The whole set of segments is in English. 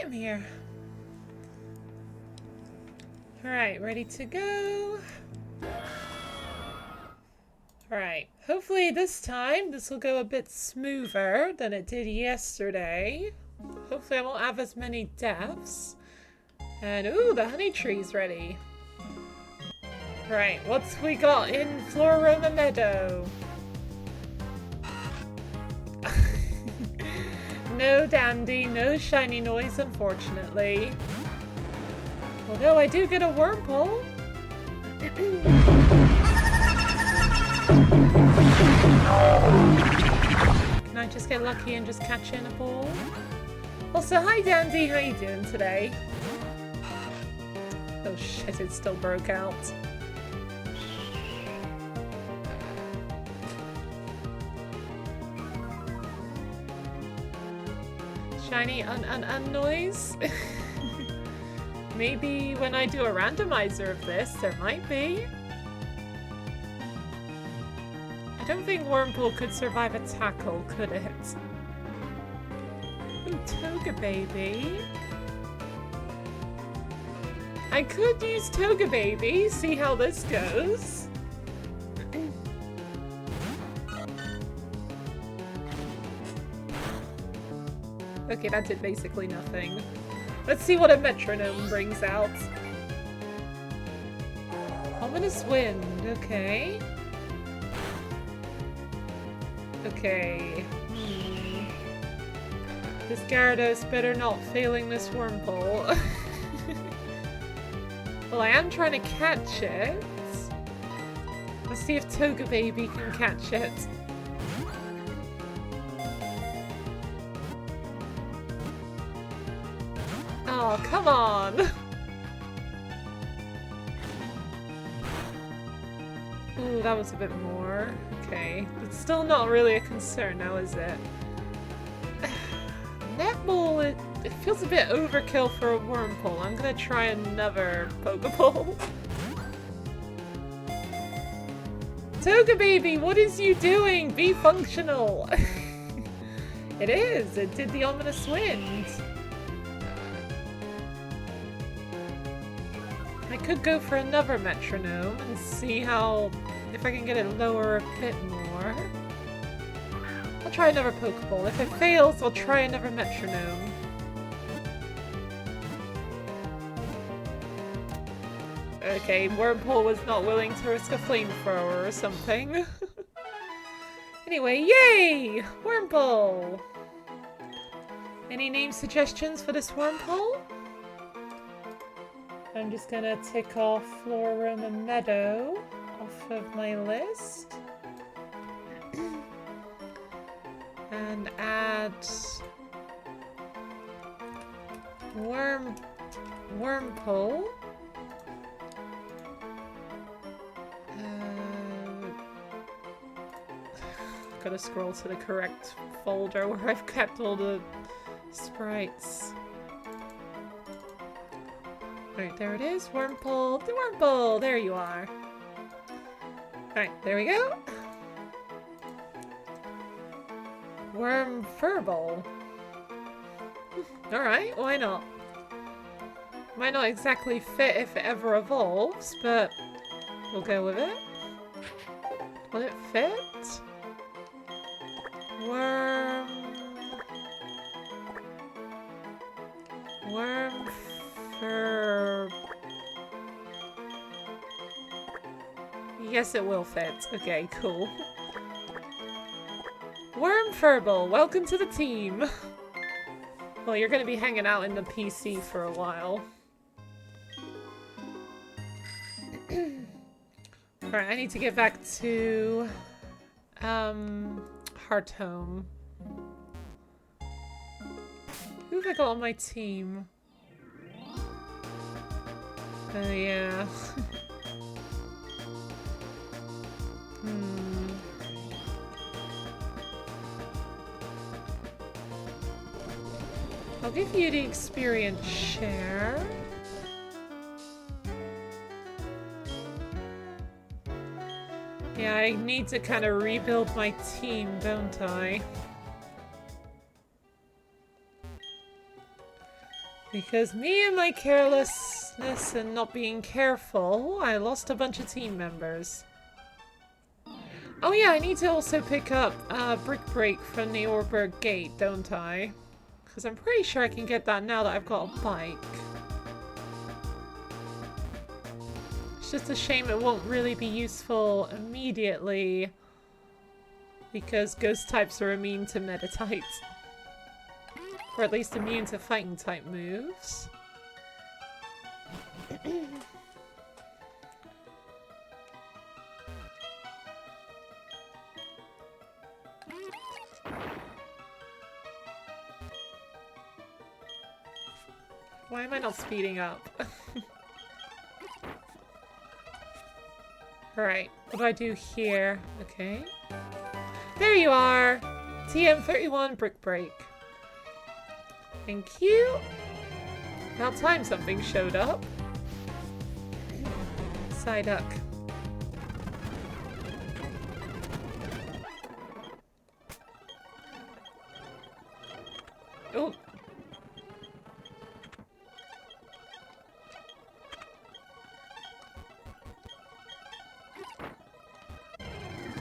I'm here. Alright, ready to go. Alright, hopefully this time this will go a bit smoother than it did yesterday. Hopefully I won't have as many deaths. And ooh, the honey tree's ready. Right, what's we got in Floroma Meadow? No dandy, no shiny noise, unfortunately. Although I do get a Wurmple. Can I just get lucky and just catch in a ball? Also, hi Dandy, how you doing today? Oh shit, it still broke out. Shiny noise? Maybe when I do a randomizer of this, there might be. I don't think Wurmple could survive a tackle, could it? Ooh, Toga Baby. I could use Toga Baby, see how this goes. Okay, that did basically nothing. Let's see what a metronome brings out. Ominous wind, okay. Okay. This Gyarados better not failing this Wurmple. Well, I am trying to catch it. Let's see if Toga Baby can catch it. Oh, come on! Ooh, that was a bit more. Okay. It's still not really a concern now, is it? Netball, it feels a bit overkill for a Wurmple. I'm gonna try another Pokeball. Toga Baby, what is you doing? Be functional! It is! It did the ominous wind. I could go for another metronome and see how, if I can get it lower a bit more. I'll try another Pokeball. If it fails, I'll try another metronome. Okay, Wurmple was not willing to risk a flamethrower or something. Anyway, yay! Wurmple! Any name suggestions for this Wurmple? I'm just gonna tick off Floroma Meadow off of my list. And add Wurmple. Gotta scroll to the correct folder where I've kept all the sprites. Alright, there it is. Wurmple. The Wurmple! There you are. Alright, there we go. Wurmfurball. Alright, why not? Might not exactly fit if it ever evolves, but we'll go with it. Will it fit? Yes, it will fit. Okay, cool. Wurmfurball, welcome to the team. Well, you're gonna be hanging out in the PC for a while. Alright, I need to get back to Hearthome. Who have I got on my team? Oh yeah. I'll give you the experience share. Yeah, I need to kind of rebuild my team, don't I? Because me and my carelessness and not being careful, I lost a bunch of team members. Oh yeah, I need to also pick up Brick Break from the Orberg Gate, don't I? Because I'm pretty sure I can get that now that I've got a bike. It's just a shame it won't really be useful immediately. Because ghost types are immune to meta-types. Or at least immune to fighting type moves. Why am I not speeding up? Alright, what do I do here? Okay. There you are! TM31 Brick Break. Thank you. About time something showed up. Psyduck. Oh.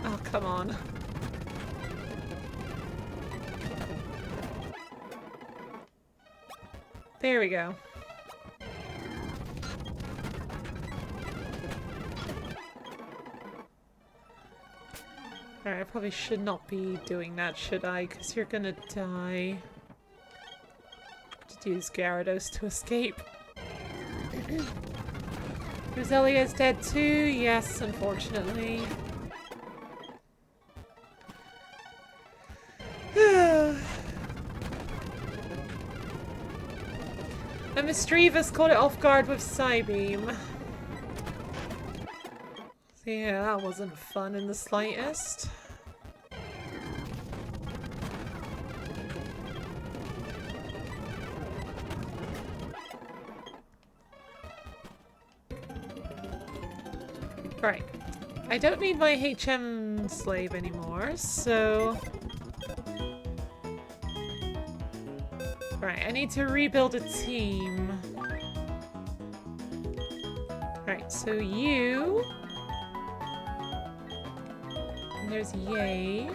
Oh, come on. There we go. Alright, I probably should not be doing that, should I? Because you're gonna die. Just use Gyarados to escape. Roselia's dead too? Yes, unfortunately. And Mischievous caught it off guard with Psybeam. So yeah, that wasn't fun in the slightest. Right. I don't need my HM slave anymore, so... Right, I need to rebuild a team. Right, so you... And there's Yay.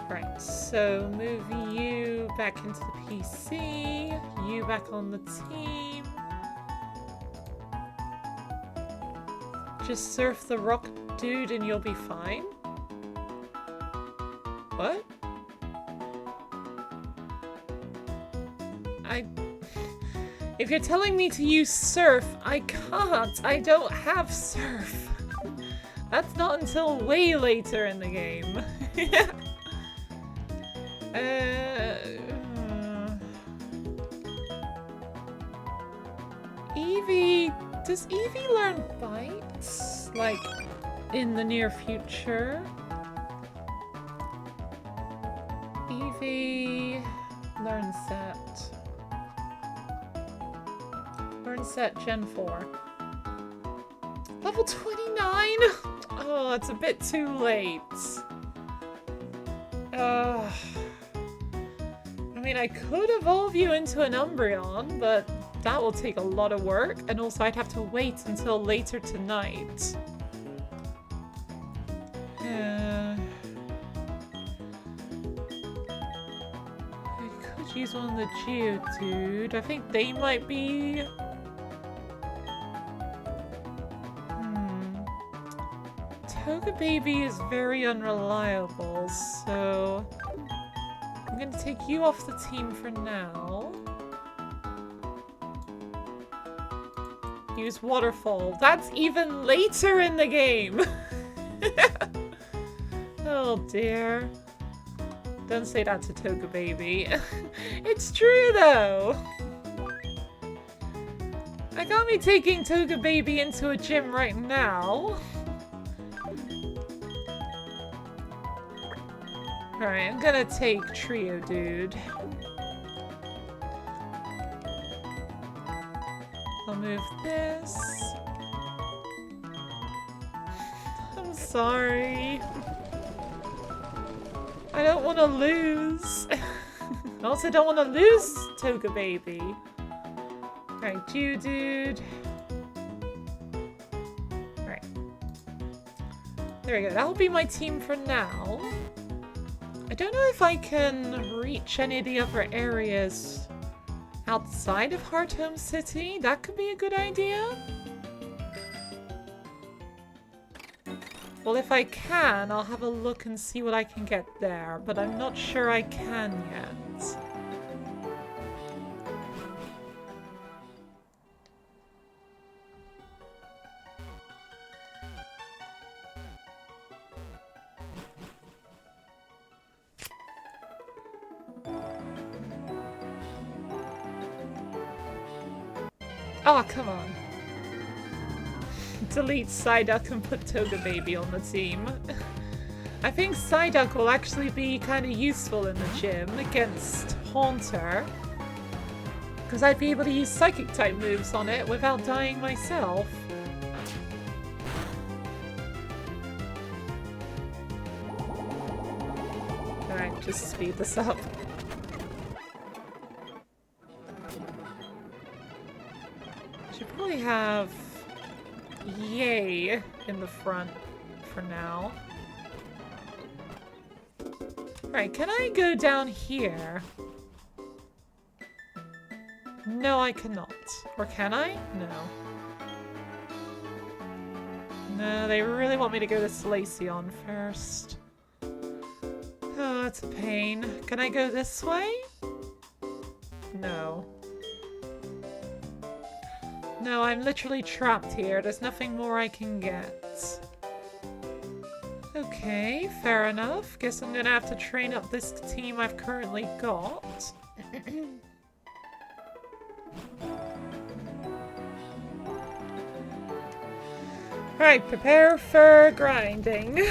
Right, so move you back into the PC. You back on the team. Just surf the rock dude and you'll be fine. What? If you're telling me to use surf, I can't. I don't have surf. That's not until way later in the game. Eevee... Does Eevee learn bites? Like, in the near future? Eevee... Learn set. Learn set Gen 4. Level 29? Oh, it's a bit too late. I mean, I could evolve you into an Umbreon, but that will take a lot of work, and also I'd have to wait until later tonight. I could use one of the Geodude. I think they might be... Togebaby is very unreliable, so... I'm gonna take you off the team for now. Use Waterfall. That's even later in the game! Oh dear. Don't say that to Togebaby. It's true though! I can't be taking Togebaby into a gym right now. Alright, I'm gonna take Trio Dude. I'll move this. I'm sorry. I don't want to lose. I also don't want to lose Togebaby. Alright, dude. Alright. There we go. That'll be my team for now. I don't know if I can reach any of the other areas outside of Heart Home City. That could be a good idea. Well, if I can, I'll have a look and see what I can get there, but I'm not sure I can yet. Oh, come on. Delete Psyduck and put Toga Baby on the team. I think Psyduck will actually be kind of useful in the gym against Haunter. Because I'd be able to use Psychic type moves on it without dying myself. Alright, just speed this up. Should probably have Yay in the front for now. Right, can I go down here? No, I cannot. Or can I? No. No, they really want me to go to Slaceon first. Oh, that's a pain. Can I go this way? No. No, I'm literally trapped here. There's nothing more I can get. Okay, fair enough. Guess I'm gonna have to train up this team I've currently got. Right, prepare for grinding.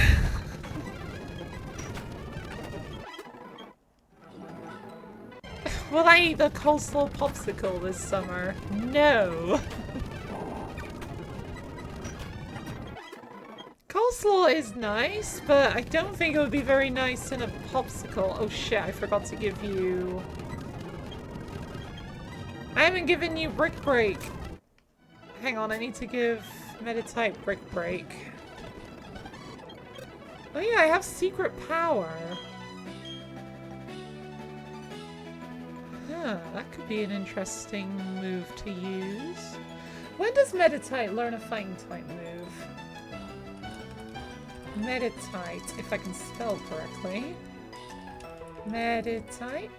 Will I eat the coleslaw popsicle this summer? No! Coleslaw is nice, but I don't think it would be very nice in a popsicle. Oh shit, I forgot to give you... I haven't given you Brick Break. Hang on, I need to give Metatype Brick Break. Oh yeah, I have Secret Power. Huh, that could be an interesting move to use. When does Meditite learn a fighting type move? Meditite, if I can spell correctly. Meditite.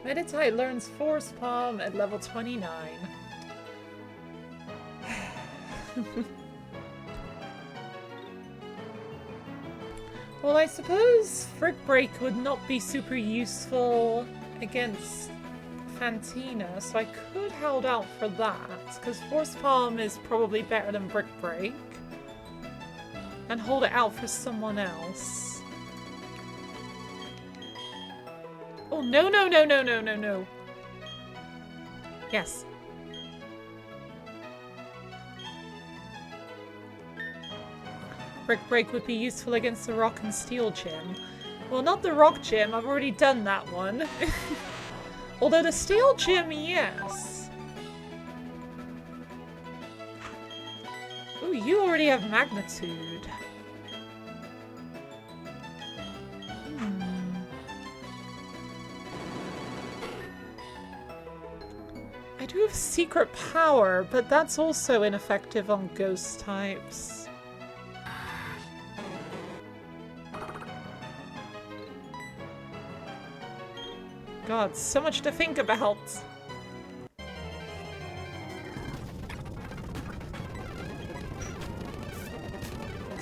Meditite learns Force Palm at level 29. Well, I suppose Frick Break would not be super useful against Fantina, so I could hold out for that, because Force Palm is probably better than Brick Break. And hold it out for someone else. Oh, no, no, no, no, no, no, no. Yes. Brick Break would be useful against the Rock and Steel gym. Well, not the Rock gym, I've already done that one. Although the Steel gym, yes. Ooh, you already have Magnitude. I do have Secret Power, but that's also ineffective on Ghost types. God, so much to think about.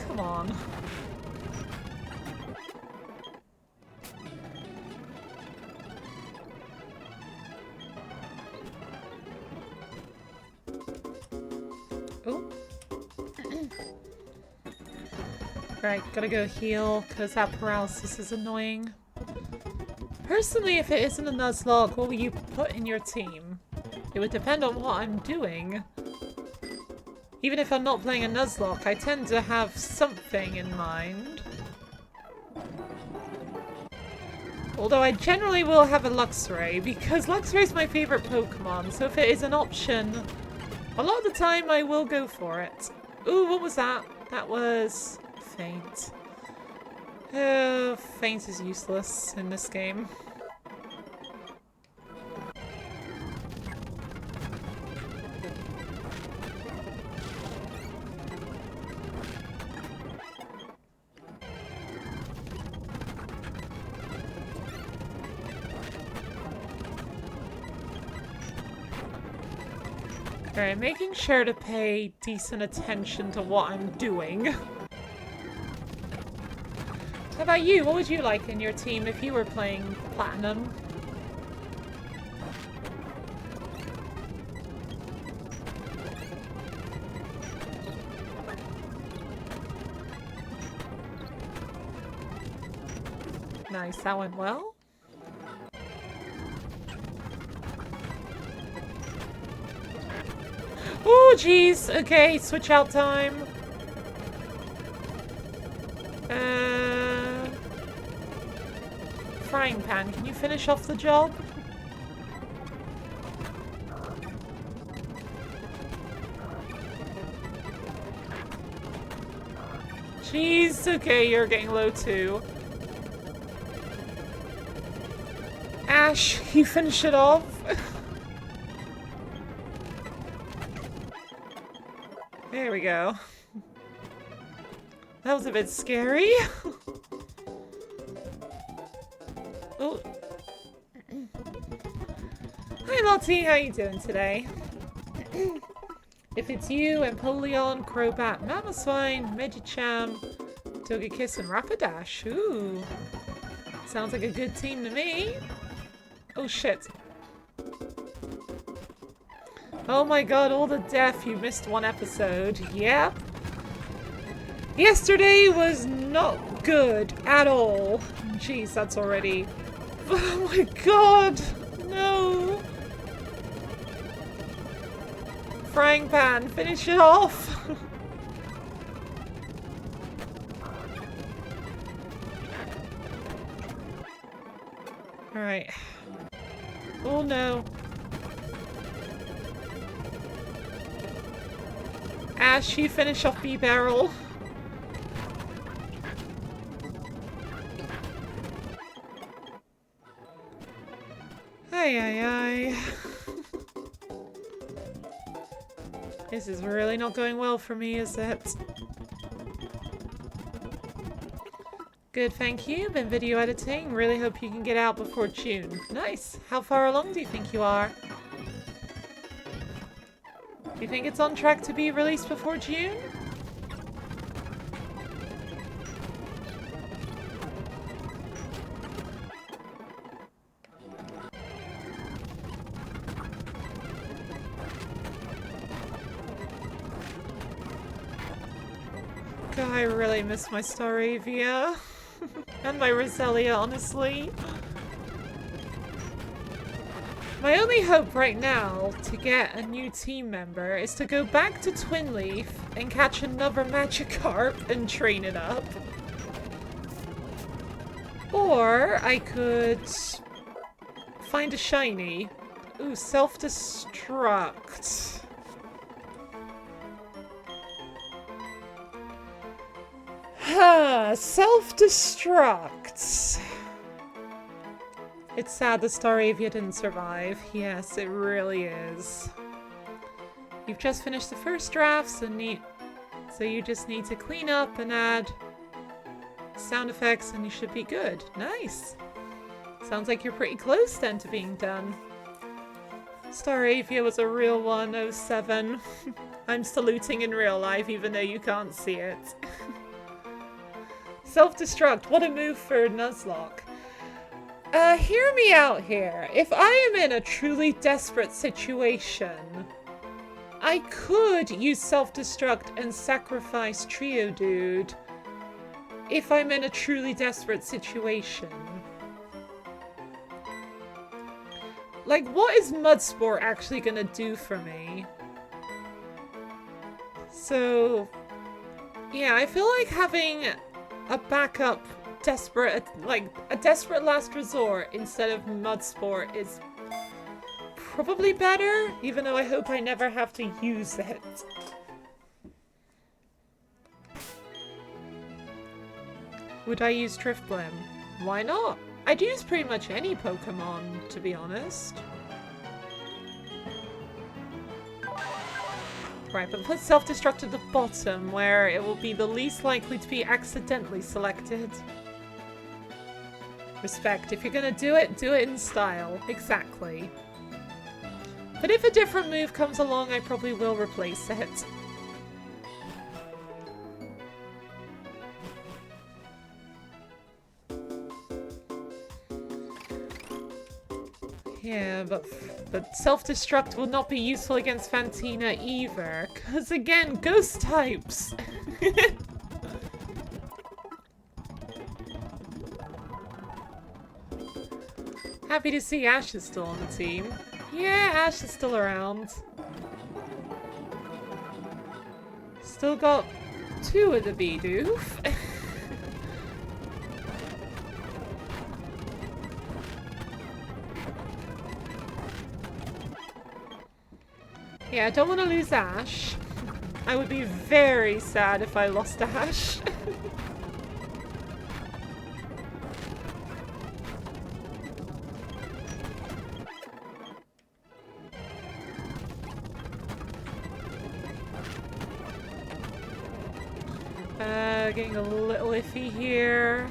Come on. Oh. Right, gotta go heal, because that paralysis is annoying. Personally, if it isn't a Nuzlocke, what will you put in your team? It would depend on what I'm doing. Even if I'm not playing a Nuzlocke, I tend to have something in mind. Although I generally will have a Luxray, because Luxray is my favorite Pokemon, so if it is an option, a lot of the time I will go for it. Ooh, what was that? That was Faint. Faint is useless in this game. Alright, making sure to pay decent attention to what I'm doing. How about you? What would you like in your team if you were playing Platinum? Nice, that went well. Oh, jeez. Okay, switch out time. Frying pan, can you finish off the job? Jeez, okay, you're getting low too. Ash, you finish it off? There we go. That was a bit scary. Oh. Hi Lottie, how you doing today? If it's you, Empoleon, Crobat, Mamoswine, Medicham, Togekiss, and Rapidash. Ooh. Sounds like a good team to me. Oh shit. Oh my god, all the death, you missed one episode. Yep. Yesterday was not good at all. Jeez, that's already... Oh my god! No! Frying pan, finish it off! Alright. Oh no. Ash, you finish off B-Barrel. Ay, ay, ay. This is really not going well for me, is it? Good, thank you. Been video editing. Really hope you can get out before June. Nice. How far along do you think you are? Do you think it's on track to be released before June? God, I really miss my Staravia. And my Roselia, honestly. My only hope right now to get a new team member is to go back to Twinleaf and catch another Magikarp and train it up. Or I could find a shiny. Ooh, self-destruct. Self-destruct. It's sad the Staravia didn't survive. Yes, it really is. You've just finished the first draft, so you just need to clean up and add sound effects and you should be good. Nice. Sounds like you're pretty close then to being done. Staravia was a real one, 07. I'm saluting in real life even though you can't see it. Self-destruct, what a move for Nuzlocke. Hear me out here. If I am in a truly desperate situation, I could use self-destruct and sacrifice Trio Dude if I'm in a truly desperate situation. Like, what is Mudsport actually gonna do for me? So, yeah, I feel like having a backup desperate, like, a desperate last resort instead of mud sport is probably better, even though I hope I never have to use it. Would I use Drifblim? Why not? I'd use pretty much any Pokemon, to be honest. Right, but put self-destruct at the bottom, where it will be the least likely to be accidentally selected. Respect. If you're gonna do it in style. Exactly. But if a different move comes along, I probably will replace it. Yeah, but self-destruct will not be useful against Fantina either, because again, ghost types! Happy to see Ash is still on the team. Yeah, Ash is still around. Still got 2 of the Bidoof. Yeah, I don't want to lose Ash. I would be very sad if I lost Ash. Getting a little iffy here.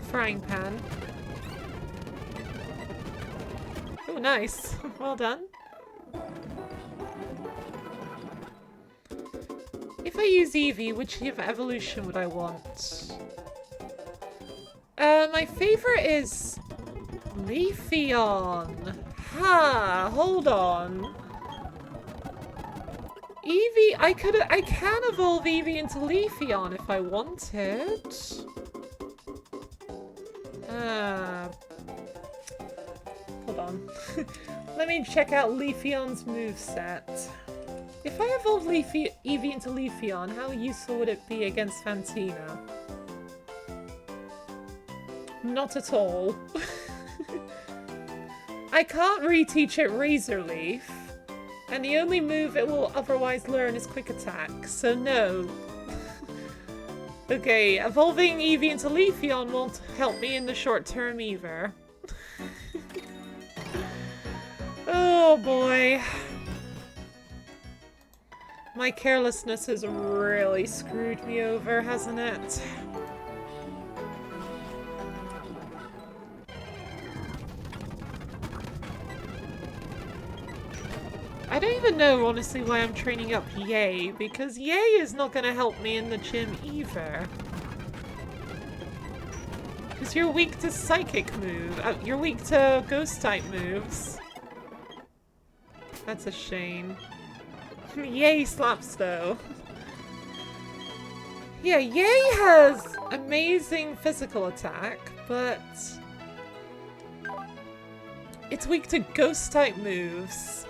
Frying pan. Oh, nice. Well done. If I use Eevee, which evolution would I want? My favorite is Leafeon. Ha! Hold on. Eevee, I can evolve Eevee into Leafeon if I wanted. Hold on. Let me check out Leafeon's moveset. If I evolve Eevee into Leafeon, how useful would it be against Fantina? Not at all. I can't reteach it Razor Leaf. And the only move it will otherwise learn is Quick Attack, so no. Okay, evolving Eevee into Leafeon won't help me in the short term either. Oh boy. My carelessness has really screwed me over, hasn't it? I don't even know, honestly, why I'm training up Yay, because Yay is not going to help me in the gym either. Because you're weak to Psychic move. You're weak to Ghost-type moves. That's a shame. Yay slaps, though. Yeah, Yay has amazing physical attack, but it's weak to Ghost-type moves.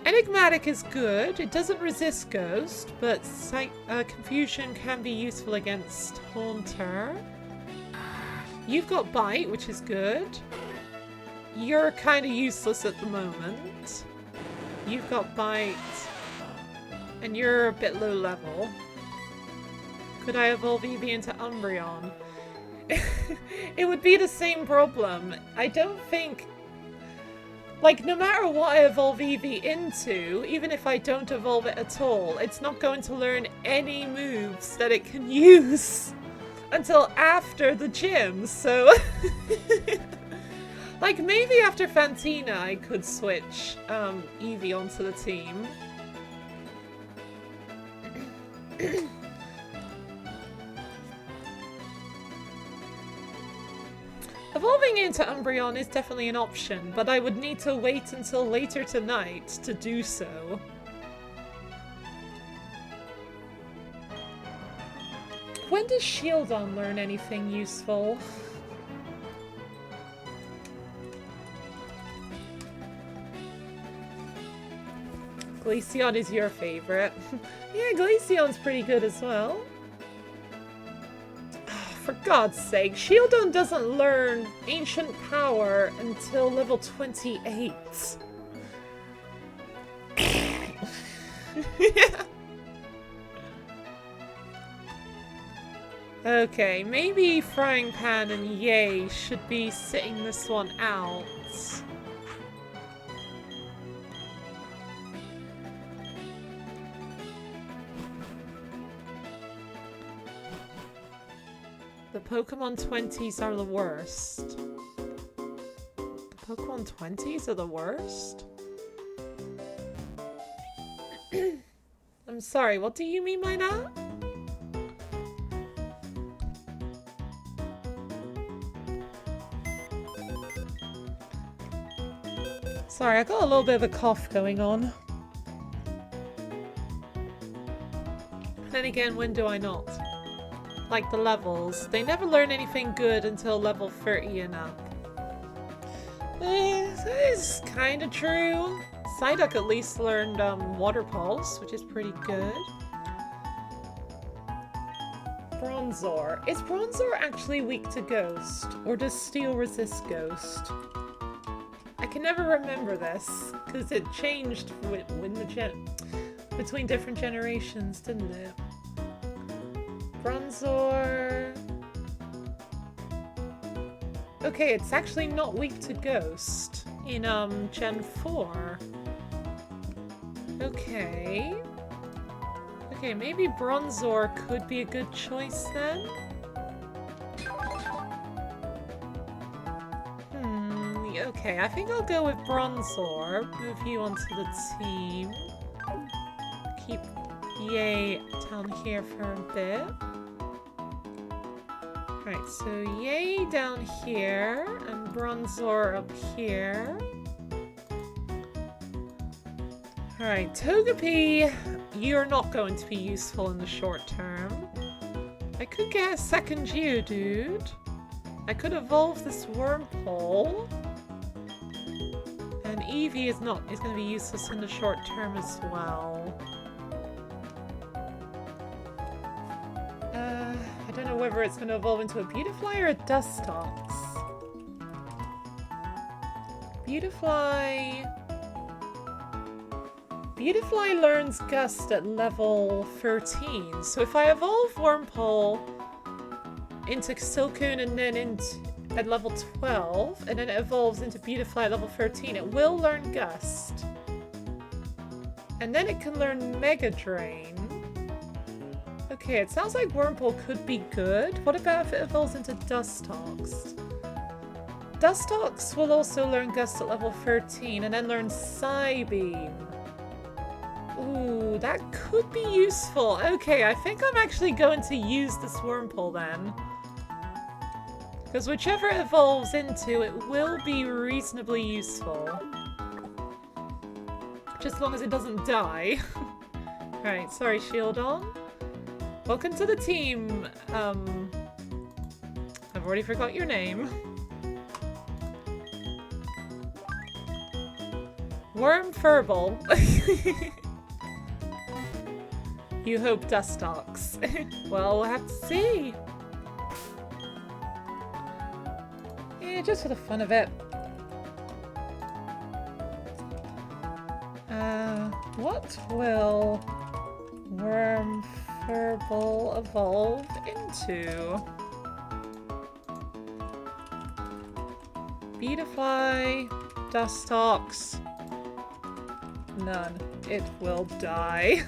Enigmatic is good. It doesn't resist Ghost, but Confusion can be useful against Haunter. You've got Bite, which is good. You're kind of useless at the moment. You've got Bite, and you're a bit low level. Could I evolve Eevee into Umbreon? It would be the same problem. I don't think... Like, no matter what I evolve Eevee into, even if I don't evolve it at all, it's not going to learn any moves that it can use until after the gym, so... Like, maybe after Fantina I could switch Eevee onto the team. Evolving into Umbreon is definitely an option, but I would need to wait until later tonight to do so. When does Shieldon learn anything useful? Glaceon is your favorite. Yeah, Glaceon's pretty good as well. for God's sake, Shieldon doesn't learn Ancient Power until level 28. Okay, maybe Frying Pan and Yay should be sitting this one out. The Pokemon 20s are the worst. The Pokemon 20s are the worst? I'm sorry, what do you mean by that? Sorry, I got a little bit of a cough going on. Then again, when do I not? Like the levels. They never learn anything good until level 30 and up. That is kind of true. Psyduck at least learned Water Pulse, which is pretty good. Bronzor. Is Bronzor actually weak to Ghost? Or does Steel resist Ghost? I can never remember this, because it changed between different generations, didn't it? Bronzor... Okay, it's actually not weak to Ghost in Gen 4. Okay. Okay, maybe Bronzor could be a good choice then? Okay, I think I'll go with Bronzor. Move you onto the team. Keep Yay down here for a bit. Alright, so Yay down here, and Bronzor up here. Alright, Togepi, you're not going to be useful in the short term. I could get a second Geodude. I could evolve this Wurmple. And Eevee is going to be useless in the short term as well. I don't know whether it's going to evolve into a Beautifly or a Dustox. Beautifly learns Gust at level 13. So if I evolve Wurmple into Silcoon and then at level 12, and then it evolves into Beautifly at level 13, it will learn Gust. And then it can learn Mega Drain. Okay, it sounds like Wurmple could be good. What about if it evolves into Dustox? Dustox will also learn Gust at level 13, and then learn Psybeam. Ooh, that could be useful. Okay, I think I'm actually going to use this Wurmple then. Because whichever it evolves into, it will be reasonably useful. Just as long as it doesn't die. Alright, sorry, Shieldon. Welcome to the team. I've already forgot your name. Wurmfurble. You hope Dustox. Well, we'll have to see. Yeah, just for the fun of it. What will Wurmfurble evolve into? Beautifly, Dustox. None. It will die.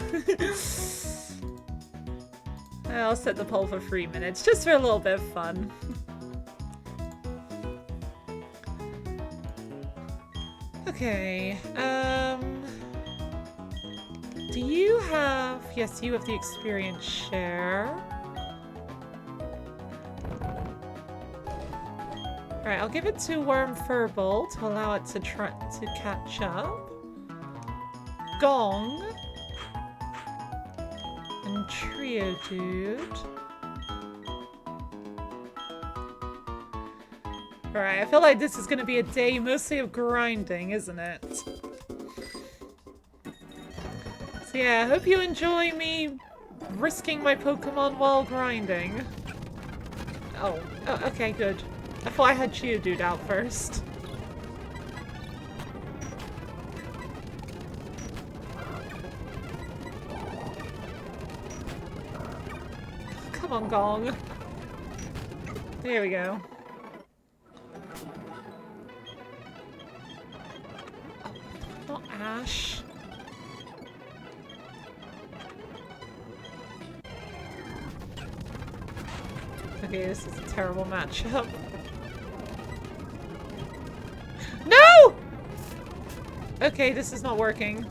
I'll set the poll for 3 minutes, just for a little bit of fun. Okay, do you have... Yes, you have the experience share. Alright, I'll give it to Wurmfurble to allow it to catch up. Gong. And Geodude. Alright, I feel like this is going to be a day mostly of grinding, isn't it? So yeah, I hope you enjoy me risking my Pokemon while grinding. Oh, okay, good. I thought I had Geodude out first. Come on, Gong. There we go. Oh, not Ash. Okay, this is a terrible matchup. No! Okay, this is not working.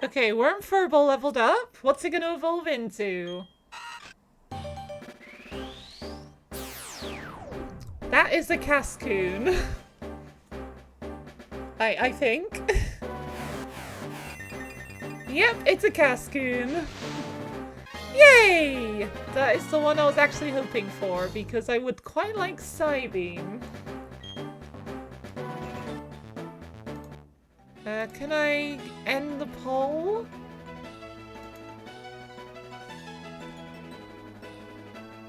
Okay, Wormfurball leveled up. What's it gonna evolve into? That is a Cascoon. I think. Yep, it's a Cascoon. Yay! That is the one I was actually hoping for, because I would quite like Psybeam. Can I end the poll?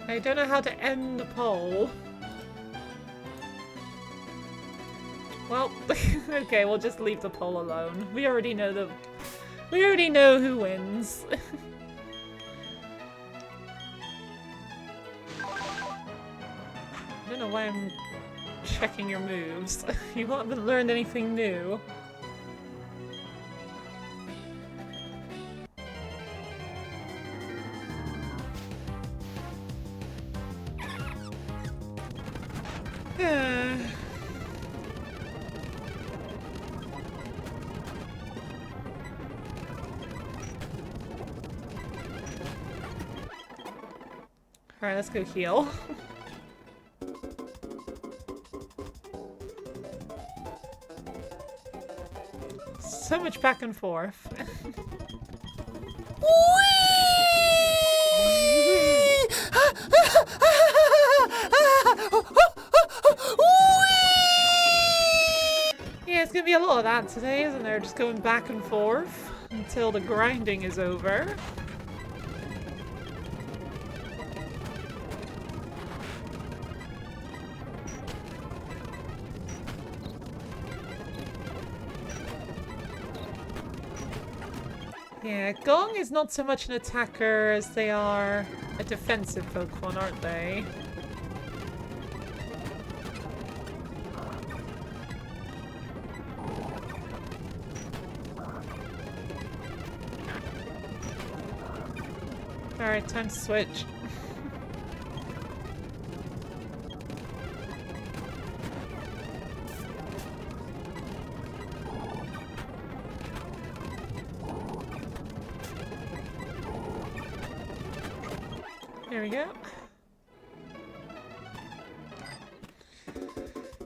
I don't know how to end the poll. Well, okay, we'll just leave the poll alone. We already know who wins. I don't know why I'm checking your moves. You haven't learned anything new. Alright, let's go heal. So much back and forth. Yeah, it's gonna be a lot of that today, isn't there? Just going back and forth until the grinding is over. Yeah, Gong is not so much an attacker as they are a defensive Pokemon, aren't they? Alright, time to switch. There we go.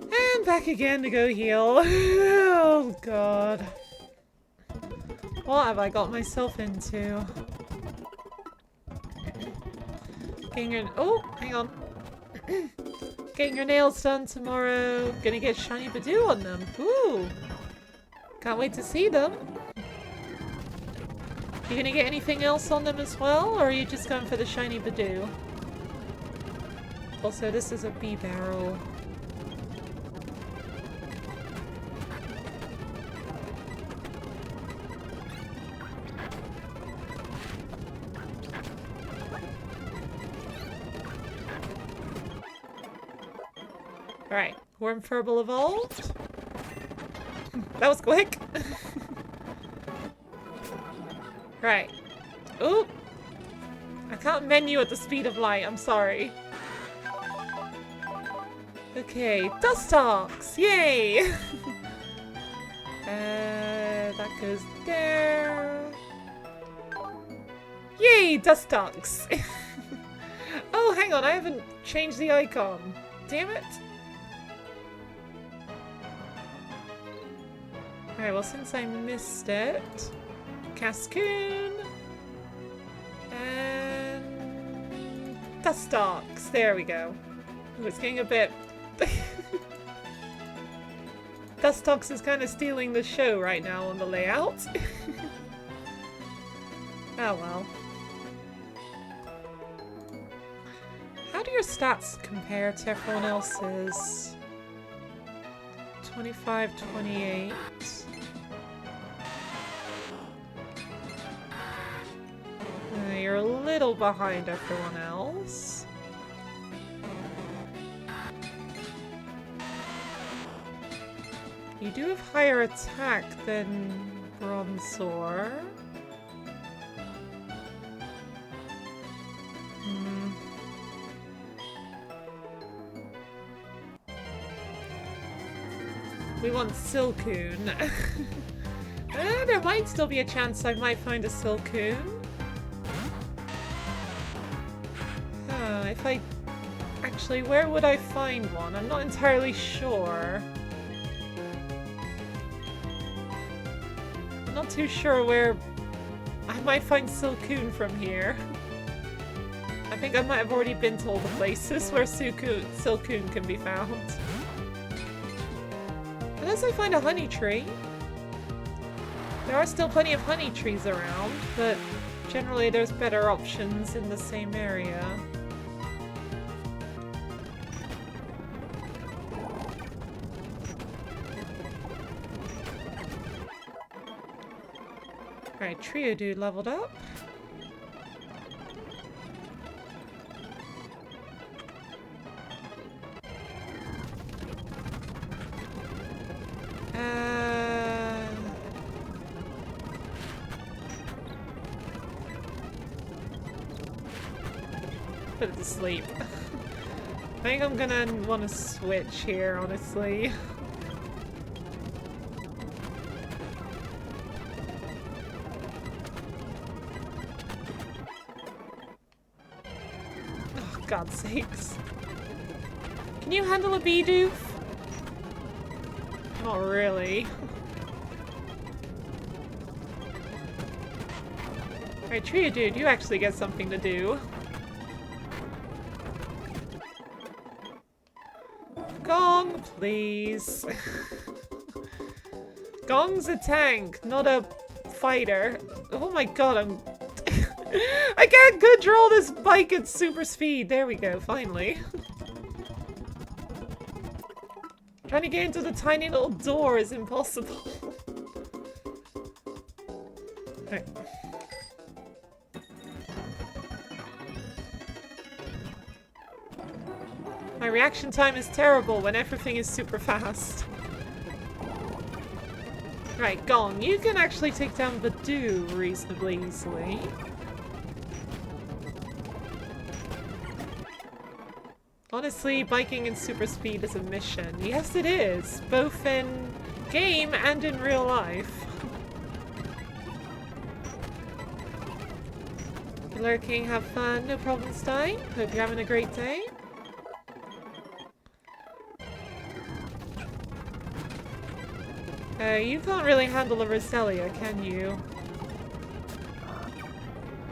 And back again to go heal. Oh god. What have I got myself into? Oh, hang on. Getting your nails done tomorrow. Gonna get shiny Badoo on them. Ooh. Can't wait to see them. You gonna get anything else on them as well, or are you just going for the shiny Badoo? Also, this is a bee barrel. Alright, Wormfurball evolved. That was quick. Right. Oop! I can't menu at the speed of light, I'm sorry. Okay, Dustox! Yay! That goes there. Yay, Dustox! Oh, hang on, I haven't changed the icon. Damn it. Alright, well, since I missed it, Cascoon and Dustox. There we go. Ooh, it's getting a bit... Dustox is kind of stealing the show right now on the layout. Oh well. How do your stats compare to everyone else's? 25, 28. You're a little behind everyone else. You do have higher attack than Bronzor. We want Silcoon. There might still be a chance I might find a Silcoon. If I... Actually, where would I find one? I'm not entirely sure. I'm not too sure where I might find Silcoon from here. I think I might have already been to all the places where Silcoon can be found. Unless I find a honey tree. There are still plenty of honey trees around, but generally there's better options in the same area. Alright, Trio Dude leveled up. Put it to sleep. I think I'm gonna want to switch here, honestly. Oh, God's sakes. Can you handle a Bidoof? Not really. Alright, Trio Dude, you actually get something to do. Gong, please. Gong's a tank, not a fighter. Oh my god, I'm... I can't control this bike at super speed. There we go, finally. Trying to get into the tiny little door is impossible. Right. My reaction time is terrible when everything is super fast. Right, Gong, you can actually take down Badoo reasonably easily. Honestly, biking in super speed is a mission. Yes, it is. Both in game and in real life. Lurking, have fun. No problems dying. Hope you're having a great day. You can't really handle a Roselia, can you?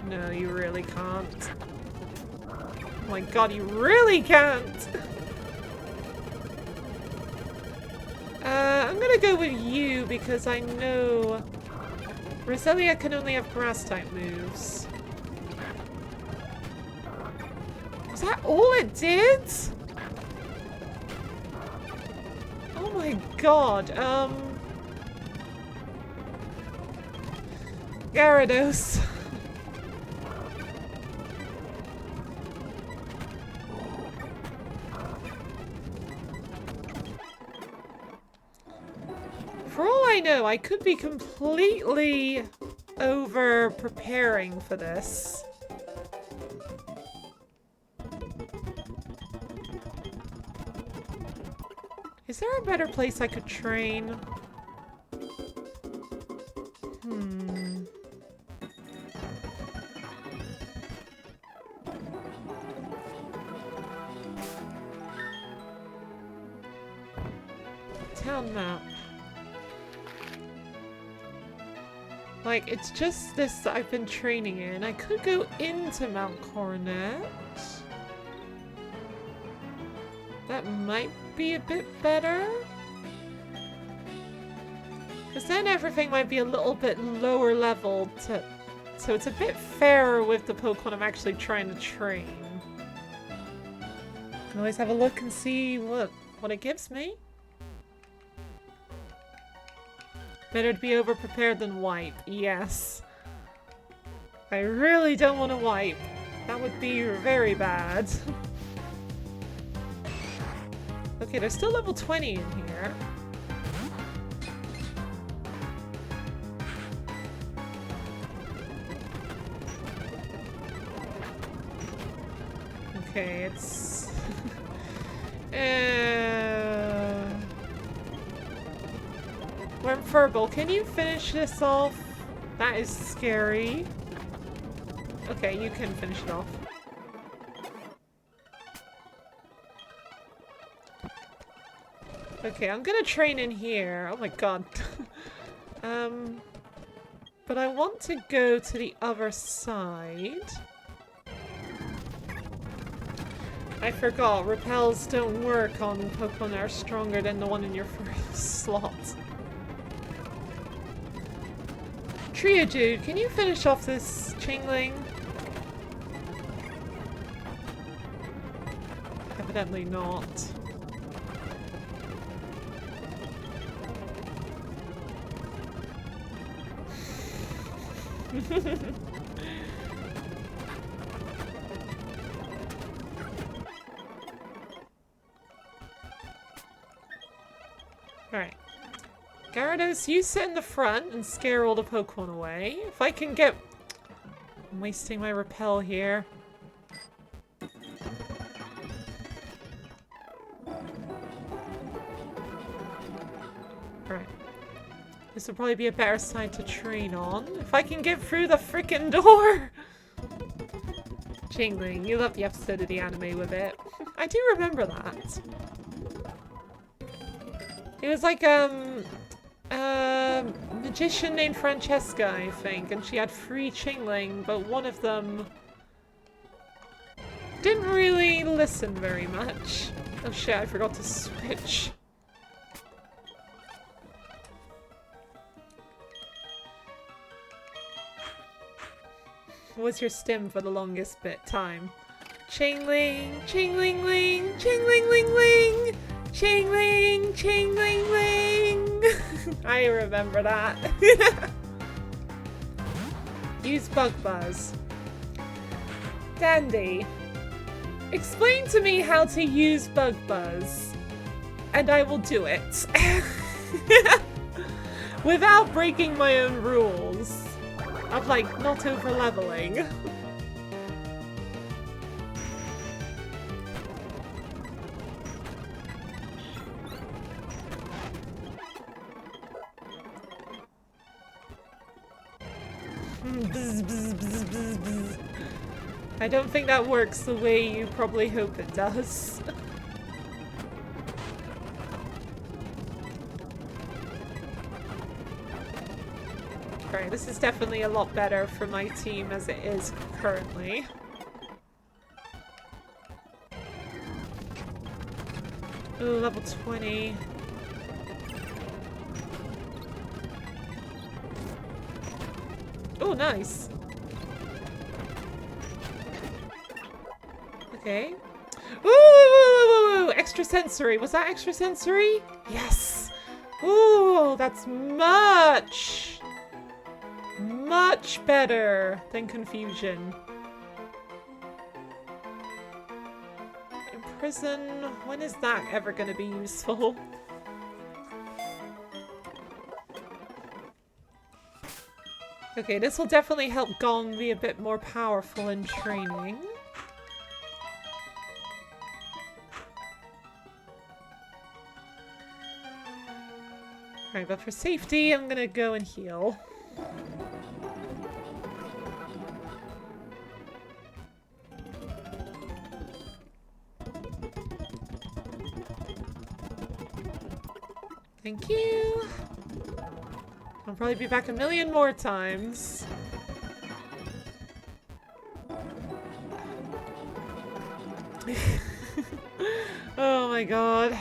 No, you really can't. Oh my god, you really can't! I'm gonna go with you because I know Roselia can only have grass-type moves. Was that all it did? Oh my god, Gyarados. For all I know, I could be completely over-preparing for this. Is there a better place I could train? Town map. Like, it's just this that I've been training in. I could go into Mount Coronet. That might be a bit better. Because then everything might be a little bit lower level so it's a bit fairer with the Pokemon I'm actually trying to train. Can always have a look and see what it gives me. Better to be over-prepared than wipe. Yes. I really don't want to wipe. That would be very bad. Okay, there's still level 20 in here. Okay, it's... Wormfurball, can you finish this off? That is scary. Okay, you can finish it off. Okay, I'm gonna train in here. Oh my god. But I want to go to the other side. I forgot, repels don't work on Pokemon that are stronger than the one in your first slot. Trio Dude, can you finish off this Chingling? Evidently not. Alright. Gyarados, you sit in the front and scare all the Pokemon away. If I can get... I'm wasting my repel here. Alright. This will probably be a better side to train on. If I can get through the frickin' door! Chingling, you love the episode of the anime with it. I do remember that. It was like, a magician named Francesca, I think, and she had 3 Chingling, but one of them didn't really listen very much. Oh shit, I forgot to switch. What's your stim for the longest time? Chingling, chingling ling, chingling ling ling, chingling, chingling ling. I remember that. Use Bug Buzz. Dandy, explain to me how to use Bug Buzz, and I will do it. Without breaking my own rules. Of, like, not over-leveling. I don't think that works the way you probably hope it does. Right, this is definitely a lot better for my team as it is currently. Ooh, level 20. Oh, nice. Okay. Ooh, extrasensory. Was that extrasensory? Yes. Ooh, that's much better than confusion. Imprison. When is that ever going to be useful? Okay, this will definitely help Gong be a bit more powerful in training. Alright, but for safety, I'm gonna go and heal. Thank you. I'll probably be back a million more times. Oh my god.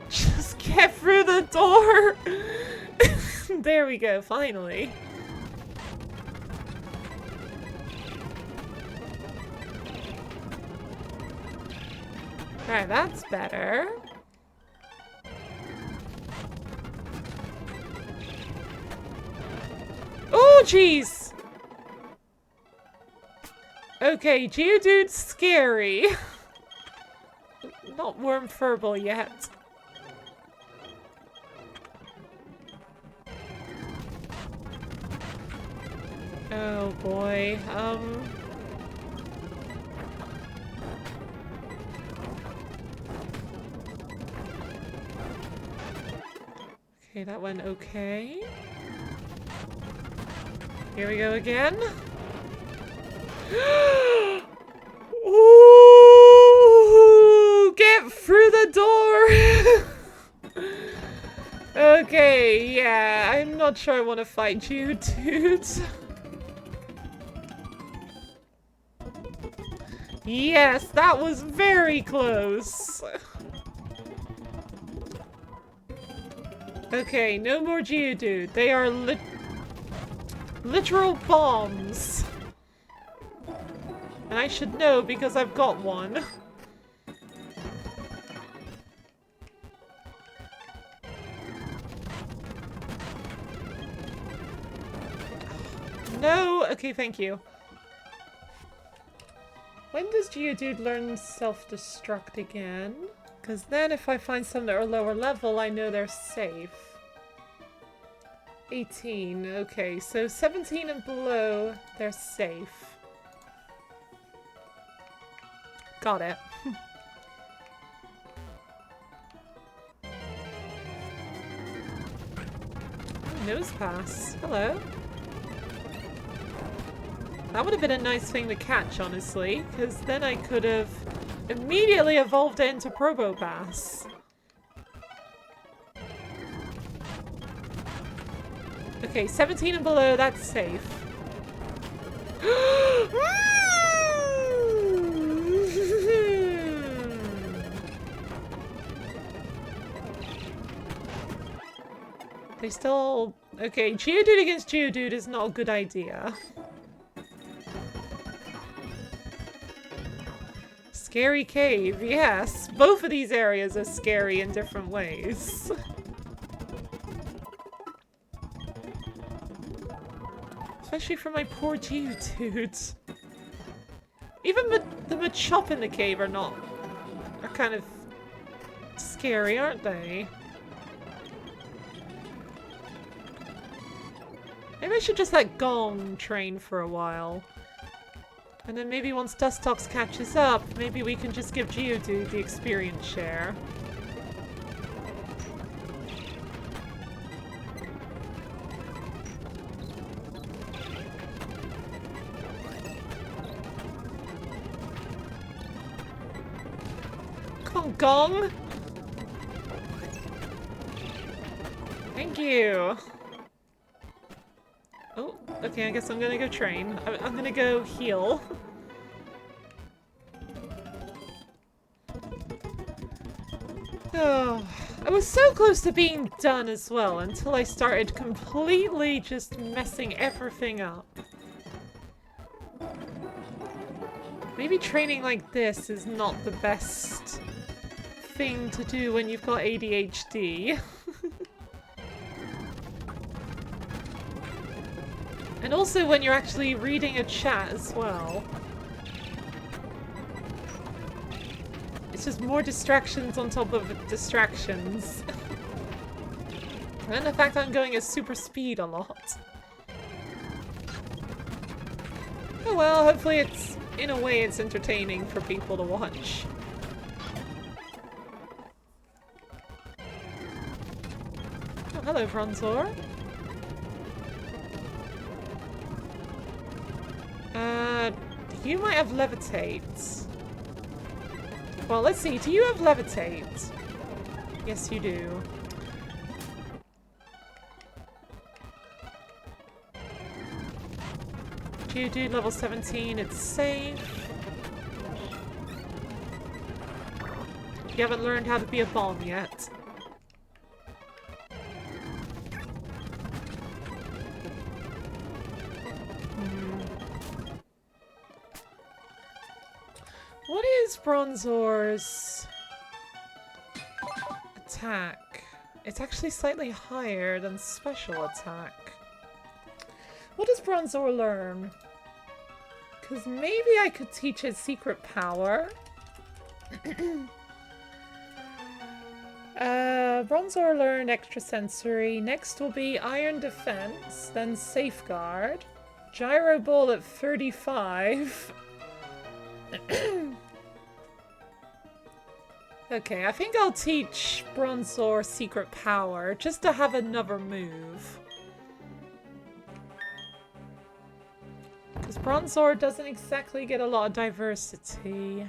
Just Get through the door! There we go, finally. Alright, that's better. Oh, jeez! Okay, Geodude's scary. Not Worm Furball yet. Oh boy, okay, that went okay. Here we go again. Ooh, get through the door! Okay, yeah, I'm not sure I want to fight you, dude. Yes, that was very close. Okay, no more Geodude. They are literal bombs. And I should know because I've got one. No! Okay, thank you. When does Geodude learn self-destruct again? Because then if I find some that are lower level, I know they're safe. 18, okay, so 17 and below, they're safe. Got it. Nose pass. Hello. That would have been a nice thing to catch, honestly, because then I could have immediately evolved it into Probopass. Okay, 17 and below, that's safe. They still... Okay, Geodude against Geodude is not a good idea. Scary cave, yes. Both of these areas are scary in different ways. Especially for my poor Geodude. Even the Machop in the cave are kind of scary, aren't they? Maybe I should just let Gong train for a while. And then maybe once Dustox catches up, maybe we can just give Geodude the experience share. Come on, Gong! Thank you! Oh, okay, I guess I'm gonna go train. I'm gonna go heal. Oh, I was so close to being done as well until I started completely just messing everything up. Maybe training like this is not the best thing to do when you've got ADHD. And also when you're actually reading a chat as well. It's just more distractions on top of distractions. And the fact I'm going at super speed a lot. Oh well, hopefully it's, in a way, it's entertaining for people to watch. Oh, hello, Bronzor. You might have Levitate. Well, let's see. Do you have Levitate? Yes, you do. Geodude level 17. It's safe. You haven't learned how to be a bomb yet. What is Bronzor's attack? It's actually slightly higher than special attack. What does Bronzor learn? Because maybe I could teach his secret power. Bronzor learned extrasensory. Next will be Iron Defense, then Safeguard. Gyro Ball at 35. Okay, I think I'll teach Bronzor secret power, just to have another move. Because Bronzor doesn't exactly get a lot of diversity.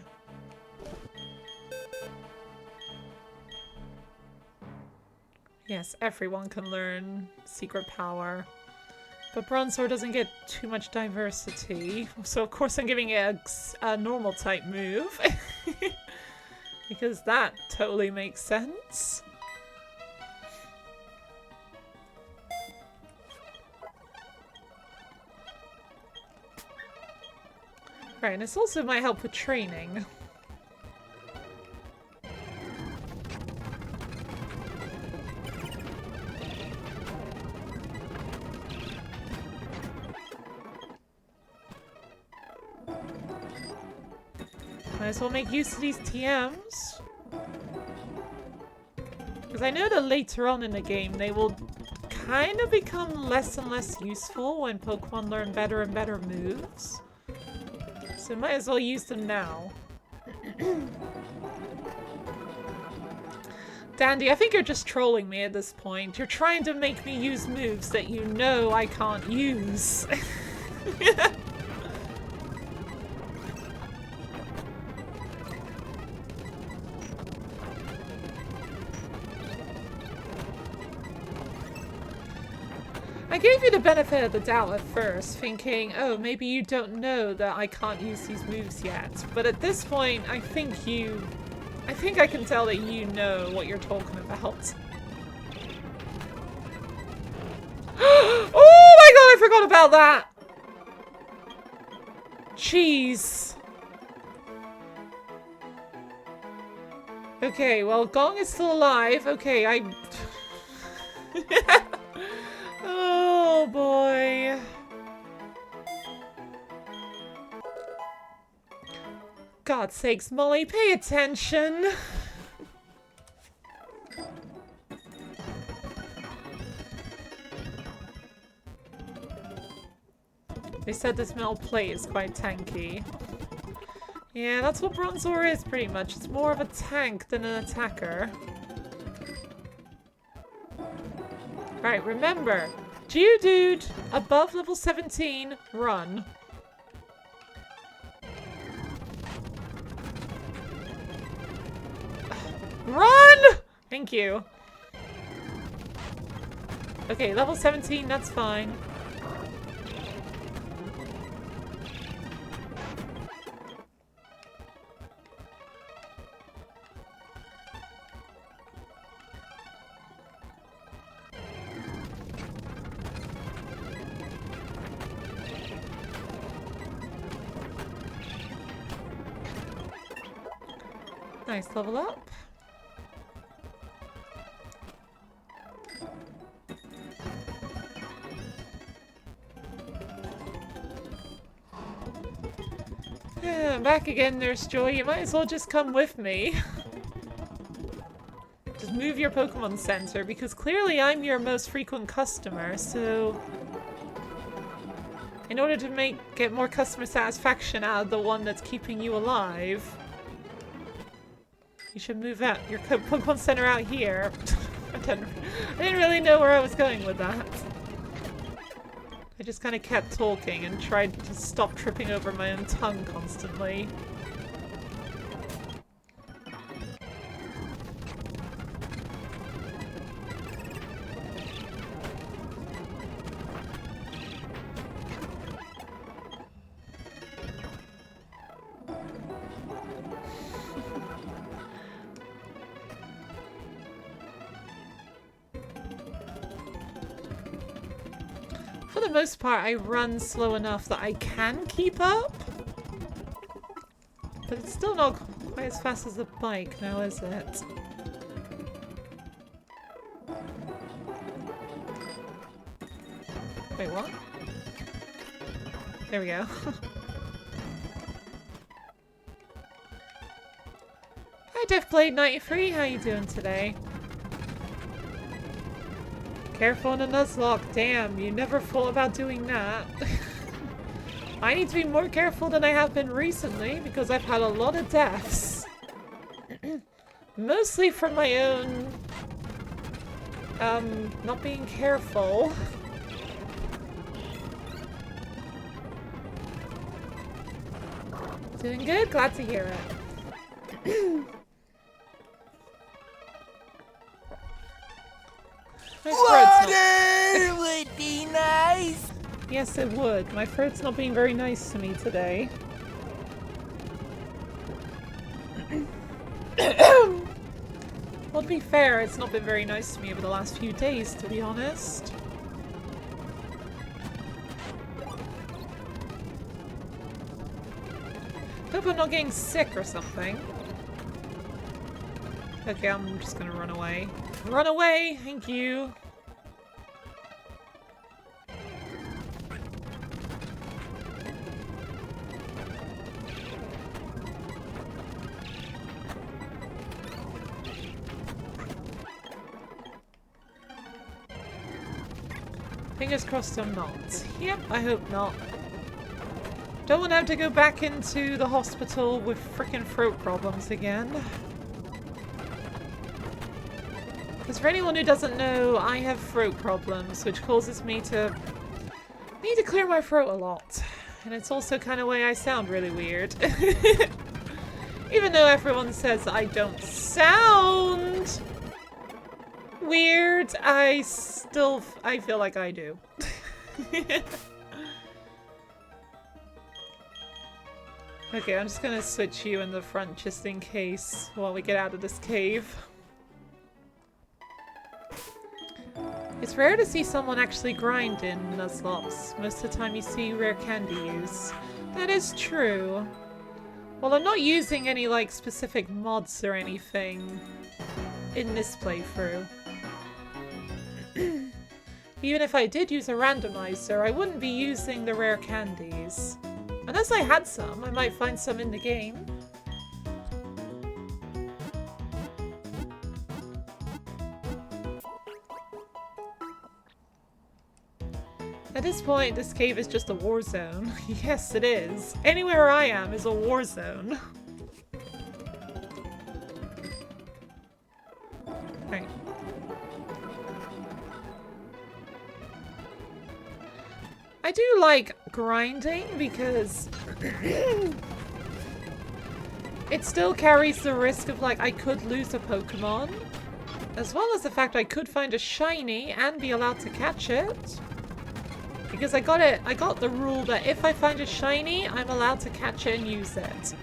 Yes, everyone can learn secret power. But Bronzor doesn't get too much diversity. So of course I'm giving it a normal type move. Because that totally makes sense. Right, and this also might help with training. Might as well make use of these TMs. Because I know that later on in the game they will kind of become less and less useful when Pokemon learn better and better moves. So might as well use them now. Dandy, I think you're just trolling me at this point. You're trying to make me use moves that you know I can't use. I gave you the benefit of the doubt at first, thinking, oh, maybe you don't know that I can't use these moves yet. But at this point, I think I can tell that you know what you're talking about. Oh my god, I forgot about that! Jeez. Okay, well, Gong is still alive. Okay, Oh boy. God's sakes, Molly, pay attention. They said this metal plate is quite tanky. Yeah, that's what Bronzor is pretty much. It's more of a tank than an attacker. Right, remember, Geodude above level 17, run. Run! Thank you. Okay, level 17, that's fine. Nice level up. Yeah, back again, Nurse Joy. You might as well just come with me. Just move your Pokemon Center, because clearly I'm your most frequent customer, so... in order to get more customer satisfaction out of the one that's keeping you alive, you should move out your Pokemon Center out here. I didn't really know where I was going with that. I just kind of kept talking and tried to stop tripping over my own tongue constantly. For the most part, I run slow enough that I can keep up. But it's still not quite as fast as the bike now, is it? Wait, what? There we go. Hi, DevBlade93, how you doing today? Careful in a Nuzlocke. Damn, you never thought about doing that. I need to be more careful than I have been recently because I've had a lot of deaths. Mostly from my own... not being careful. Doing good? Glad to hear it. Water would be nice! Yes, it would. My throat's not being very nice to me today. Well, to be fair, it's not been very nice to me over the last few days, to be honest. Hope I'm not getting sick or something. Okay, I'm just gonna run away. Run away! Thank you! Fingers crossed I'm not. Yep, I hope not. Don't want to have to go back into the hospital with frickin' throat problems again. Because for anyone who doesn't know, I have throat problems, which causes me to need to clear my throat a lot. And it's also kind of way I sound really weird. Even though everyone says I don't sound weird, I feel like I do. Okay, I'm just gonna switch you in the front just in case while we get out of this cave. It's rare to see someone actually grind in Nuzlocke. Most of the time you see rare candy use. That is true. Well, I'm not using any like specific mods or anything in this playthrough. Even if I did use a randomizer, I wouldn't be using the rare candies. Unless I had some, I might find some in the game. At this point, this cave is just a war zone. Yes, it is. Anywhere I am is a war zone. Right. I do like grinding because it still carries the risk of like I could lose a Pokemon, as well as the fact I could find a shiny and be allowed to catch it. Because I got the rule that if I find a shiny, I'm allowed to catch it and use it.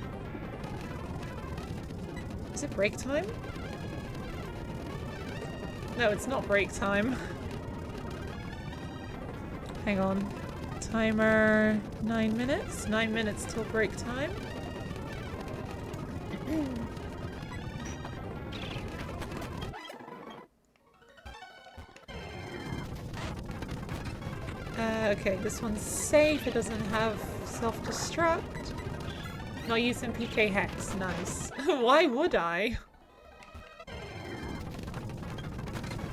Is it break time? No, it's not break time. Hang on. Timer 9 minutes. 9 minutes till break time. Okay, this one's safe. It doesn't have self-destruct. Not using PK Hex. Nice. Why would I?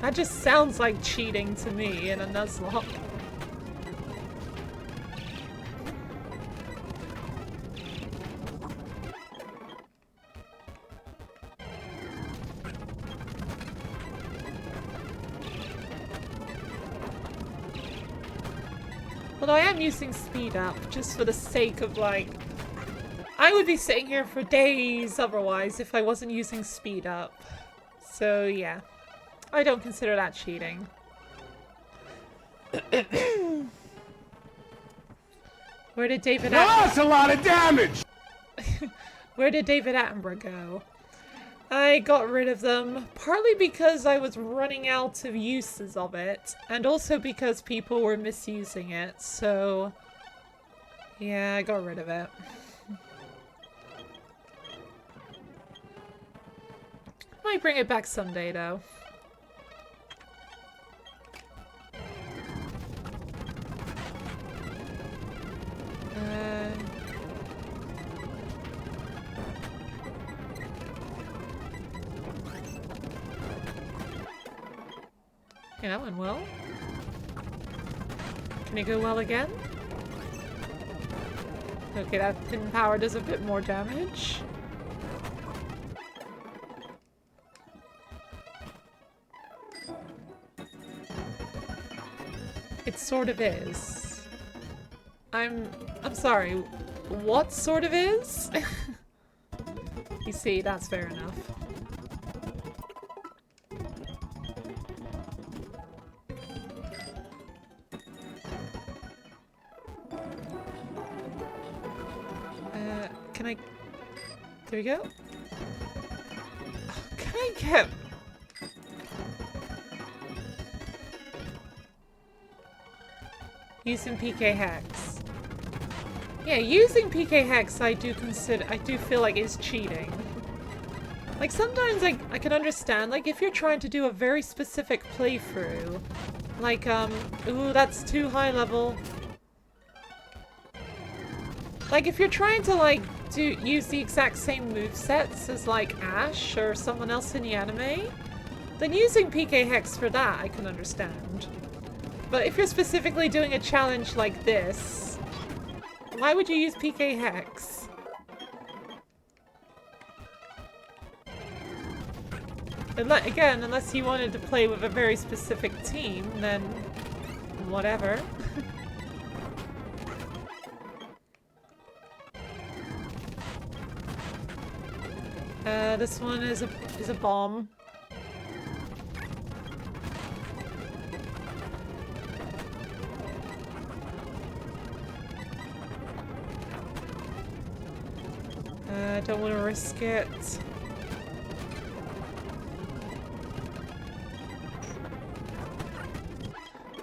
That just sounds like cheating to me in a Nuzlocke. Although I am using speed up just for the sake of like... I would be sitting here for days otherwise if I wasn't using speed up. So yeah. I don't consider that cheating. Where did David Attenborough... That's a lot of damage! Where did David Attenborough go? I got rid of them, partly because I was running out of uses of it, and also because people were misusing it, so... yeah, I got rid of it. Might bring it back someday, though. Okay, that went well. Can it go well again? Okay, that hidden power does a bit more damage. It sort of is. I'm sorry. What sort of is? You see, that's fair enough. Can I... There we go. Oh, can I get... Using PK Hex. Yeah, using PK Hex I do feel like is cheating. Like sometimes I can understand, like if you're trying to do a very specific playthrough, like ooh, that's too high level. Like if you're trying to like use the exact same movesets as like Ash or someone else in the anime, then using PK Hex for that I can understand. But if you're specifically doing a challenge like this, why would you use PK Hex? Again, unless you wanted to play with a very specific team, then whatever. This one is a bomb. I don't want to risk it.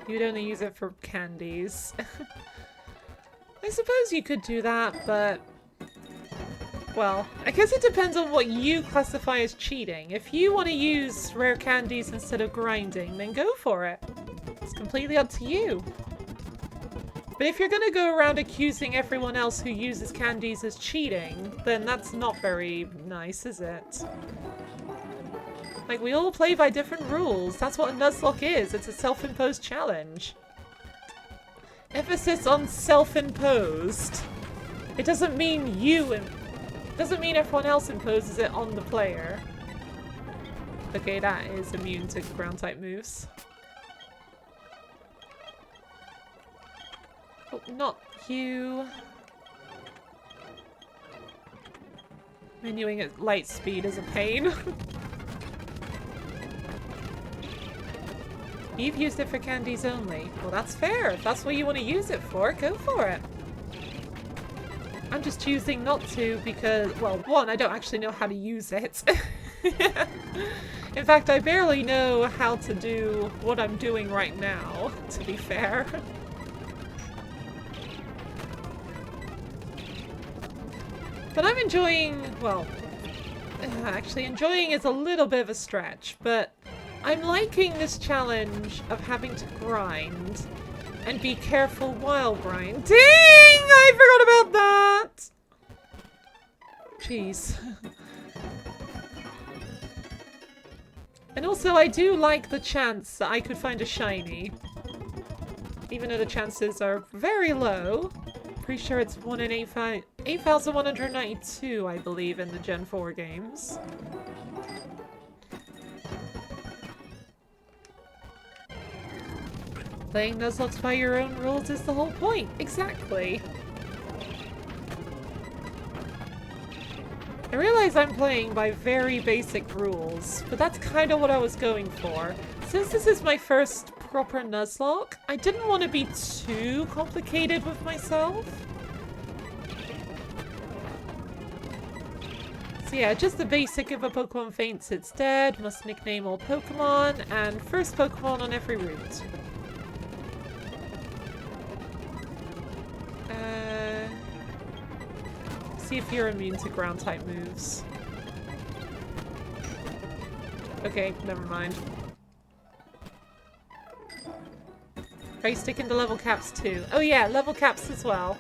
You'd only use it for candies. I suppose you could do that, but... Well, I guess it depends on what you classify as cheating. If you want to use rare candies instead of grinding, then go for it. It's completely up to you. But if you're gonna go around accusing everyone else who uses candies as cheating, then that's not very nice, is it? Like, we all play by different rules. That's what a Nuzlocke is. It's a self-imposed challenge. Emphasis on self-imposed. It doesn't mean doesn't mean everyone else imposes it on the player. Okay, that is immune to ground type moves. Oh, not you. Menuing at light speed is a pain. You've used it for candies only. Well, that's fair. If that's what you want to use it for, go for it. I'm just choosing not to because, well, one, I don't actually know how to use it. In fact, I barely know how to do what I'm doing right now, to be fair. But I'm enjoying, well, actually enjoying is a little bit of a stretch, but I'm liking this challenge of having to grind and be careful while grinding. I forgot about that! Jeez. And also I do like the chance that I could find a shiny. Even though the chances are very low. Pretty sure it's 1 in 8,192, I believe, in the Gen 4 games. Playing Nuzlocke by your own rules is the whole point. Exactly. I realize I'm playing by very basic rules, but that's kind of what I was going for. Since this is my first proper Nuzlocke, I didn't want to be too complicated with myself. So yeah, just the basic: if a Pokemon faints, it's dead, must nickname all Pokemon, and first Pokemon on every route. See if you're immune to ground type moves. Okay, never mind. Are you sticking to level caps too? Oh yeah, level caps as well.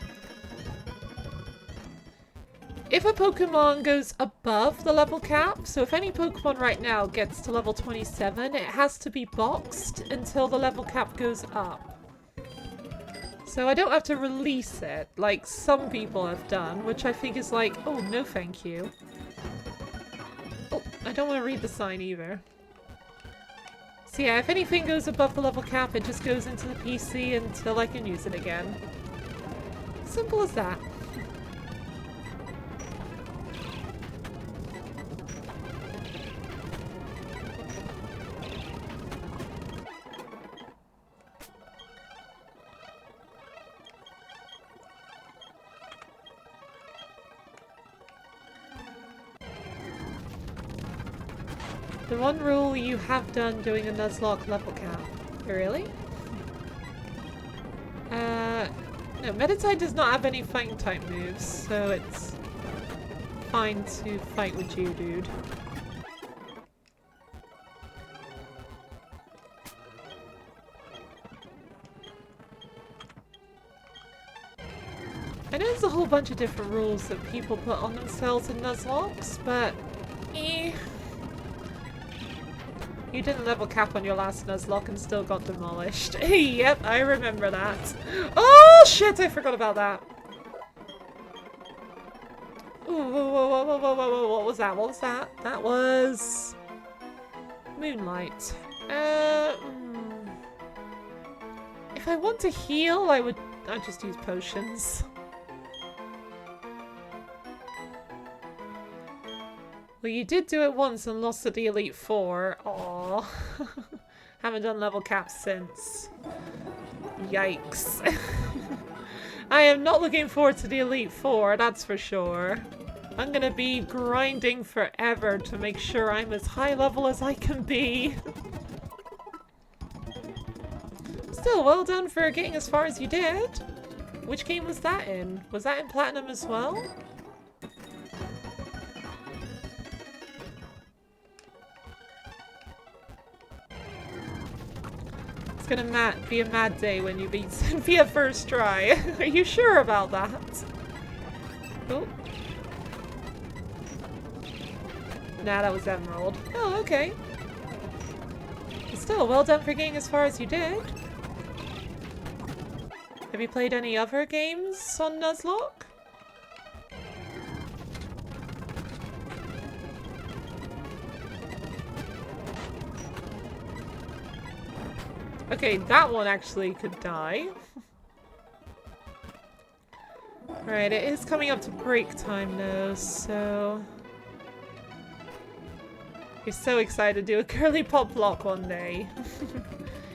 If a Pokemon goes above the level cap, so if any Pokemon right now gets to level 27, it has to be boxed until the level cap goes up. So I don't have to release it, like some people have done, which I think is like, oh, no thank you. Oh, I don't want to read the sign either. So yeah, if anything goes above the level cap, it just goes into the PC until I can use it again. Simple as that. The one rule you have done doing a Nuzlocke level cap. Really? No, Meditite does not have any fighting type moves, so it's fine to fight with you, dude. I know there's a whole bunch of different rules that people put on themselves in Nuzlockes, but you didn't level cap on your last Nuzlocke and still got demolished. Yep, I remember that. Oh shit, I forgot about that. Ooh, whoa, what was that? What was that? That was... Moonlight. If I want to heal, I'd just use potions. Well, you did do it once and lost to the Elite Four. Aww. Haven't done level caps since. Yikes. I am not looking forward to the Elite Four, that's for sure. I'm gonna be grinding forever to make sure I'm as high level as I can be. Still, well done for getting as far as you did. Which game was that in? Was that in Platinum as well? It's gonna be a mad day when you beat Cynthia first try. Are you sure about that? Oh. Nah, that was Emerald. Oh, okay. Still, well done for getting as far as you did. Have you played any other games on Nuzlocke? Okay, that one actually could die. Alright, it is coming up to break time though, so... You're so excited to do a girly pop block one day.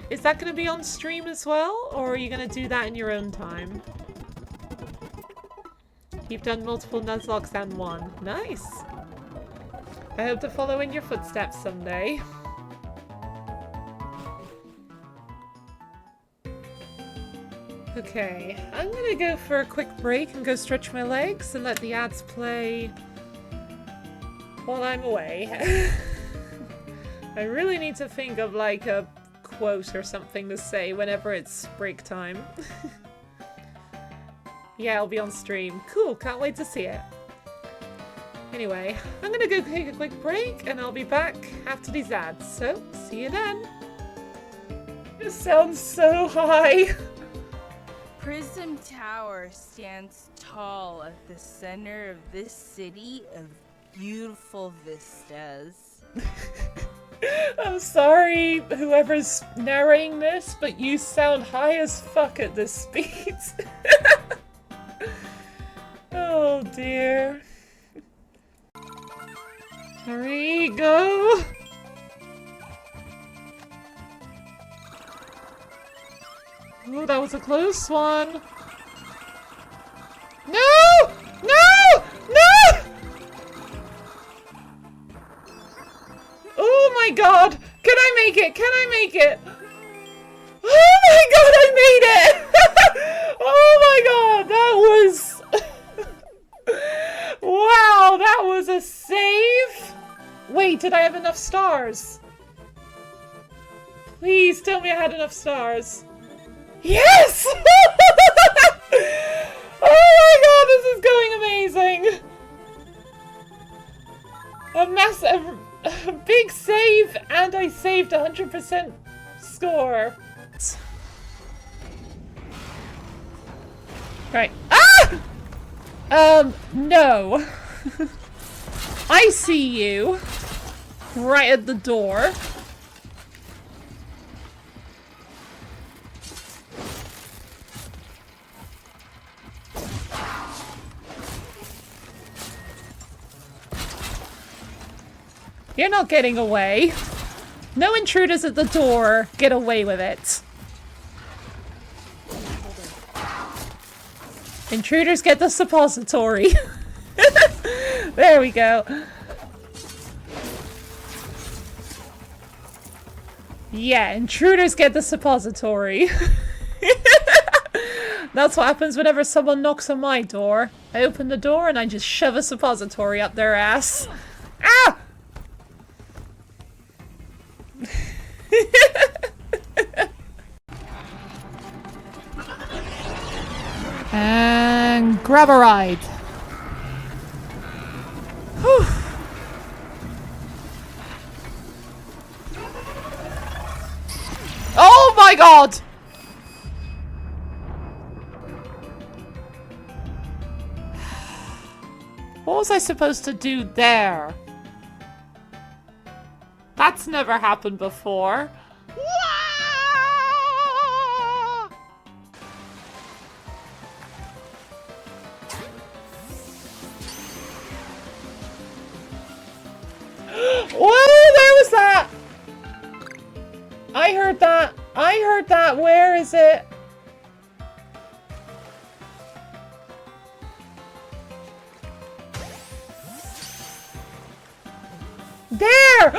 Is that going to be on stream as well, or are you going to do that in your own time? You've done multiple Nuzlockes and one. Nice! I hope to follow in your footsteps someday. Okay, I'm gonna go for a quick break and go stretch my legs and let the ads play while I'm away. I really need to think of like a quote or something to say whenever it's break time. Yeah, I'll be on stream. Cool, can't wait to see it. Anyway, I'm gonna go take a quick break and I'll be back after these ads, so see you then. This sounds so high. Prism Tower stands tall at the center of this city of beautiful vistas. I'm sorry, whoever's narrating this, but you sound high as fuck at this speed. Oh dear. Hurry, go! Oh, that was a close one. No! No! No! Oh my god! Can I make it? Can I make it? Oh my god, I made it! Oh my god, that was... Wow, that was a save? Wait, did I have enough stars? Please tell me I had enough stars. Yes! Oh my god, this is going amazing! A big save, and I saved 100% score. Right. Ah! No. I see you. Right at the door. You're not getting away. No intruders at the door. Get away with it. Intruders get the suppository. There we go. Yeah, intruders get the suppository. That's what happens whenever someone knocks on my door. I open the door and I just shove a suppository up their ass. Ah! And grab a ride. Whew. Oh my god! What was I supposed to do there? That's never happened before. Whoa, where was that? I heard that. I heard that. Where is it? There!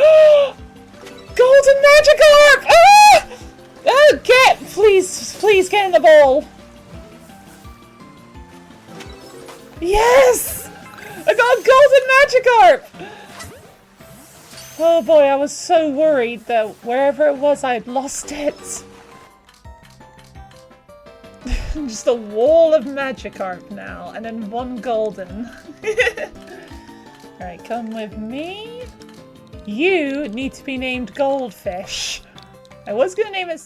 Golden Magikarp! Ah! Oh, please get in the bowl. Yes! I got a Golden Magikarp! Oh boy, I was so worried that wherever it was, I had lost it. Just a wall of Magikarp now, and then one golden. Alright, come with me. You need to be named Goldfish. I was gonna name it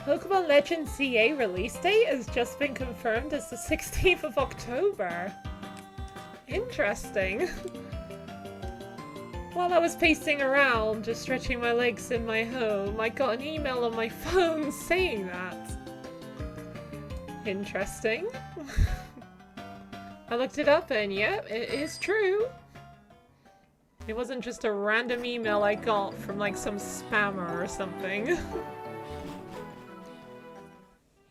Pokemon Legends CA release date has just been confirmed as the 16th of October. Interesting. While I was pacing around, just stretching my legs in my home, I got an email on my phone saying that. Interesting. I looked it up and yep, it is true. It wasn't just a random email I got from like some spammer or something.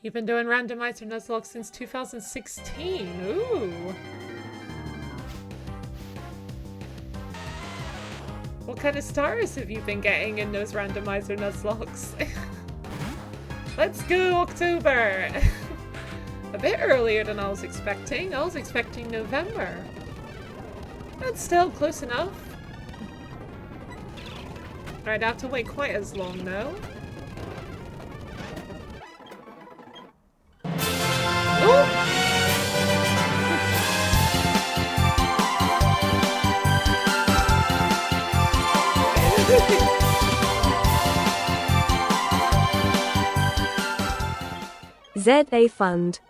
You've been doing randomizer Nuzlocke since 2016. Ooh. What kind of stars have you been getting in those randomizer Nuzlocks? Let's go, October! A bit earlier than I was expecting. I was expecting November. That's still close enough. I'd have to wait quite as long though. ZA Fund.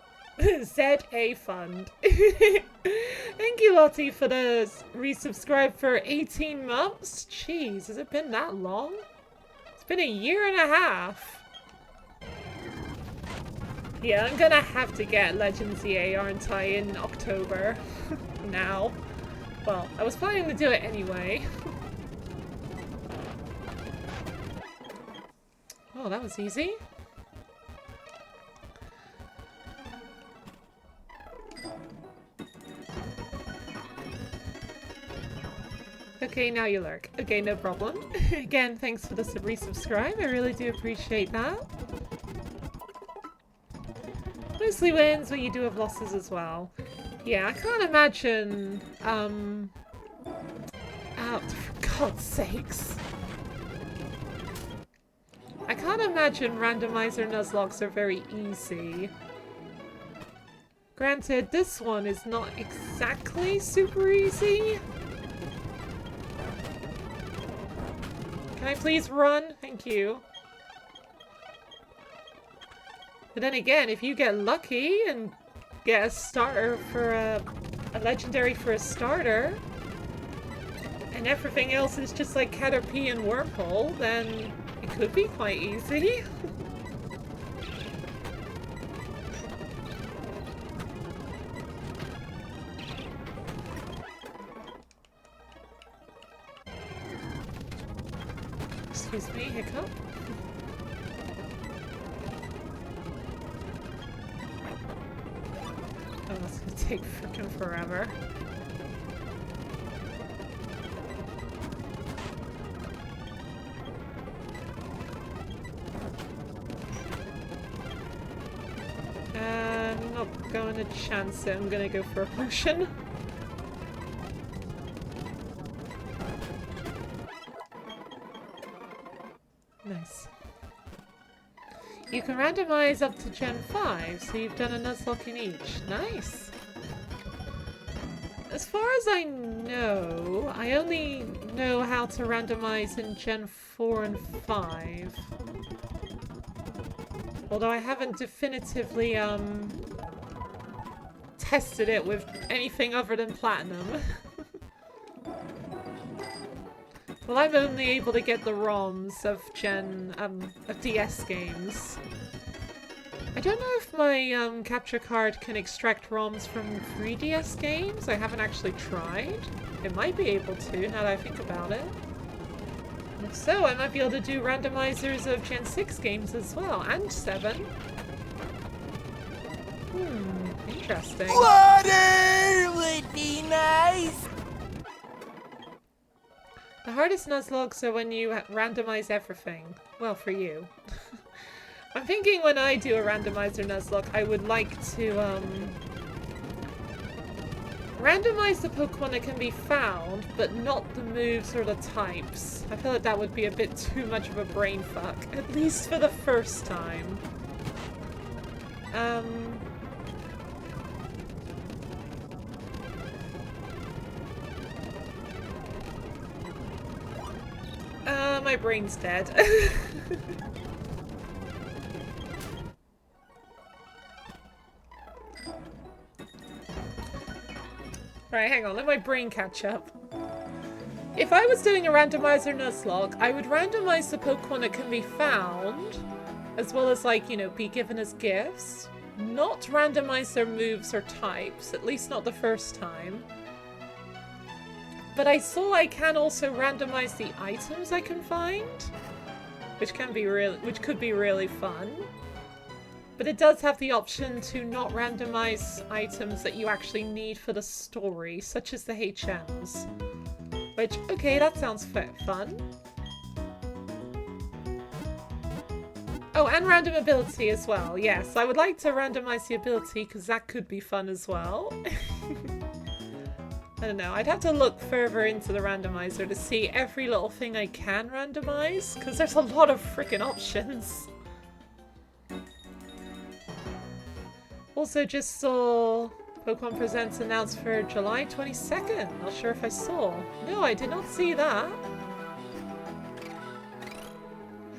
ZA Fund. Thank you, Lottie, for the resubscribe for 18 months. Jeez, has it been that long? It's been a year and a half. Yeah, I'm gonna have to get Legends EA, aren't I, in October. Now. Well, I was planning to do it anyway. Oh, that was easy. Okay, now you lurk. Okay, no problem. Again, thanks for the resubscribe. I really do appreciate that. Mostly wins, but you do have losses as well. Yeah, I can't imagine Oh, for God's sakes. I can't imagine randomizer Nuzlocks are very easy. Granted, this one is not exactly super easy. Can I please run? Thank you. But then again, if you get lucky and get a starter for a legendary for a starter, and everything else is just like Caterpie and Wormhole, then it could be quite easy. Excuse me, hiccup. Oh, that's gonna take frickin' forever. I'm not going to chance it. I'm gonna go for a potion. Nice. You can randomize up to Gen 5, so you've done a Nuzlocke in each. Nice! As far as I know, I only know how to randomize in Gen 4 and 5. Although I haven't definitively, tested it with anything other than Platinum. Well, I'm only able to get the ROMs of of DS games. I don't know if my, capture card can extract ROMs from 3DS games. I haven't actually tried. It might be able to, now that I think about it. And if so, I might be able to do randomizers of Gen 6 games as well, and 7. Interesting. Water would be nice! The hardest Nuzlocke are when you randomize everything. Well, for you. I'm thinking when I do a randomizer Nuzlocke, I would like to, randomize the Pokemon that can be found, but not the moves or the types. I feel like that would be a bit too much of a brain fuck, at least for the first time. My brain's dead. Right, hang on, let my brain catch up. If I was doing a randomizer Nuzlocke, I would randomize the Pokemon that can be found, as well as, like, you know, be given as gifts. Not randomize their moves or types, at least not the first time. But I saw I can also randomize the items I can find, which could be really fun. But it does have the option to not randomize items that you actually need for the story, such as the HMs. Which, okay, that sounds fun. Oh, and random ability as well. Yes, I would like to randomize the ability because that could be fun as well. I don't know, I'd have to look further into the randomizer to see every little thing I can randomize, because there's a lot of freaking options. Also just saw Pokemon Presents announced for July 22nd. Not sure if I saw. No, I did not see that.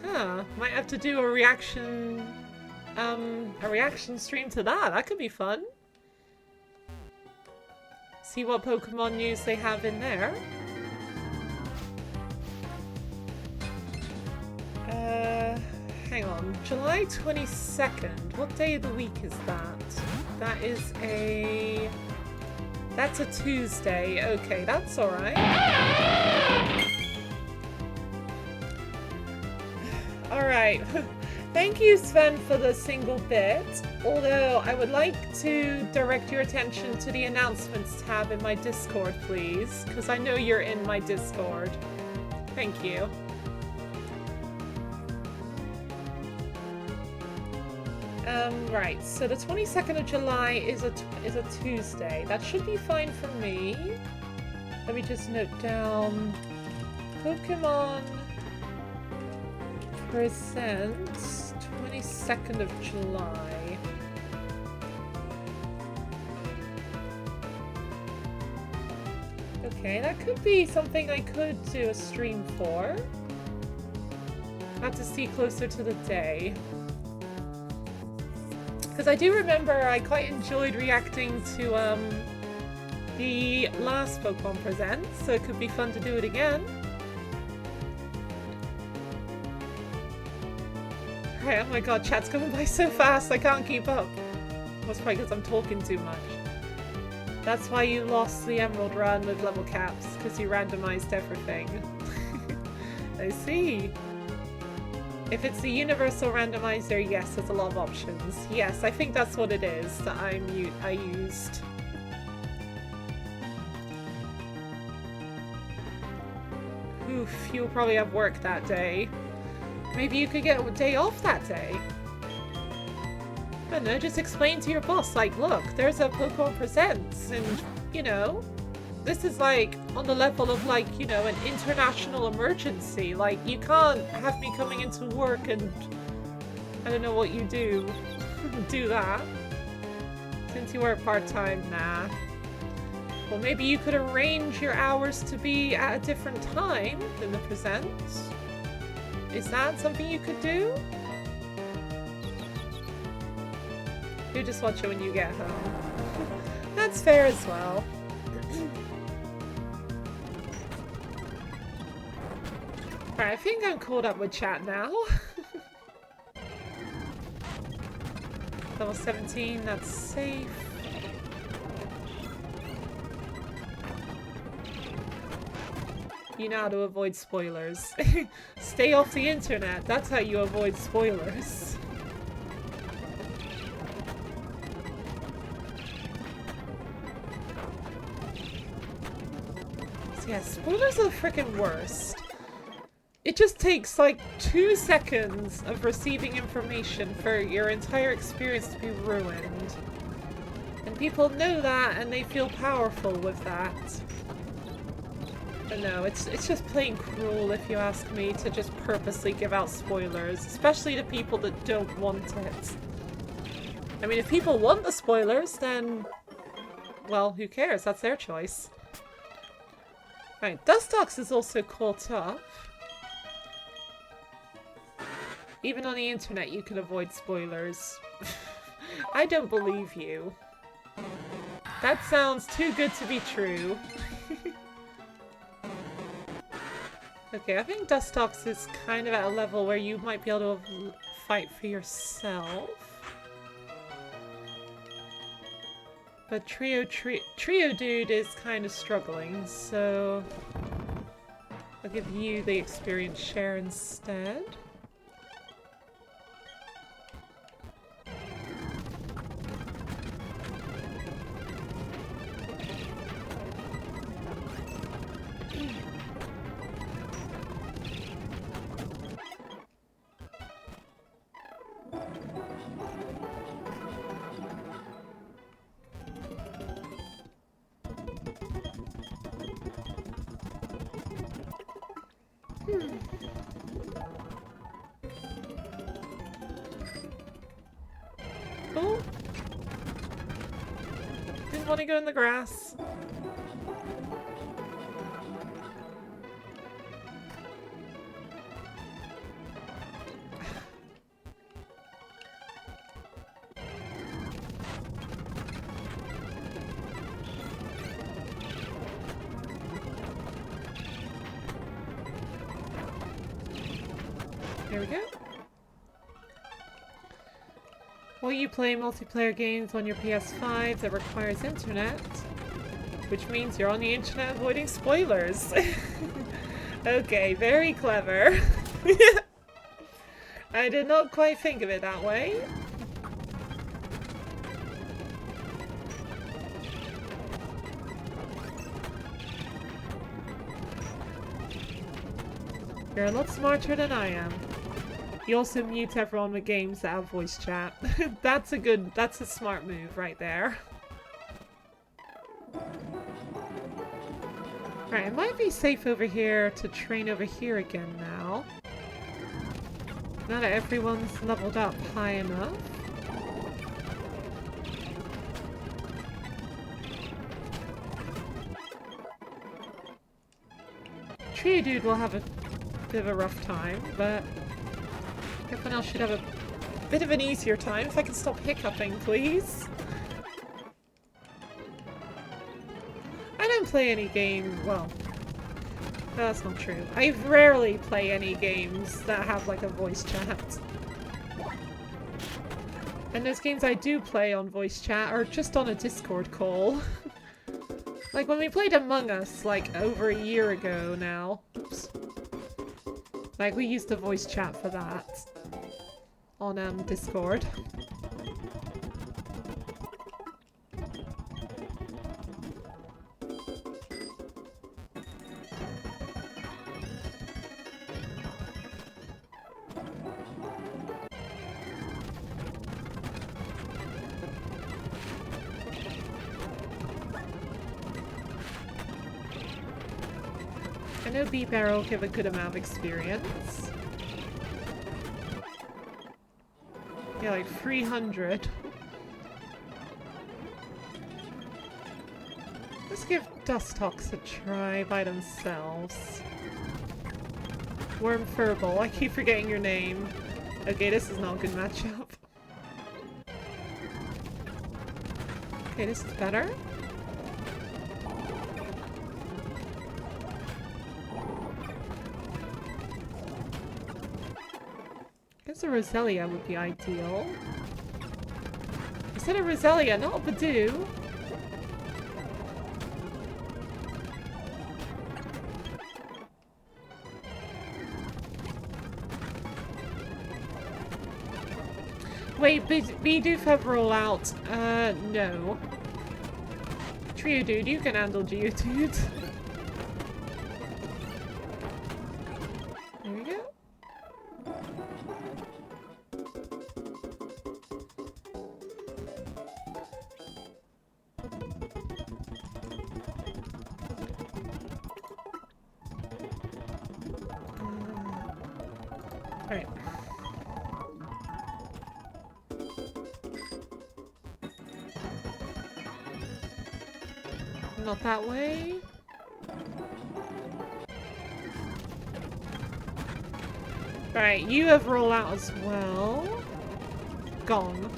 Huh, might have to do a reaction stream to that. That could be fun. See what Pokemon news they have in there. Hang on. July 22nd. What day of the week is that? That's a Tuesday. Okay, that's alright. Alright. Thank you, Sven, for the single bit. Although, I would like to direct your attention to the announcements tab in my Discord, please. Because I know you're in my Discord. Thank you. Right, so the 22nd of July is a Tuesday. That should be fine for me. Let me just note down Pokémon presents 22nd of July. Okay, that could be something I could do a stream for. I have to see closer to the day. Because I do remember I quite enjoyed reacting to the last Pokemon Presents, so it could be fun to do it again. Right, oh my god, chat's going by so fast, I can't keep up. That's probably because I'm talking too much. That's why you lost the Emerald run with level caps, because you randomized everything. I see. If it's the universal randomizer, yes, there's a lot of options. Yes, I think that's what it is that I used. Oof, you'll probably have work that day. Maybe you could get a day off that day. I don't know, just explain to your boss, like, look, there's a Pokemon Presents, and, you know, this is, like, on the level of, like, you know, an international emergency. Like, you can't have me coming into work and, I don't know what you do, do that. Since you work part-time, nah. Well, maybe you could arrange your hours to be at a different time than the Presents. Is that something you could do? You just watch it when you get home. That's fair as well. Alright, I think I'm caught up with chat now. Level 17, that's safe. You know how to avoid spoilers. Stay off the internet, that's how you avoid spoilers. Yeah, spoilers are the freaking worst. It just takes like 2 seconds of receiving information for your entire experience to be ruined. And people know that and they feel powerful with that. But no, it's just plain cruel, if you ask me, to just purposely give out spoilers, especially to people that don't want it. I mean, if people want the spoilers, then, well, who cares? That's their choice. Right, Dustox is also caught up. Even on the internet you can avoid spoilers. I don't believe you. That sounds too good to be true. Okay, I think Dustox is kind of at a level where you might be able to fight for yourself. But Trio Dude is kind of struggling, so I'll give you the experience share instead. Oh. Didn't want to go in the grass. There we go. Will you play multiplayer games on your PS5 that requires internet? Which means you're on the internet avoiding spoilers. Okay, very clever. I did not quite think of it that way. You're a lot smarter than I am. You also mute everyone with games that have voice chat. That's a smart move right there. Right, it might be safe over here to train over here again now. Now that everyone's leveled up high enough. Tree Dude will have a bit of a rough time, but everyone else should have a bit of an easier time. If I can stop hiccuping, please. I don't play any game. Well, that's not true. I rarely play any games that have like a voice chat. And those games I do play on voice chat are just on a Discord call. Like when we played Among Us like over a year ago now. Oops. Like we used a voice chat for that on Discord. I know B-Barrel give a good amount of experience. Yeah, like 300. Let's give Dustox a try by themselves. Worm Furball, I keep forgetting your name. Okay, this is not a good matchup. Okay, this is better. I guess a Roselia would be ideal. I said a Roselia, not a Badoo. Wait, Bidoof have rollout? No. Trio Dude, you can handle Geodude. There we go. Alright. Not that way. Alright, you have rollout as well. Gong.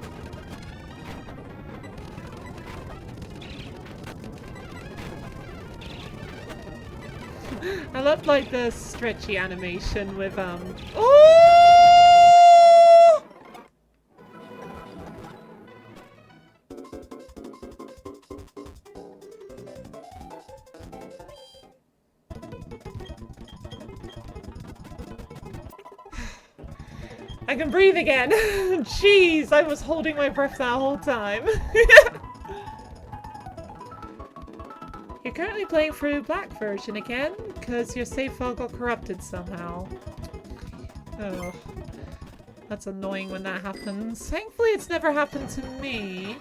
I love like the stretchy animation with Oh! I can breathe again. Jeez, I was holding my breath that whole time. You're currently playing through Black version again, because your save file got corrupted somehow. Oh, that's annoying when that happens. Thankfully it's never happened to me.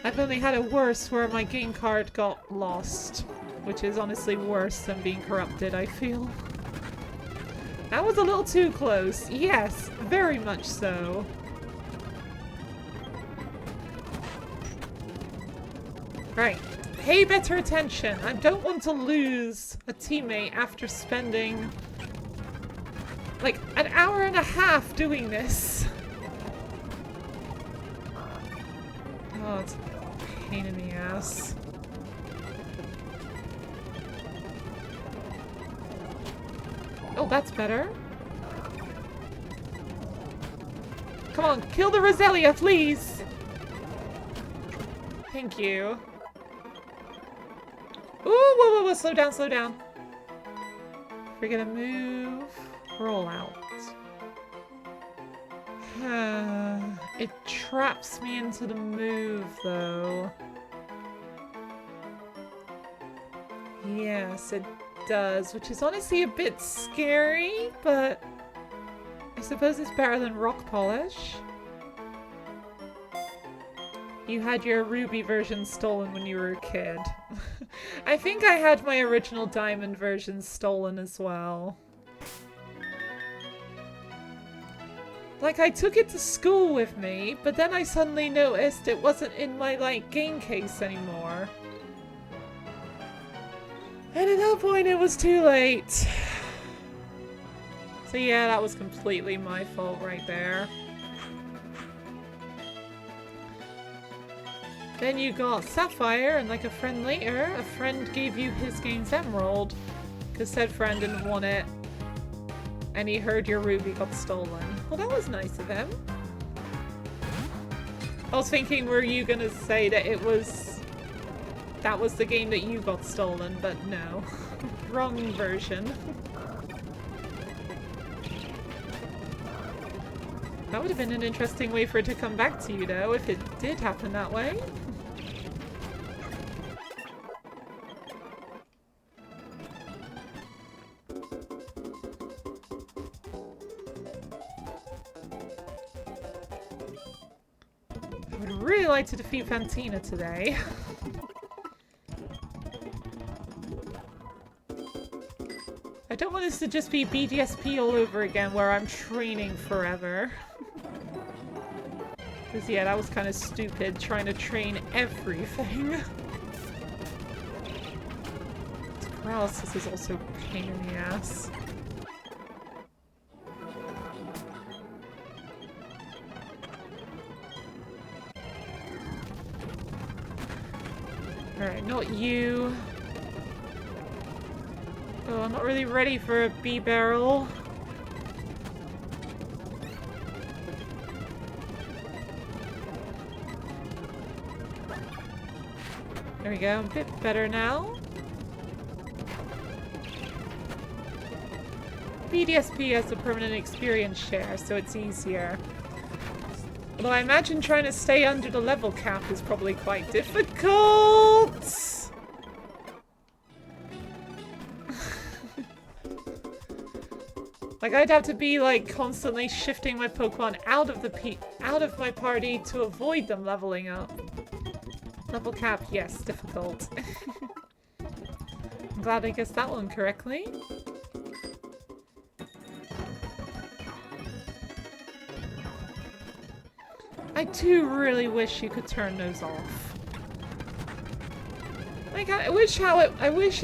I've only had it worse where my game card got lost, which is honestly worse than being corrupted, I feel. That was a little too close. Yes, very much so. Right. Pay better attention. I don't want to lose a teammate after spending like an hour and a half doing this. Oh, it's a pain in the ass. Oh, that's better. Come on, kill the Roselia, please! Thank you. Ooh, whoa, whoa, whoa, slow down, slow down. We're gonna move. Roll out. It traps me into the move, though. Yes, it does, which is honestly a bit scary, but I suppose it's better than rock polish. You had your Ruby version stolen when you were a kid. I think I had my original Diamond version stolen as well. Like, I took it to school with me, but then I suddenly noticed it wasn't in my, like, game case anymore. And at that point, it was too late. So yeah, that was completely my fault right there. Then you got Sapphire, and like a friend later, a friend gave you his game's Emerald, because said friend didn't want it. And he heard your Ruby got stolen. Well, that was nice of him. I was thinking, were you gonna say that it was... that was the game that you got stolen, but no. Wrong version. That would have been an interesting way for it to come back to you, though, if it did happen that way. I would really like to defeat Fantina today. I don't want this to just be BDSP all over again, where I'm training forever. Because yeah, that was kind of stupid, trying to train everything. Paralysis is also a pain in the ass. Alright, not you. Oh, I'm not really ready for a bee barrel. There we go, a bit better now. BDSP has a permanent experience share, so it's easier. Although I imagine trying to stay under the level cap is probably quite difficult. Like, I'd have to be, like, constantly shifting my Pokemon out of my party to avoid them leveling up. Level cap, yes, difficult. I'm glad I guessed that one correctly. I do really wish you could turn those off. Like, I wish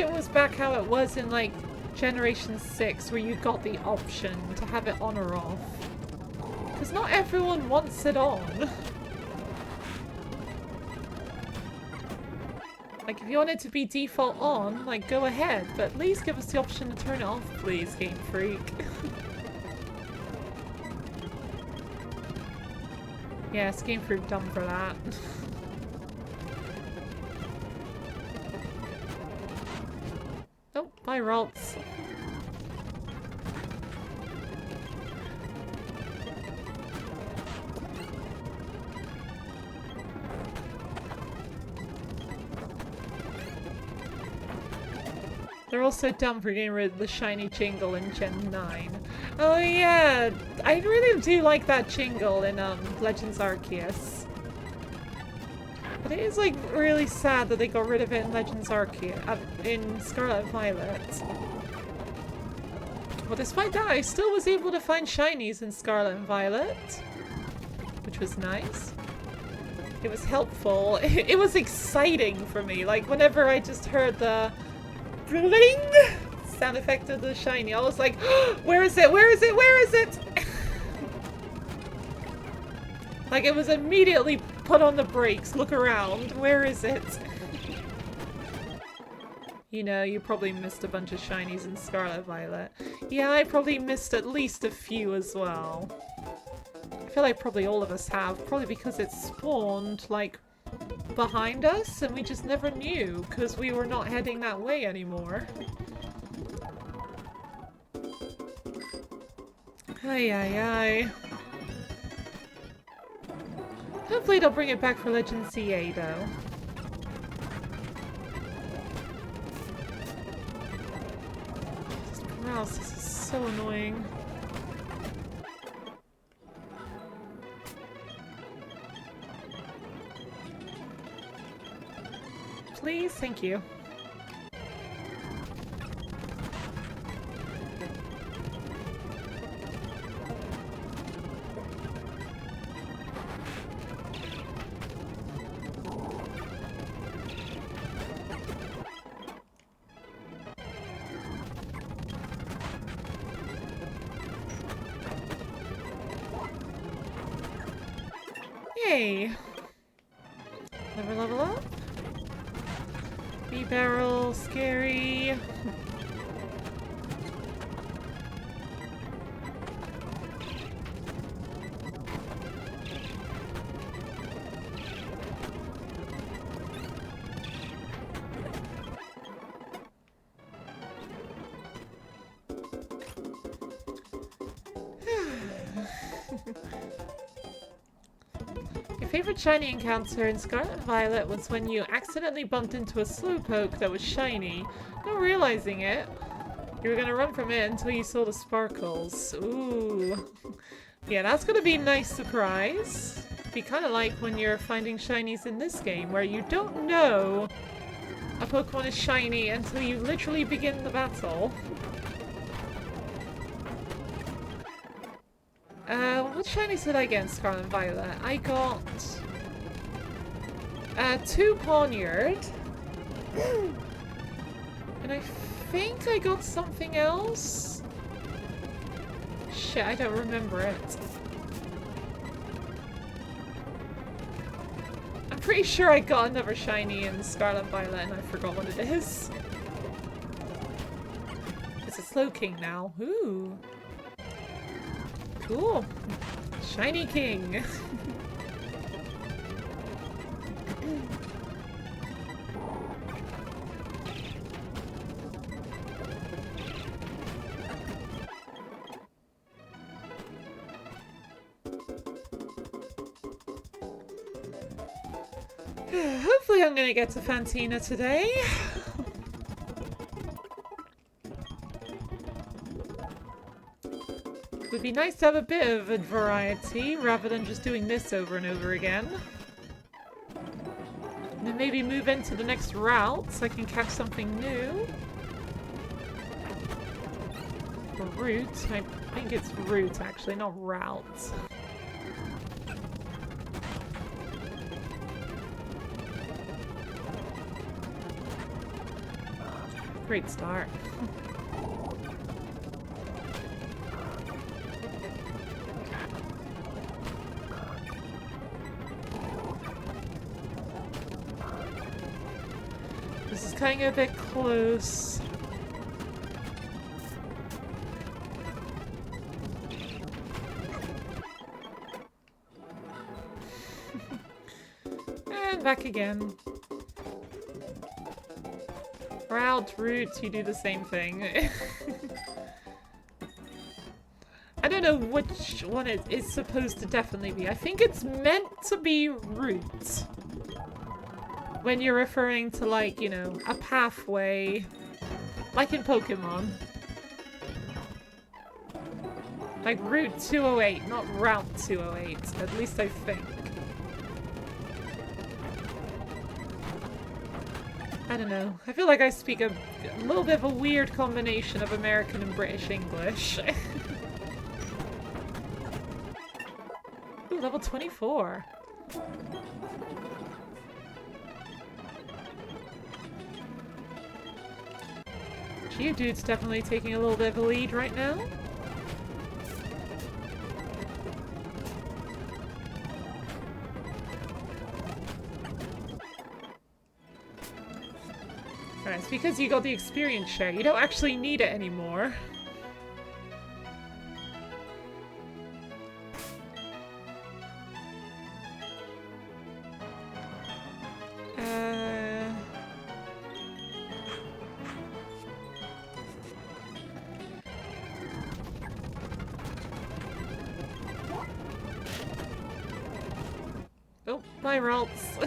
it was back how it was in, like, Generation 6, where you got the option to have it on or off. Because not everyone wants it on. Like, if you want it to be default on, like, go ahead, but at least give us the option to turn it off, please, Game Freak. Yes, Game Freak dumb for that. Oh, bye, Ralts. They're also dumb for getting rid of the shiny jingle in Gen 9. Oh yeah, I really do like that jingle in Legends Arceus. But it is like really sad that they got rid of it in Legends Arceus, in Scarlet and Violet. But despite that, I still was able to find shinies in Scarlet and Violet, which was nice. It was helpful. It was exciting for me. Like whenever I just heard the bling sound effect of the shiny, I was like, oh, where is it? Where is it? Where is it? Like it was immediately put on the brakes, look around, where is it? You know, you probably missed a bunch of shinies in Scarlet Violet. Yeah, I probably missed at least a few as well. I feel like probably all of us have, probably because it spawned, like, behind us, and we just never knew, because we were not heading that way anymore. Ay, ay, ay. Hopefully they'll bring it back for Legend CA, though. This is so annoying. please? Thank you. Yay! Never level up. B-barrel, scary. Your favorite shiny encounter in Scarlet and Violet was when you accidentally bumped into a slowpoke that was shiny. Not realizing it, you were gonna run from it until you saw the sparkles. Ooh. Yeah, that's gonna be a nice surprise. Be kinda like when you're finding shinies in this game, where you don't know a Pokemon is shiny until you literally begin the battle. What shinies did I get in Scarlet and Violet? I got 2 Poniard. And I think I got something else? Shit, I don't remember it. I'm pretty sure I got another shiny in Scarlet and Violet and I forgot what it is. It's a Slowking now. Ooh. Cool. Shiny King. Hopefully I'm gonna get to Fantina today. It would be nice to have a bit of a variety rather than just doing this over and over again. And then maybe move into the next route so I can catch something new. Or route. I think it's route actually, not route. Great start. This is cutting a bit close. And back again. Route, route, you do the same thing. I don't know which one it is supposed to definitely be. I think it's meant to be route. When you're referring to, like, you know, a pathway. Like in Pokemon. Like Route 208, not Route 208. At least I think. I don't know. I feel like I speak a little bit of a weird combination of American and British English. Ooh, level 24. Geodude's definitely taking a little bit of a lead right now. Alright, it's because you got the experience share. You don't actually need it anymore. Oh, my routes.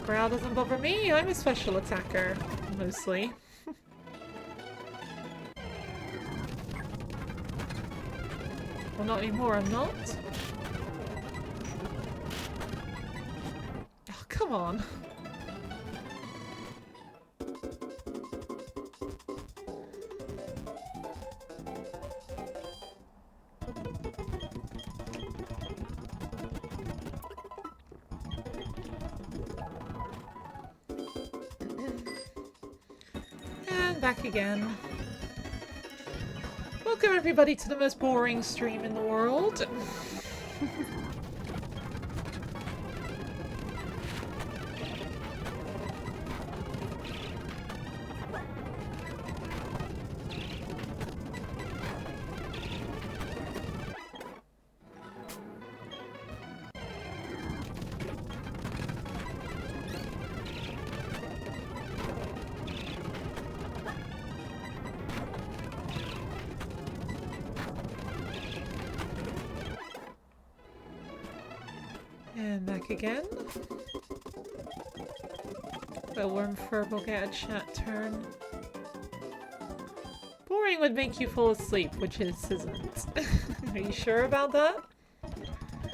Growl doesn't bother me. I'm a special attacker, mostly. Well, not anymore, I'm not. Come on. And back again. Welcome everybody to the most boring stream in the world. And back again. The worm furb will get a chat turn. Boring would make you fall asleep, which isn't. Are you sure about that?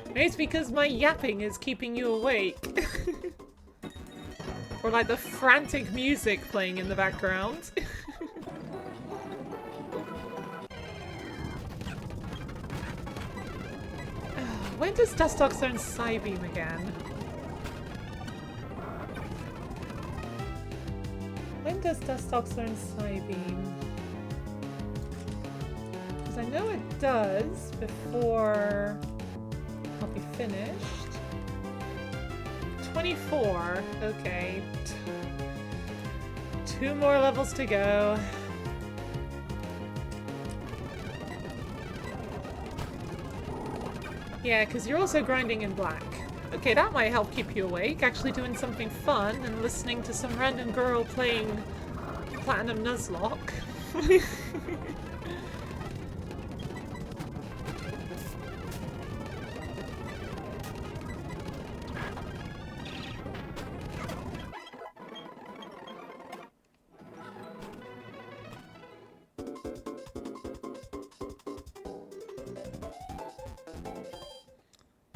Maybe it's because my yapping is keeping you awake. Or like the frantic music playing in the background. When does Dustox learn Psybeam again? When does Dustox learn Psybeam? Because I know it does before I'll be finished. 24. Okay. 2 more levels to go. Yeah, because you're also grinding in black. Okay, that might help keep you awake, actually doing something fun and listening to some random girl playing Platinum Nuzlocke.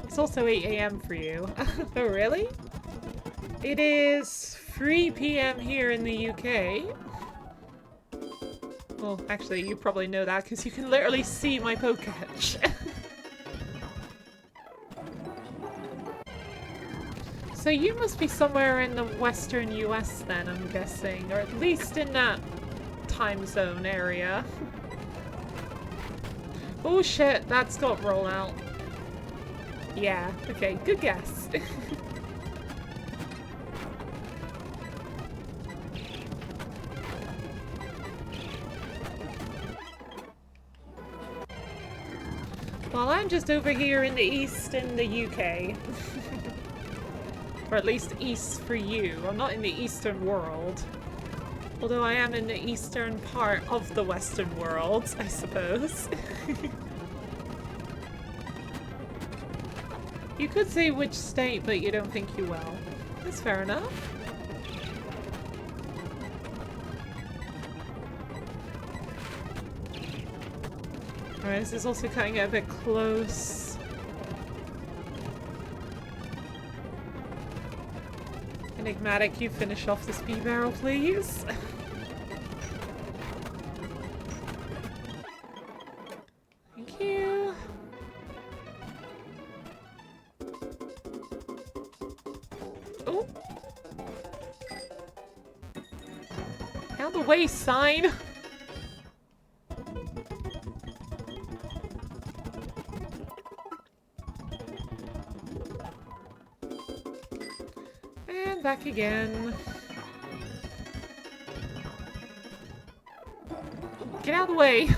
It's also 8 AM for you. Oh, really? It is 3 PM here in the UK. Well, actually, you probably know that because you can literally see my Pokétch. So you must be somewhere in the western US then, I'm guessing. Or at least in that time zone area. Oh shit, that's got rollout. Yeah, okay, good guess. Well, I'm just over here in the east in the UK. Or at least east for you. I'm not in the eastern world. Although I am in the eastern part of the western world, I suppose. You could say which state, but you don't think you will. That's fair enough. Alright, this is also cutting it a bit close. Enigmatic, you finish off this bee barrel, please. Thank you. Oh. Out of the way, sign. And back again. Get out of the way.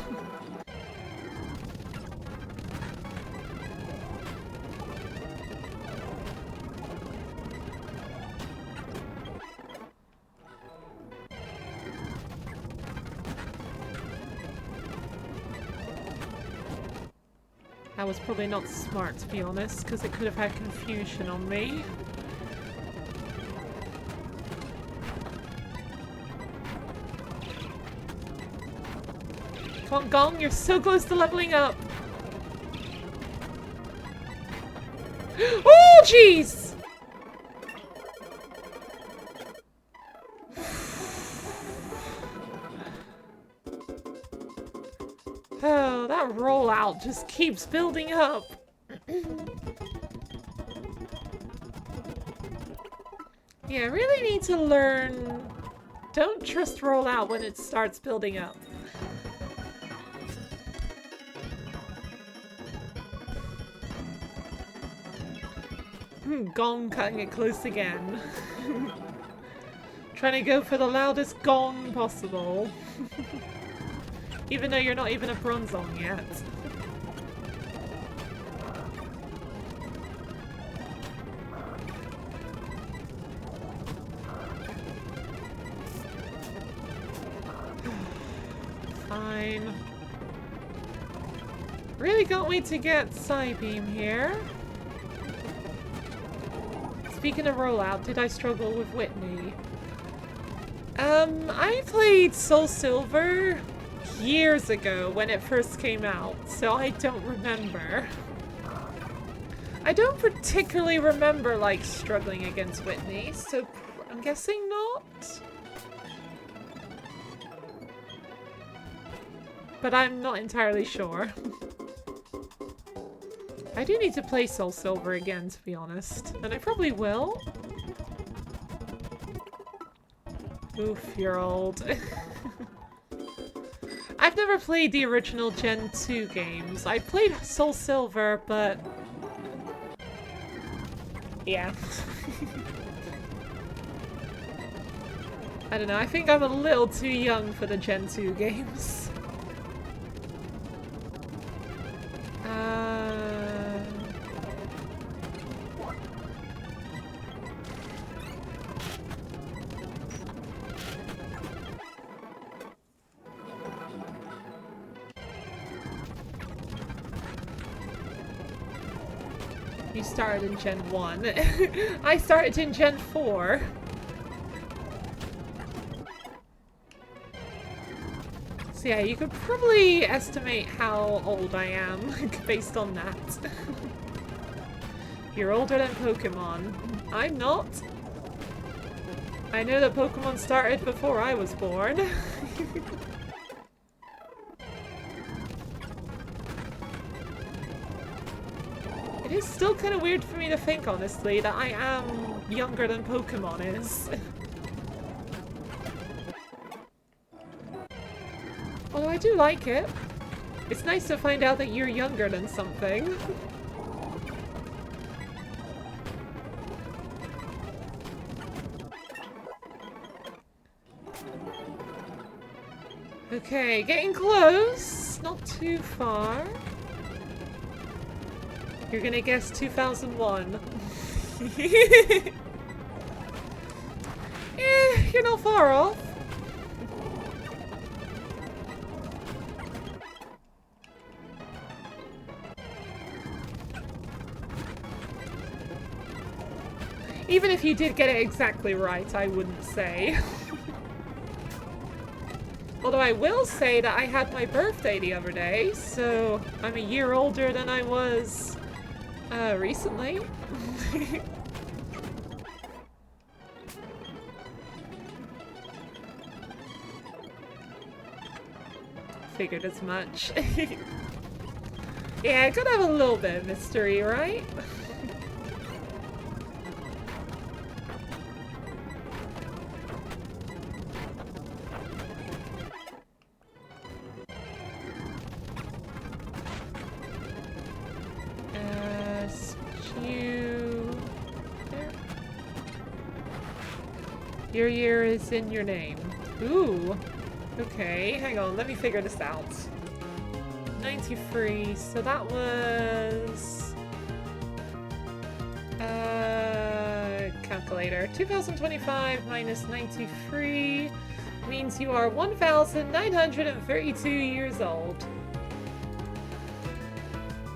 That was probably not smart, to be honest, because it could have had confusion on me. Come on, Gong, you're so close to leveling up! Oh, jeez! just keeps building up. Yeah, I really need to learn. Don't just roll out when it starts building up. Gong cutting it close again. Trying to go for the loudest gong possible. Even though you're not even a bronzong yet. Fine. Really can't wait to get Psybeam here. Speaking of rollout, did I struggle with Whitney? I played Soul Silver years ago when it first came out, so I don't remember. I don't particularly remember, like, struggling against Whitney, so I'm guessing not. But I'm not entirely sure. I do need to play Soul Silver again, to be honest. And I probably will. Oof, you're old. I've never played the original Gen 2 games. I played Soul Silver, but... yeah. I don't know, I think I'm a little too young for the Gen 2 games. You started in Gen 1. I started in Gen 4. So yeah, you could probably estimate how old I am based on that. You're older than Pokémon. I'm not. I know that Pokémon started before I was born. It is still kind of weird for me to think, honestly, that I am younger than Pokémon is. Although I do like it. It's nice to find out that you're younger than something. Okay, getting close. Not too far. You're gonna guess 2001. You're not far off. Even if you did get it exactly right, I wouldn't say. Although I will say that I had my birthday the other day, so I'm a year older than I was recently. Figured as much. Yeah, I gotta have a little bit of mystery, right? Your year is in your name. Ooh. Okay, hang on, let me figure this out. 93, so that was... calculator. 2025 minus 93 means you are 1,932 years old.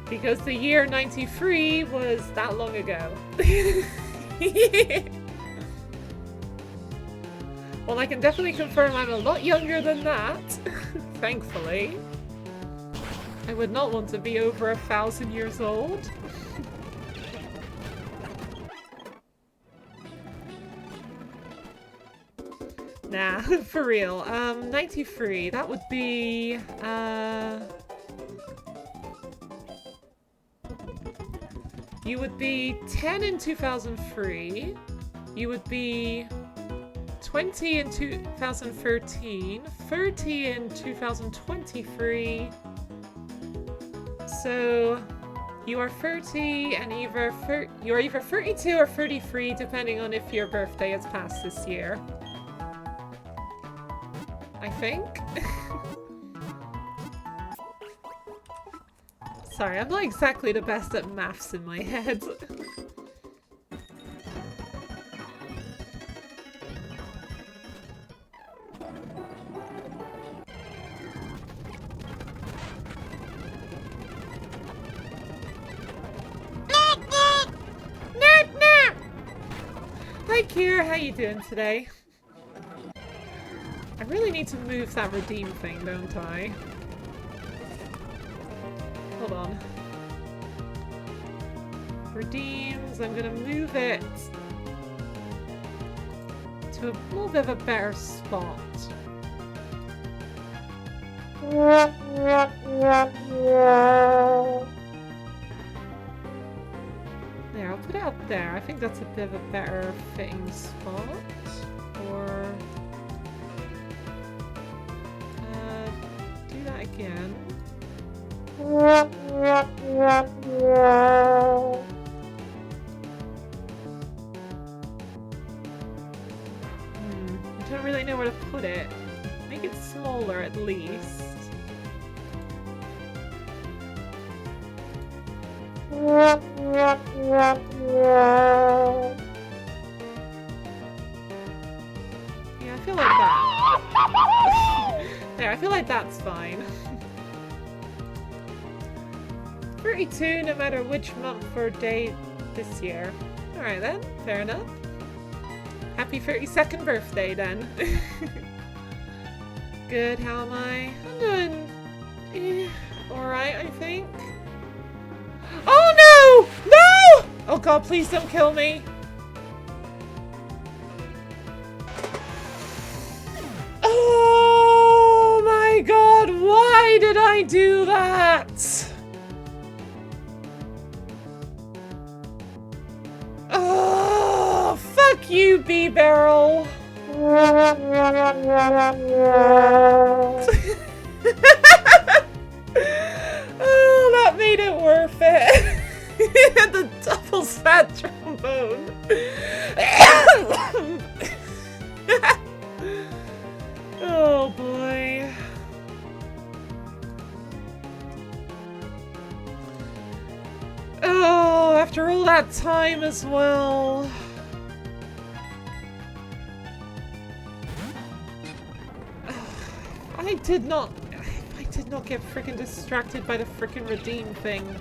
Because the year 93 was that long ago. Well, I can definitely confirm I'm a lot younger than that, thankfully. I would not want to be over 1,000 years old. Nah, for real. 93, that would be, You would be 10 in 2003. You would be 20 in 2013. 30 in 2023. So you are 30 and you're either 32 or 33 depending on if your birthday has passed this year. I think. Sorry, I'm not exactly the best at maths in my head. Hi Kier, how you doing today? I really need to move that redeem thing, don't I? Hold on. Redeems, I'm gonna move it to a little bit of a better spot. There, I'll put it up there. I think that's a bit of a better fitting spot. Or do that again. I don't really know where to put it. Make it smaller at least. Yeah, I feel like that. There, I feel like that's fine. 32 no matter which month or day this year. Alright then, fair enough. Happy 32nd birthday then. Good, how am I? I'm doing alright, I think. Oh no! No! Oh god, please don't kill me. Oh my god, why did I do that? Oh, fuck you, B-Barrel. Oh, that made it worth it. The double sad trombone. Oh boy. Oh, after all that time as well. I did not get freaking distracted by the freaking redeem thing.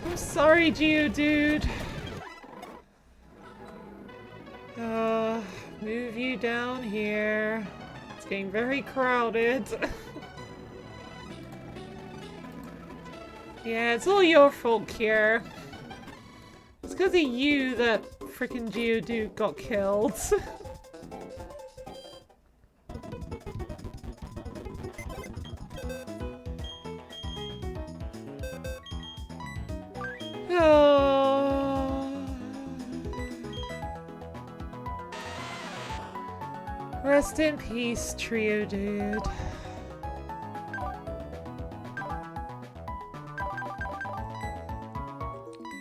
I'm sorry, Geodude. Move you down here. It's getting very crowded. Yeah, it's all your fault, Kier. It's because of you that freaking Geodude got killed. Oh. Rest in peace, Trio Dude.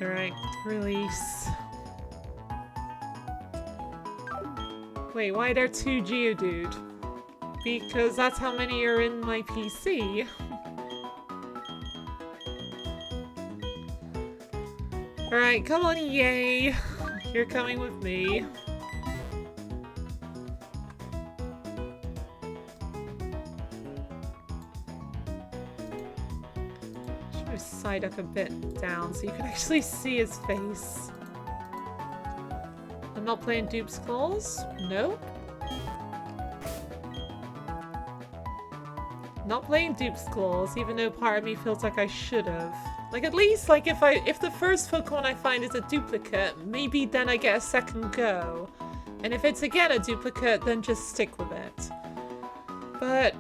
Alright, release. Wait, why are there two Geodude? Because that's how many are in my PC. Alright, come on, yay! You're coming with me. Should move side up a bit down so you can actually see his face. I'm not playing Dupe's Claws? Nope. Not playing Dupe's Claws, even though part of me feels like I should have. Like, at least, like, if the first Pokemon I find is a duplicate, maybe then I get a second go. And if it's again a duplicate, then just stick with it. But,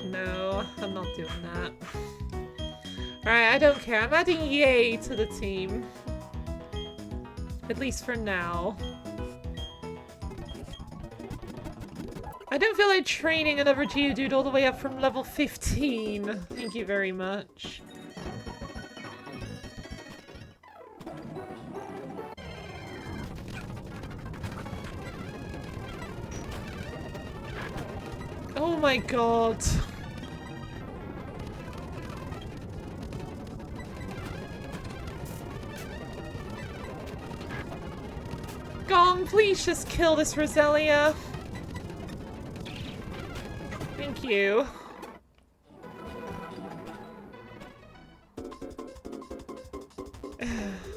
no. I'm not doing that. Alright, I don't care. I'm adding Yay to the team. At least for now. I don't feel like training another Geodude all the way up from level 15. Thank you very much. Oh my god. Gong, please just kill this Roselia. Thank you.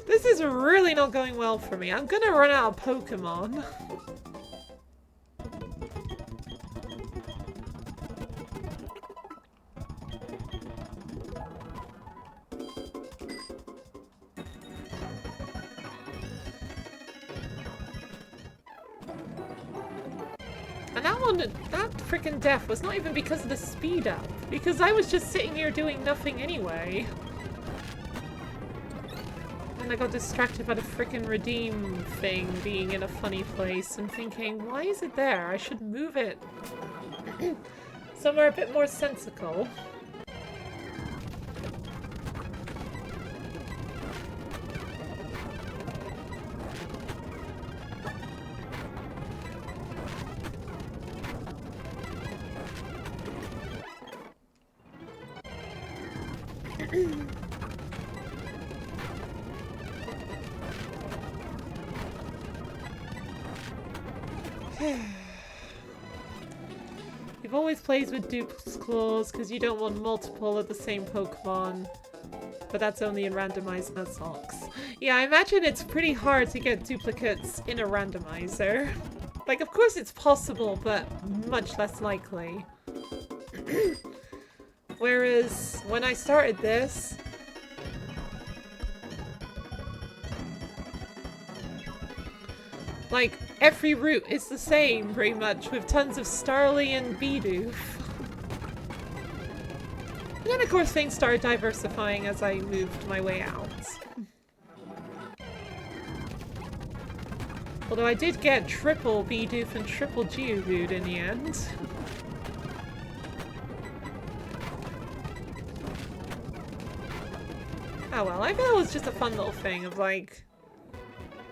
This is really not going well for me. I'm gonna run out of Pokémon. And that freaking death was not even because of the speed up, because I was just sitting here doing nothing anyway. And I got distracted by the freaking redeem thing being in a funny place and thinking, why is it there? I should move it somewhere a bit more sensical. You've always played with duplex claws because you don't want multiple of the same Pokemon, but that's only in randomized Nuzlocke. Yeah, I imagine it's pretty hard to get duplicates in a randomizer. Like, of course it's possible, but much less likely. Whereas, when I started this, like, every route is the same, pretty much, with tons of Starly and Bidoof. And then, of course, things started diversifying as I moved my way out. Although I did get triple Bidoof and triple Geodude in the end. Oh well, I thought it was just a fun little thing of like,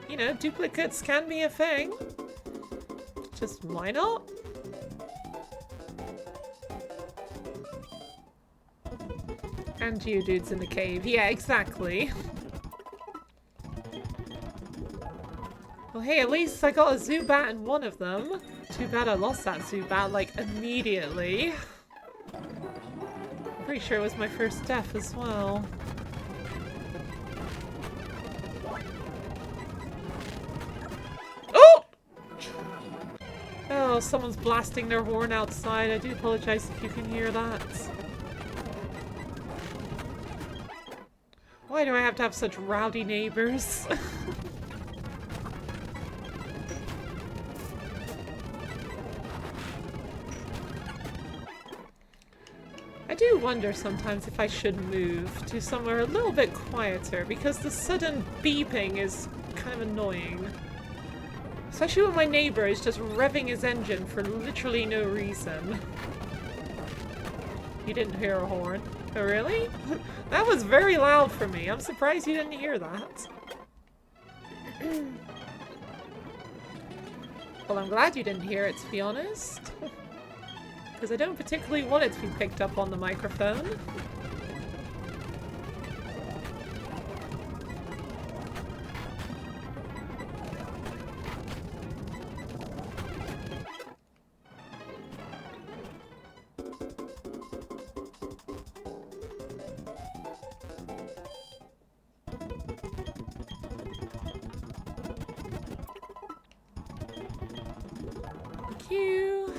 you know, duplicates can be a thing. Just why not? And Geodude's in the cave. Yeah, exactly. Well, hey, at least I got a Zubat in one of them. Too bad I lost that Zubat, like, immediately. I'm pretty sure it was my first death as well. Oh, someone's blasting their horn outside. I do apologize if you can hear that. Why do I have to have such rowdy neighbors? I do wonder sometimes if I should move to somewhere a little bit quieter, because the sudden beeping is kind of annoying. Especially when my neighbor is just revving his engine for literally no reason. You didn't hear a horn? Oh, really? That was very loud for me. I'm surprised you didn't hear that. Well, I'm glad you didn't hear it, to be honest. Because I don't particularly want it to be picked up on the microphone. Thank you.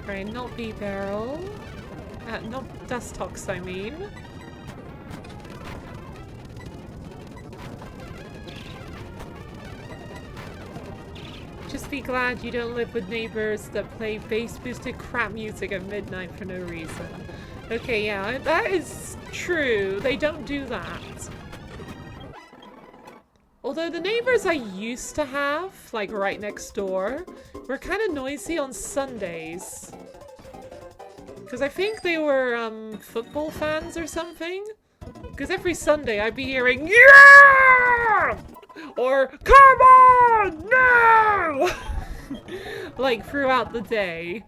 Right, not B-barrel. Not Dustox, I mean. be glad you don't live with neighbors that play bass-boosted crap music at midnight for no reason. Okay, yeah, that is true. They don't do that. Although the neighbors I used to have, like right next door, were kind of noisy on Sundays. Because I think they were football fans or something. Because every Sunday I'd be hearing, "Yeah!" Or, "Come on! No!" Like throughout the day.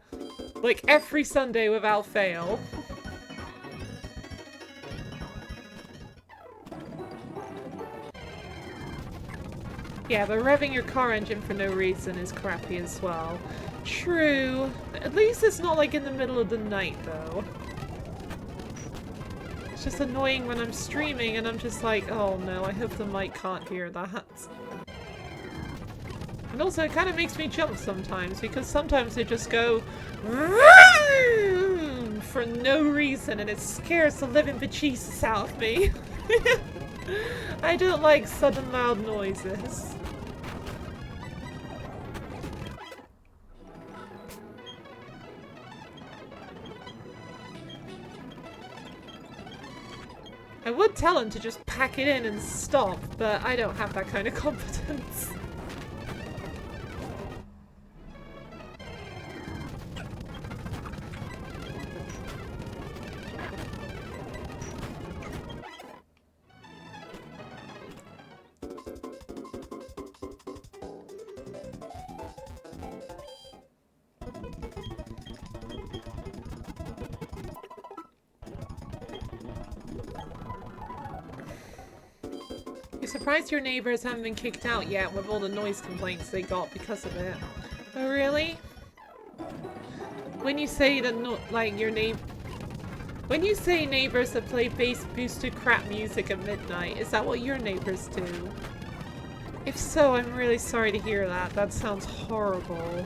Like every Sunday without fail. Yeah, but revving your car engine for no reason is crappy as well. True. At least it's not like in the middle of the night, though. It's just annoying when I'm streaming and I'm just like, oh no, I hope the mic can't hear that. And also, it kind of makes me jump sometimes, because sometimes they just go for no reason, and it scares the living bejesus out of me. I don't like sudden loud noises. I would tell him to just pack it in and stop, but I don't have that kind of competence. You're surprised your neighbors haven't been kicked out yet with all the noise complaints they got because of it. Oh, really? When you say that, like, your when you say neighbors that play bass-boosted crap music at midnight, is that what your neighbors do? If so, I'm really sorry to hear that. That sounds horrible.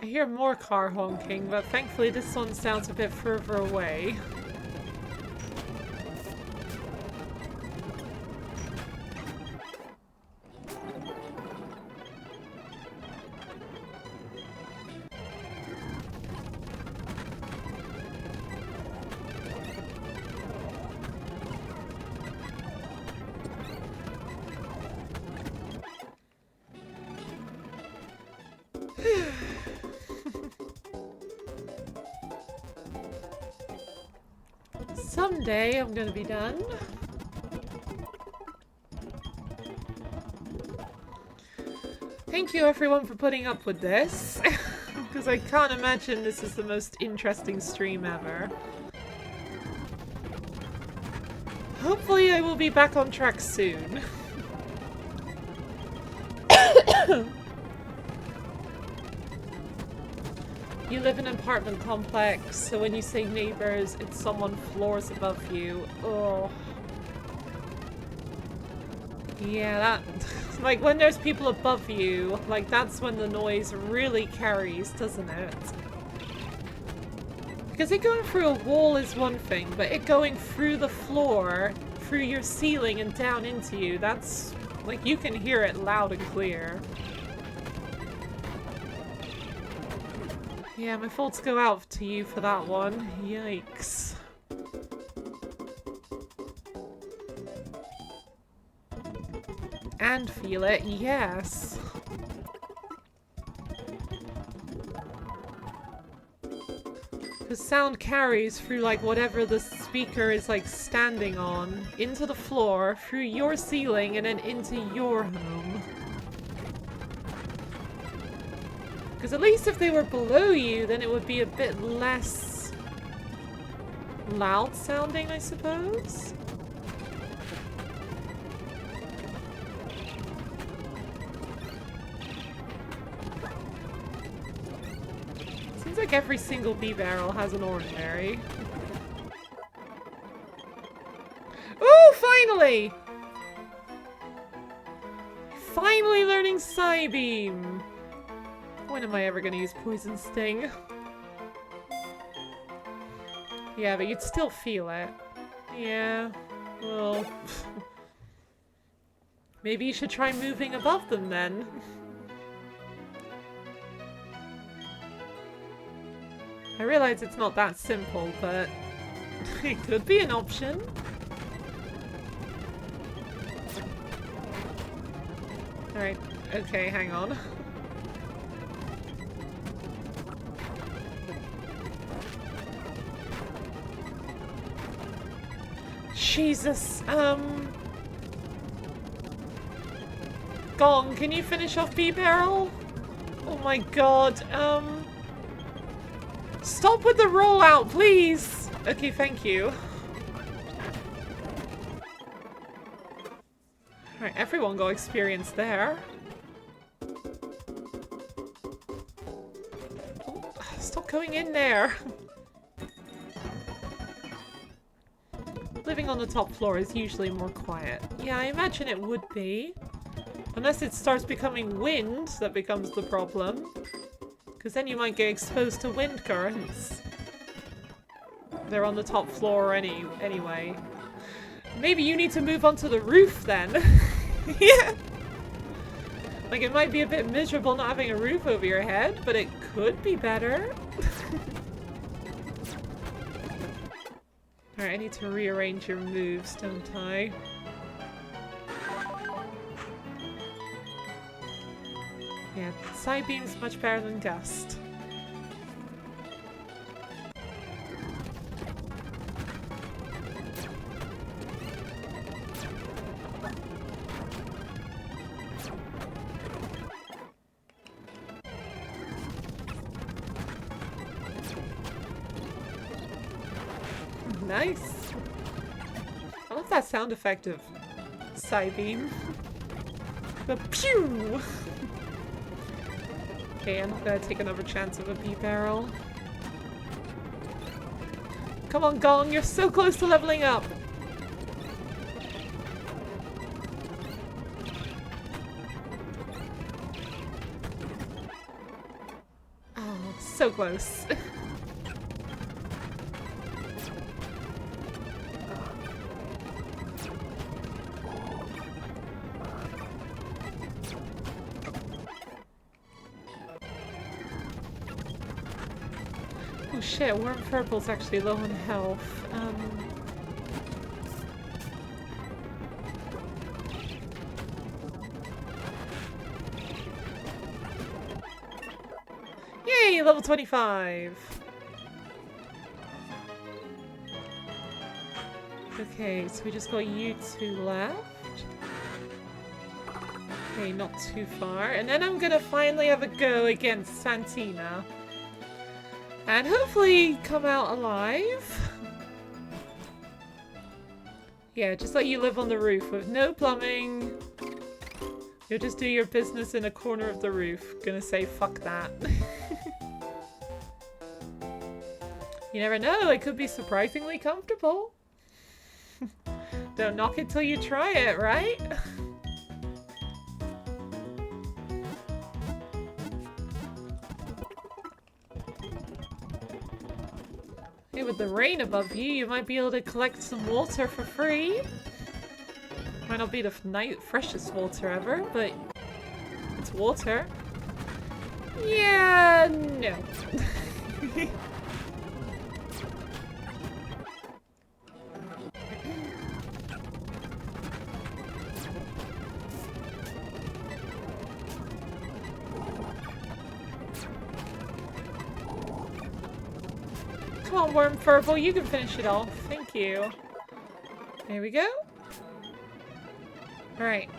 I hear more car honking, but thankfully this one sounds a bit further away. Someday I'm gonna be done. Thank you everyone for putting up with this, because I can't imagine this is the most interesting stream ever. Hopefully I will be back on track soon. You live in an apartment complex, so when you say neighbors, it's someone floors above you. Oh. Yeah, that... like, when there's people above you, like, that's when the noise really carries, doesn't it? Because it going through a wall is one thing, but it going through the floor, through your ceiling and down into you, that's... like, you can hear it loud and clear. Yeah, my faults go out to you for that one. Yikes. And feel it, yes. The sound carries through, like, whatever the speaker is, like, standing on, into the floor, through your ceiling, and then into your home. Because at least if they were below you, then it would be a bit less loud sounding, I suppose? Seems like every single bee barrel has an ordinary. Ooh, finally! finally learning Psybeam! When am I ever gonna use Poison Sting? Yeah, but you'd still feel it. Yeah, well... maybe you should try moving above them then. I realize it's not that simple, but it could be an option. Alright, okay, hang on. Jesus, Gong, can you finish off B-Barrel? Oh my god, stop with the rollout, please! Okay, thank you. Alright, everyone got experience there. Oh, stop going in there! Living on the top floor is usually more quiet. Yeah, I imagine it would be. Unless it starts becoming wind, that becomes the problem. Because then you might get exposed to wind currents. They're on the top floor anyway. Maybe you need to move onto the roof then. Yeah. Like, it might be a bit miserable not having a roof over your head, but it could be better. Alright, I need to rearrange your moves, don't I? Yeah, Psybeam's much better than Gust. Nice! I love that sound effect of Psybeam. The pew! Okay, I'm not gonna take another chance of a B-Barrel. Come on, Gong, you're so close to leveling up! Oh, so close. Oh shit, Worm Purple's actually low on health. Yay, level 25! Okay, so we just got you two left. Okay, not too far. And then I'm gonna finally have a go against Santina. And hopefully come out alive. Yeah, just let you live on the roof with no plumbing. You'll just do your business in a corner of the roof. Gonna say fuck that. You never know, it could be surprisingly comfortable. Don't knock it till you try it, right? Hey, with the rain above you, you might be able to collect some water for free. Might not be the freshest water ever, but it's water. Yeah, no. Come on, Worm Purple, you can finish it off. Thank you. There we go. Alright.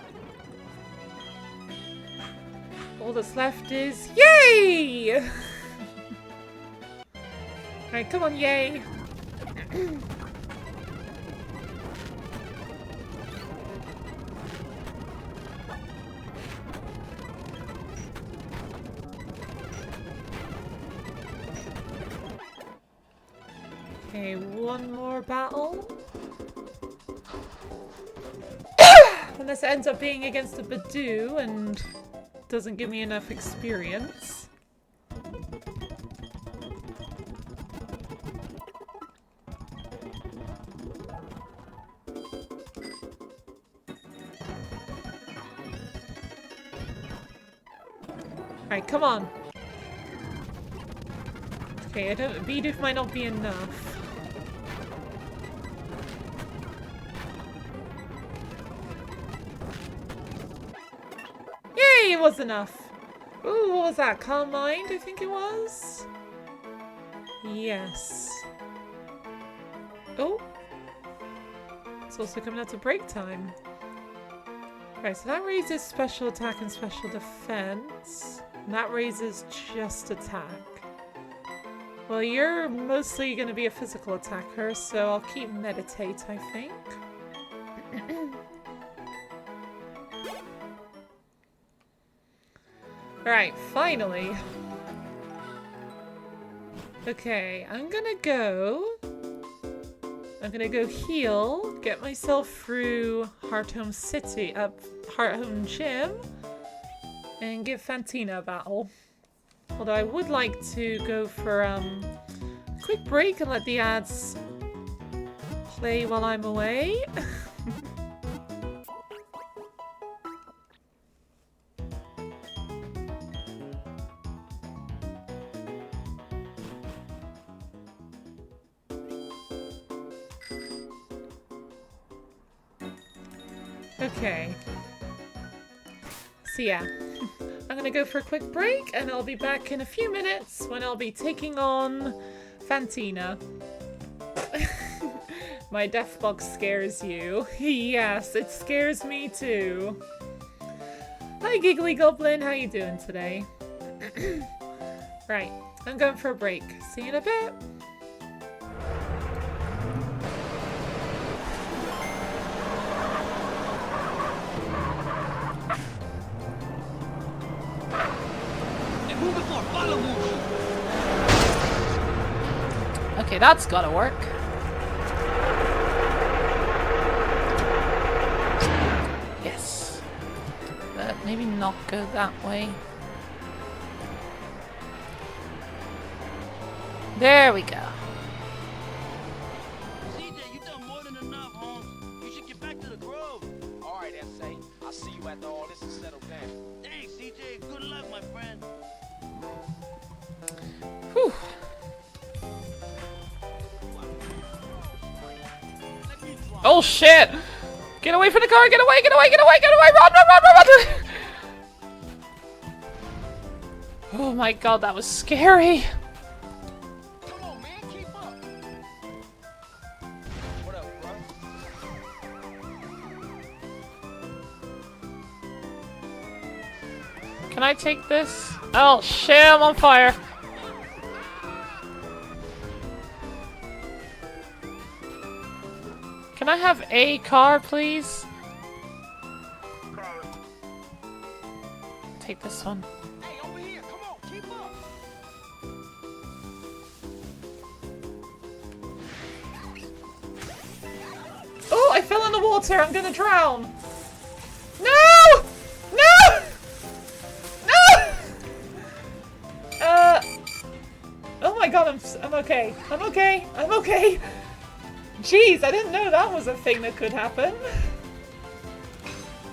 All that's left is yay! Alright, come on, yay! Okay, one more battle. Unless it ends up being against a Badoo and doesn't give me enough experience. Alright, come on. Okay, Bidoof might not be enough. Yay, it was enough. Ooh, what was that? Calm Mind, I think it was? Yes. Oh. It's also coming out to break time. Right, so that raises special attack and special defense. And that raises just attack. Well, you're mostly going to be a physical attacker, so I'll keep Meditate, I think. Alright, finally. Okay, I'm gonna go heal, get myself through Hearthome City, Hearthome Gym, and give Fantina a battle. Although I would like to go for a quick break and let the ads play while I'm away. Okay. So yeah, I'm gonna go for a quick break and I'll be back in a few minutes when I'll be taking on Fantina. My death box scares you. Yes, it scares me too. Hi Giggly Goblin, how you doing today? Right, I'm going for a break. See you in a bit. Okay, that's gotta work. Yes. But maybe not go that way. There we go. CJ, you done more than enough, Holmes. You should get back to the Grove. All right, S.A. I'll see you after all this is settled down. Thanks, CJ. Good luck, my friend. Whew. Oh shit! Get away from the car! Get away! Get away! Get away! Get away! Run! Run! Run! Run! Run! Oh my god, that was scary. Come on, man, keep up. What up, bro? Can I take this? Oh shit! I'm on fire. Can I have a car, please? Take this one. Hey, over here, come on, keep up. Oh, I fell in the water. I'm gonna drown. No! No! No! Oh my god, I'm okay. I'm okay. I'm okay. Jeez, I didn't know that was a thing that could happen.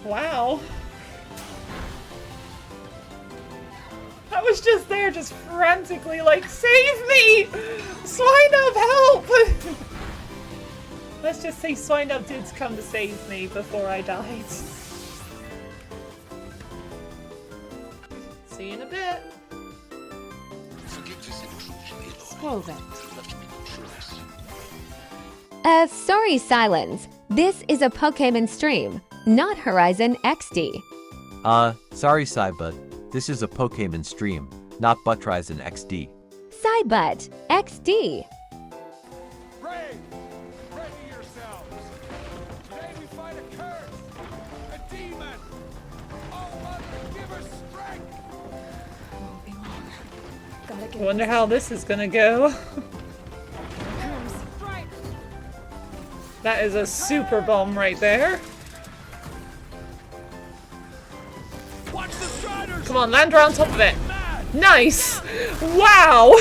Wow. I was just there, just frantically like, save me! Swinub, help! Let's just say Swinub did come to save me before I died. See you in a bit. Scroll then. Sorry, Silence. This is a Pokémon stream, not Horizon XD. Sorry, Cybut. This is a Pokémon stream, not Buttrizon XD. Cybut XD. Brave! Ready yourselves! Today we fight a curse! A demon! Oh, Mother, give us strength! I wonder how this is gonna go. That is a super bomb right there. Come on, land right on top of it. Nice! Wow!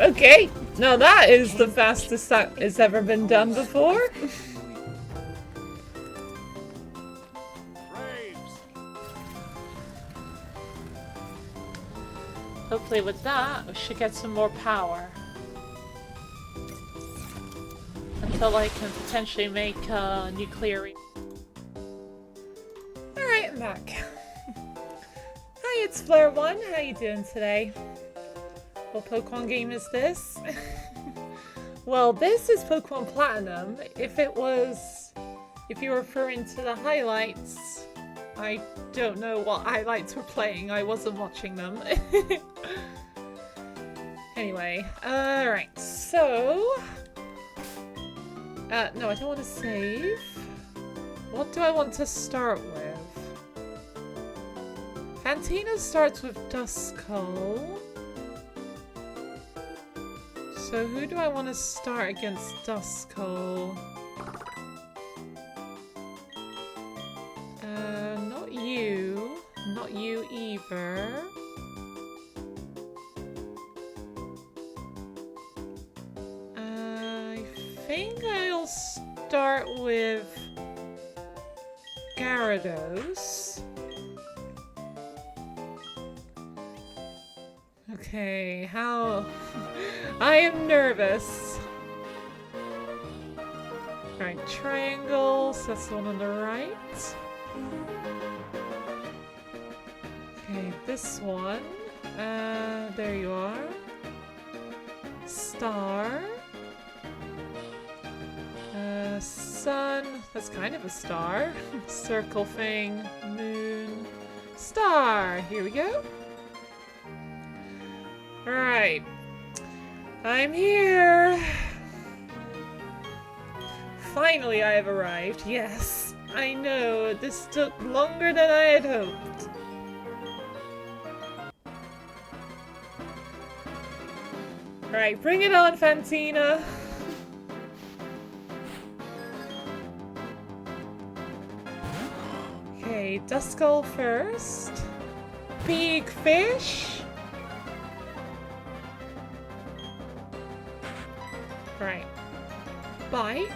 Okay, now that is the fastest that has ever been done before. Hopefully with that, we should get some more power. Until I can potentially make nuclear... Alright, I'm back. Hi, it's Flare1. How you doing today? What Pokemon game is this? Well, this is Pokemon Platinum. If you're referring to the highlights, I don't know what highlights we're playing. I wasn't watching them. Anyway, alright, so... no, I don't want to save. What do I want to start with? Fantina starts with Duskull. So who do I want to start against Duskull? Not you. Not you either. I think I'll start with Gyarados. Okay, how... I am nervous. Right, triangle, so that's the one on the right. Okay, this one. There you are. Star. Sun. That's kind of a star. Circle thing. Moon. Star. Here we go. Alright. I'm here. Finally I have arrived. Yes. I know. This took longer than I had hoped. Alright, bring it on, Fantina. Okay, Duskull first. Big fish. Right. Bite.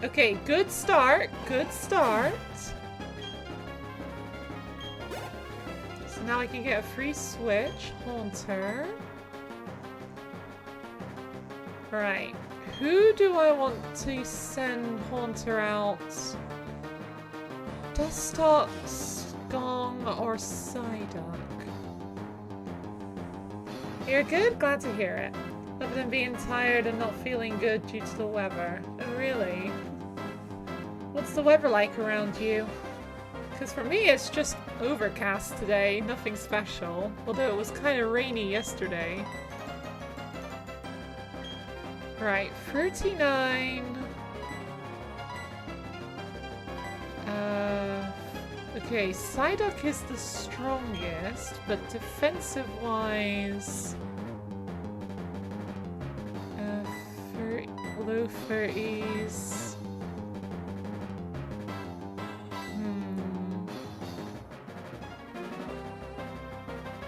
Okay, good start. Good start. So now I can get a free switch. Haunter. Right. Who do I want to send Haunter out? Dustox, Gong, or Psyduck? You're good? Glad to hear it. Other than being tired and not feeling good due to the weather. Oh, really? What's the weather like around you? Because for me, it's just overcast today. Nothing special. Although it was kind of rainy yesterday. Right, 39. Okay, Psyduck is the strongest, but defensive-wise... low 30s...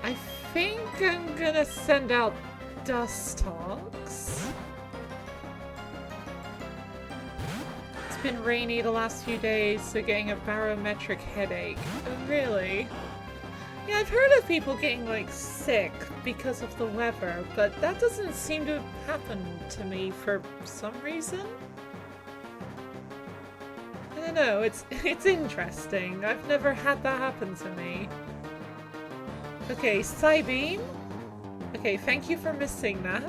I think I'm gonna send out Dustox. It's been rainy the last few days, so getting a barometric headache. Oh, really? Yeah, I've heard of people getting, like, sick because of the weather, but that doesn't seem to happen to me for some reason. I don't know, it's interesting. I've never had that happen to me. Okay, Psybeam. Okay, thank you for missing that.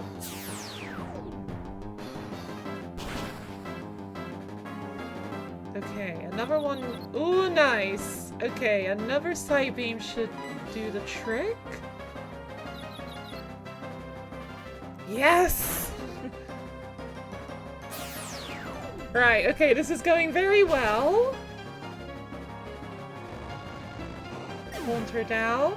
Okay, another one. Ooh, nice. Okay, another Psybeam should do the trick. Yes! Right, okay, this is going very well. Haunter down.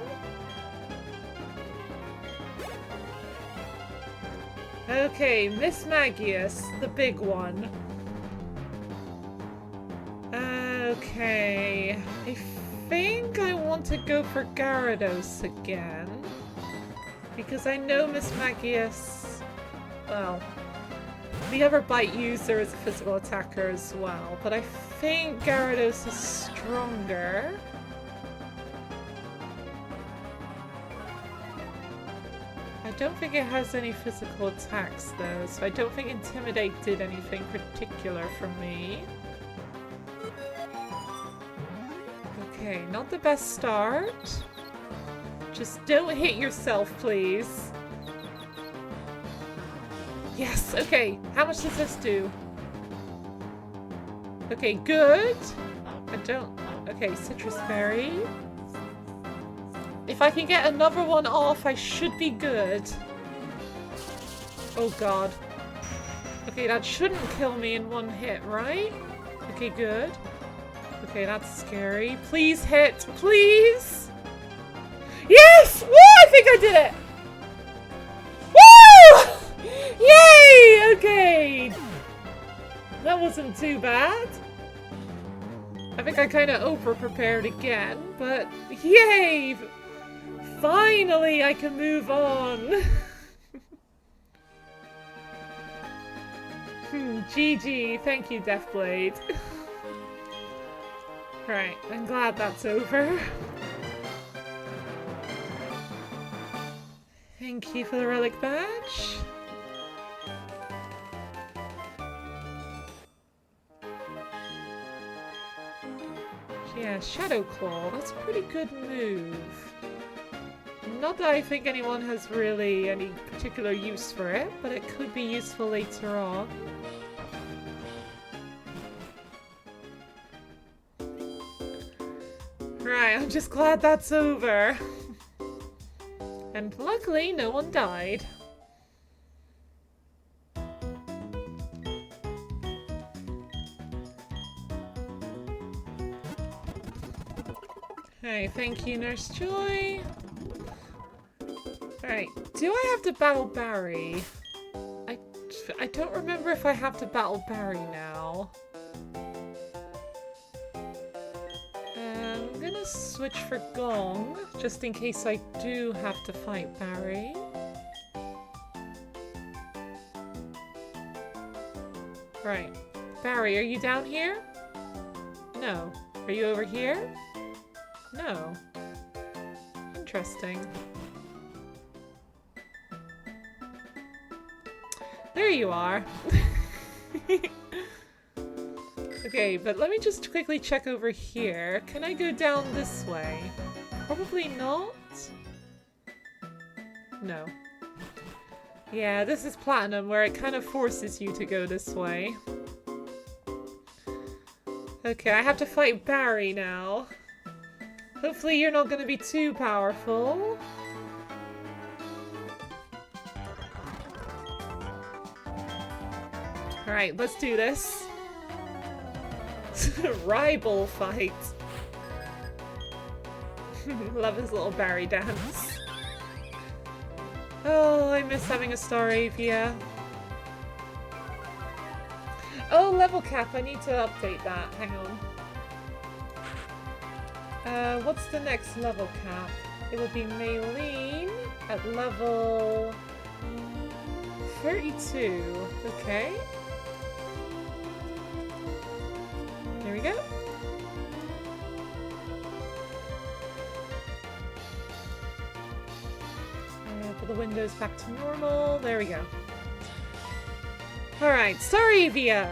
Okay, Miss Magius, the big one. Okay, I think I want to go for Gyarados again. Because I know Miss Magius, well, the other bite user is a physical attacker as well, but I think Gyarados is stronger. I don't think it has any physical attacks though, so I don't think Intimidate did anything particular for me. Okay, not the best start. Just don't hit yourself, please. Yes, okay. How much does this do? Okay, good. I don't... Okay, Citrus Berry. If I can get another one off, I should be good. Oh god. Okay, that shouldn't kill me in one hit, right? Okay, good. Okay, that's scary. Please hit. Please! Yes! Woo! I think I did it! Woo! Yay! Okay. That wasn't too bad. I think I kind of over-prepared again, but yay! Finally, I can move on. GG. Thank you, Deathblade. Right, I'm glad that's over. Thank you for the relic badge. Yeah, Shadow Claw. That's a pretty good move. Not that I think anyone has really any particular use for it, but it could be useful later on. Right, I'm just glad that's over. And luckily, no one died. Hey, thank you, Nurse Joy. Alright, do I have to battle Barry? I don't remember if I have to battle Barry now. I'm gonna switch for Gong, just in case I do have to fight Barry. Right. Barry, are you down here? No. Are you over here? No. Interesting. There you are. Okay, but let me just quickly check over here. Can I go down this way? Probably not. No. Yeah, this is Platinum, where it kind of forces you to go this way. Okay, I have to fight Barry now. Hopefully you're not going to be too powerful. Alright, let's do this. Rival fight. Love his little Barry dance. Oh, I miss having a Staravia. Oh, level cap. I need to update that. Hang on. What's the next level cap? It will be Maylene at level 32. Okay. There we go. Put the windows back to normal. There we go. Alright, Staravia!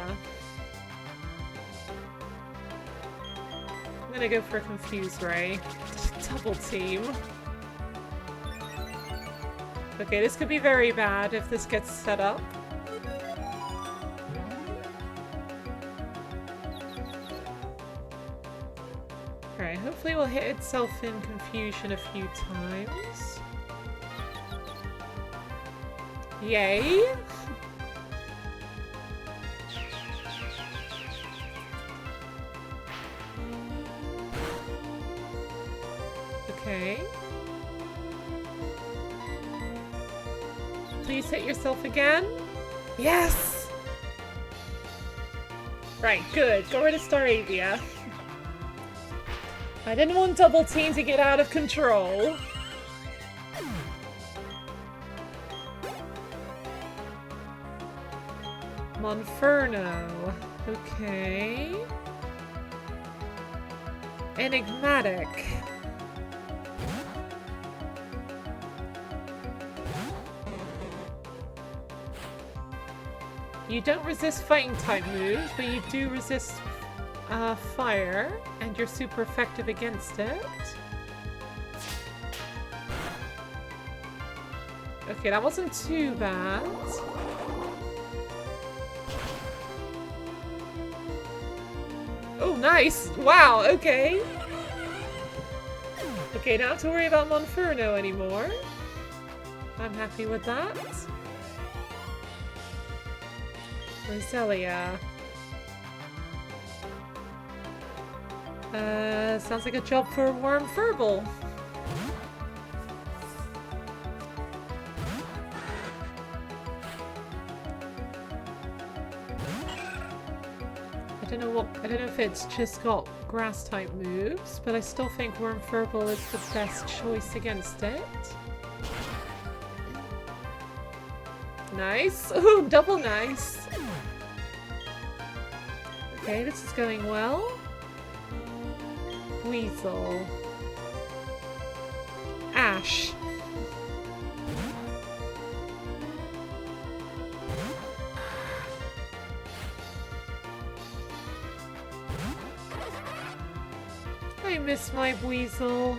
I'm gonna go for a Confuse Ray. Double team. Okay, this could be very bad if this gets set up. Alright, hopefully it will hit itself in Confusion a few times. Yay! Okay. Please hit yourself again. Yes! Right, good. Go rid of Staravia. I didn't want Double Team to get out of control. Monferno. Okay. Enigmatic. You don't resist fighting type moves, but you do resist fire, and you're super effective against it. Okay, that wasn't too bad. Oh, nice! Wow, okay. Okay, don't have to worry about Monferno anymore. I'm happy with that. Roselia. Sounds like a job for Worm Furball. I don't know if it's just got grass type moves, but I still think Worm Furball is the best choice against it. Nice! Ooh, double nice! Okay, this is going well. Weasel. Ash. I miss my Weasel.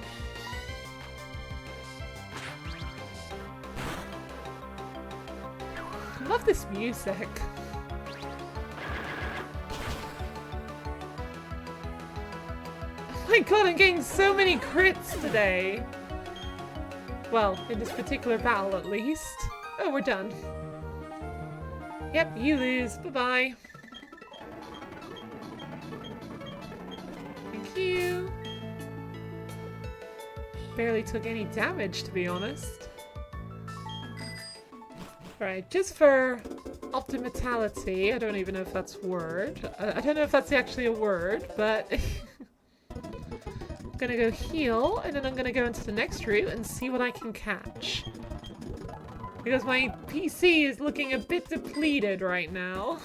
I love this music. Oh my god, I'm getting so many crits today. Well, in this particular battle at least. Oh, we're done. Yep, you lose. Bye-bye. Thank you. Barely took any damage, to be honest. Right, just for optimality, I don't even know if that's a word. I don't know if that's actually a word, but I'm gonna go heal, and then I'm gonna go into the next route and see what I can catch. Because my PC is looking a bit depleted right now.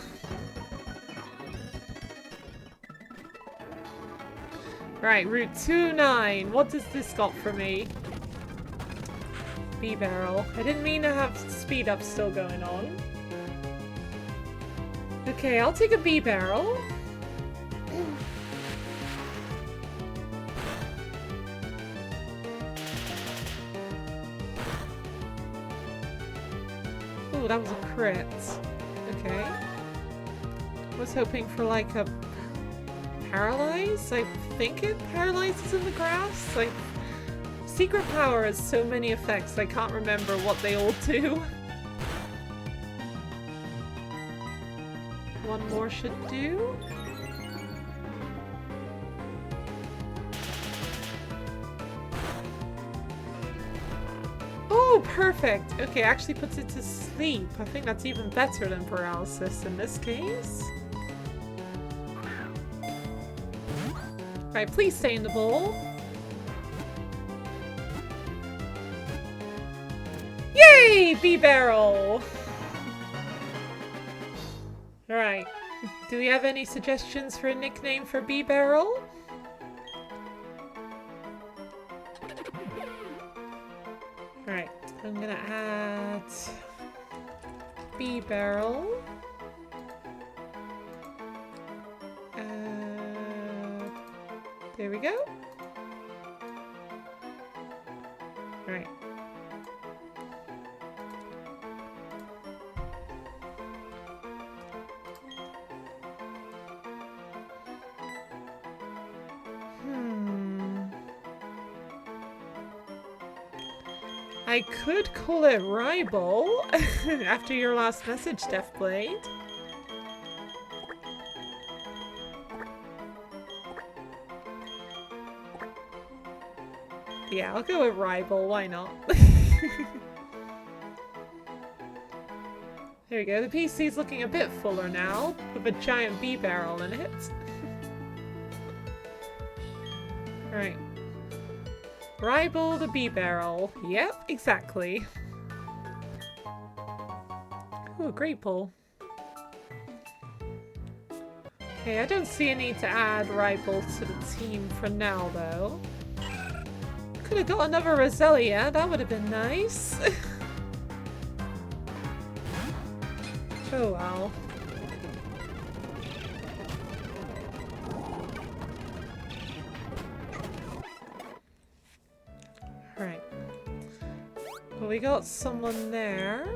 Right, Route 29. What does this got for me? B-barrel. I didn't mean to have speed up still going on. Okay, I'll take a B-barrel. Ooh, that was a crit. Okay. I was hoping for like a paralyze? I think it paralyzes in the grass? Like, secret power has so many effects, I can't remember what they all do. One more should do. Oh, perfect! Okay, actually puts it to sleep. I think that's even better than paralysis in this case. Right, please stay in the bowl. Yay! B-barrel! Alright. Do we have any suggestions for a nickname for B-barrel? Alright, I'm gonna add B-barrel. There we go. Alright. I could call it Ribble after your last message, Deathblade. Yeah, I'll go with Ribble, why not? There we go, the PC's looking a bit fuller now, with a giant B-barrel in it. Right. Ribble the bee barrel. Yep, exactly. Ooh, great pull. Okay, I don't see a need to add Ribble to the team for now, though. Could have got another Roselia, that would have been nice. Oh well. Right. Well, we got someone there.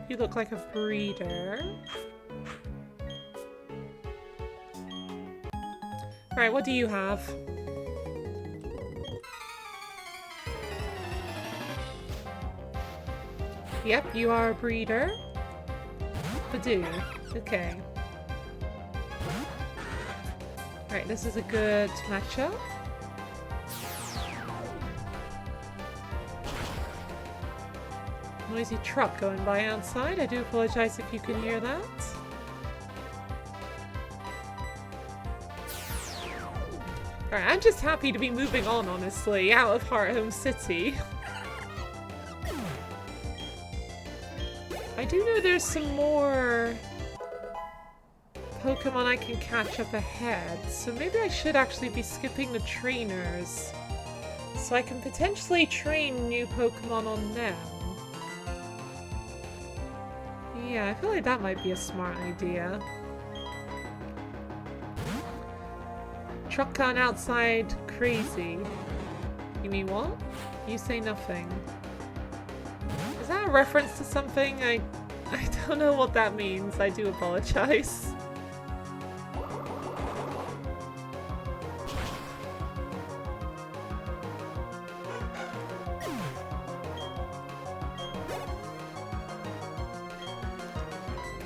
You look like a breeder. Right, what do you have? Yep, you are a breeder. Badoo. Okay. Right, this is a good matchup. Noisy truck going by outside. I do apologize if you can hear that. Alright, I'm just happy to be moving on, honestly, out of Heart Home City. I do know there's some more Pokemon I can catch up ahead, so maybe I should actually be skipping the trainers so I can potentially train new Pokemon on them. Yeah, I feel like that might be a smart idea. Truck gone outside crazy. You mean what? You say nothing. Is that a reference to something? I don't know what that means. I do apologize.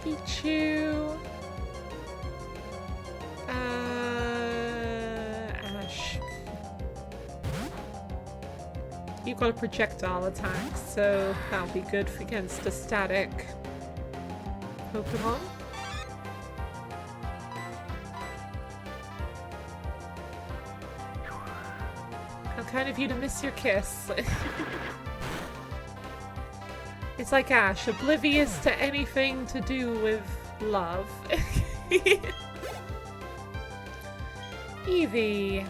Pichu. Ash. You've got a projectile attack, so that'll be good against a static Pokemon. How kind of you to miss your kiss. It's like Ash, oblivious to anything to do with love. Eevee.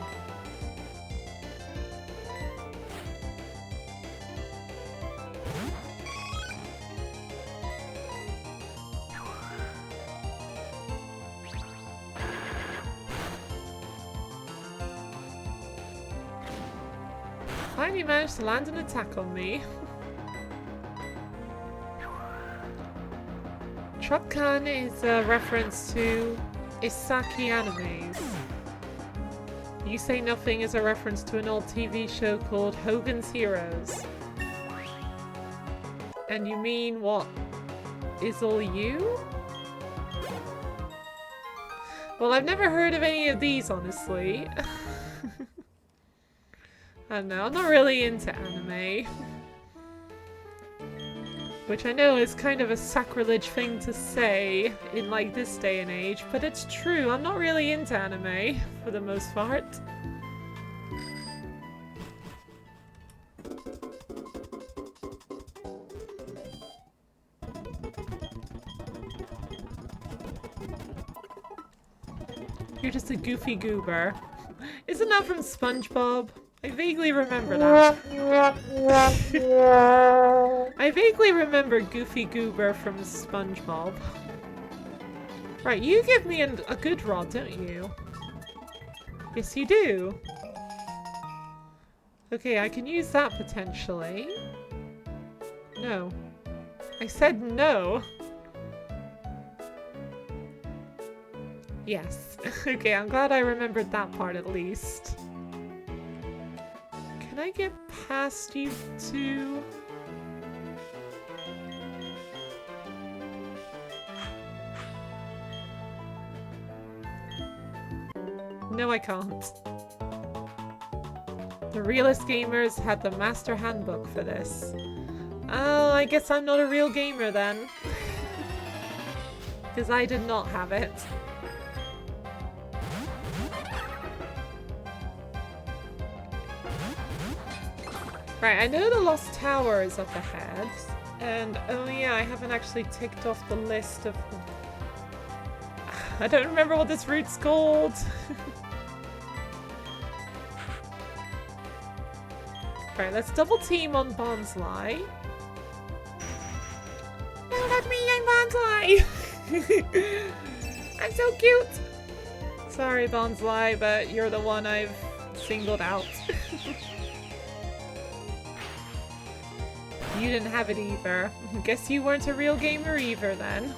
Finally managed to land an attack on me. Truck-kan is a reference to Isaki animes. You Say Nothing is a reference to an old TV show called Hogan's Heroes. And you mean what? Is all you? Well, I've never heard of any of these, honestly. I don't know, I'm not really into anime. Which I know is kind of a sacrilege thing to say in like this day and age, but it's true, I'm not really into anime for the most part. You're just a goofy goober. Isn't that from SpongeBob? I vaguely remember that. I vaguely remember Goofy Goober from SpongeBob. Right, you give me a good rod, don't you? Yes, you do. Okay, I can use that potentially. No. I said no. Yes. Okay, I'm glad I remembered that part at least. Can I get past you two? No, I can't. The realist gamers had the master handbook for this. Oh, I guess I'm not a real gamer then. Because I did not have it. Right, I know the Lost Tower is up ahead. And, oh yeah, I haven't actually ticked off the list of... I don't remember what this route's called. Right, let's double team on Bonsly. No, that's me, I'm Bonsly! I'm so cute! Sorry, Bonsly, but you're the one I've singled out. You didn't have it either. Guess you weren't a real gamer either then.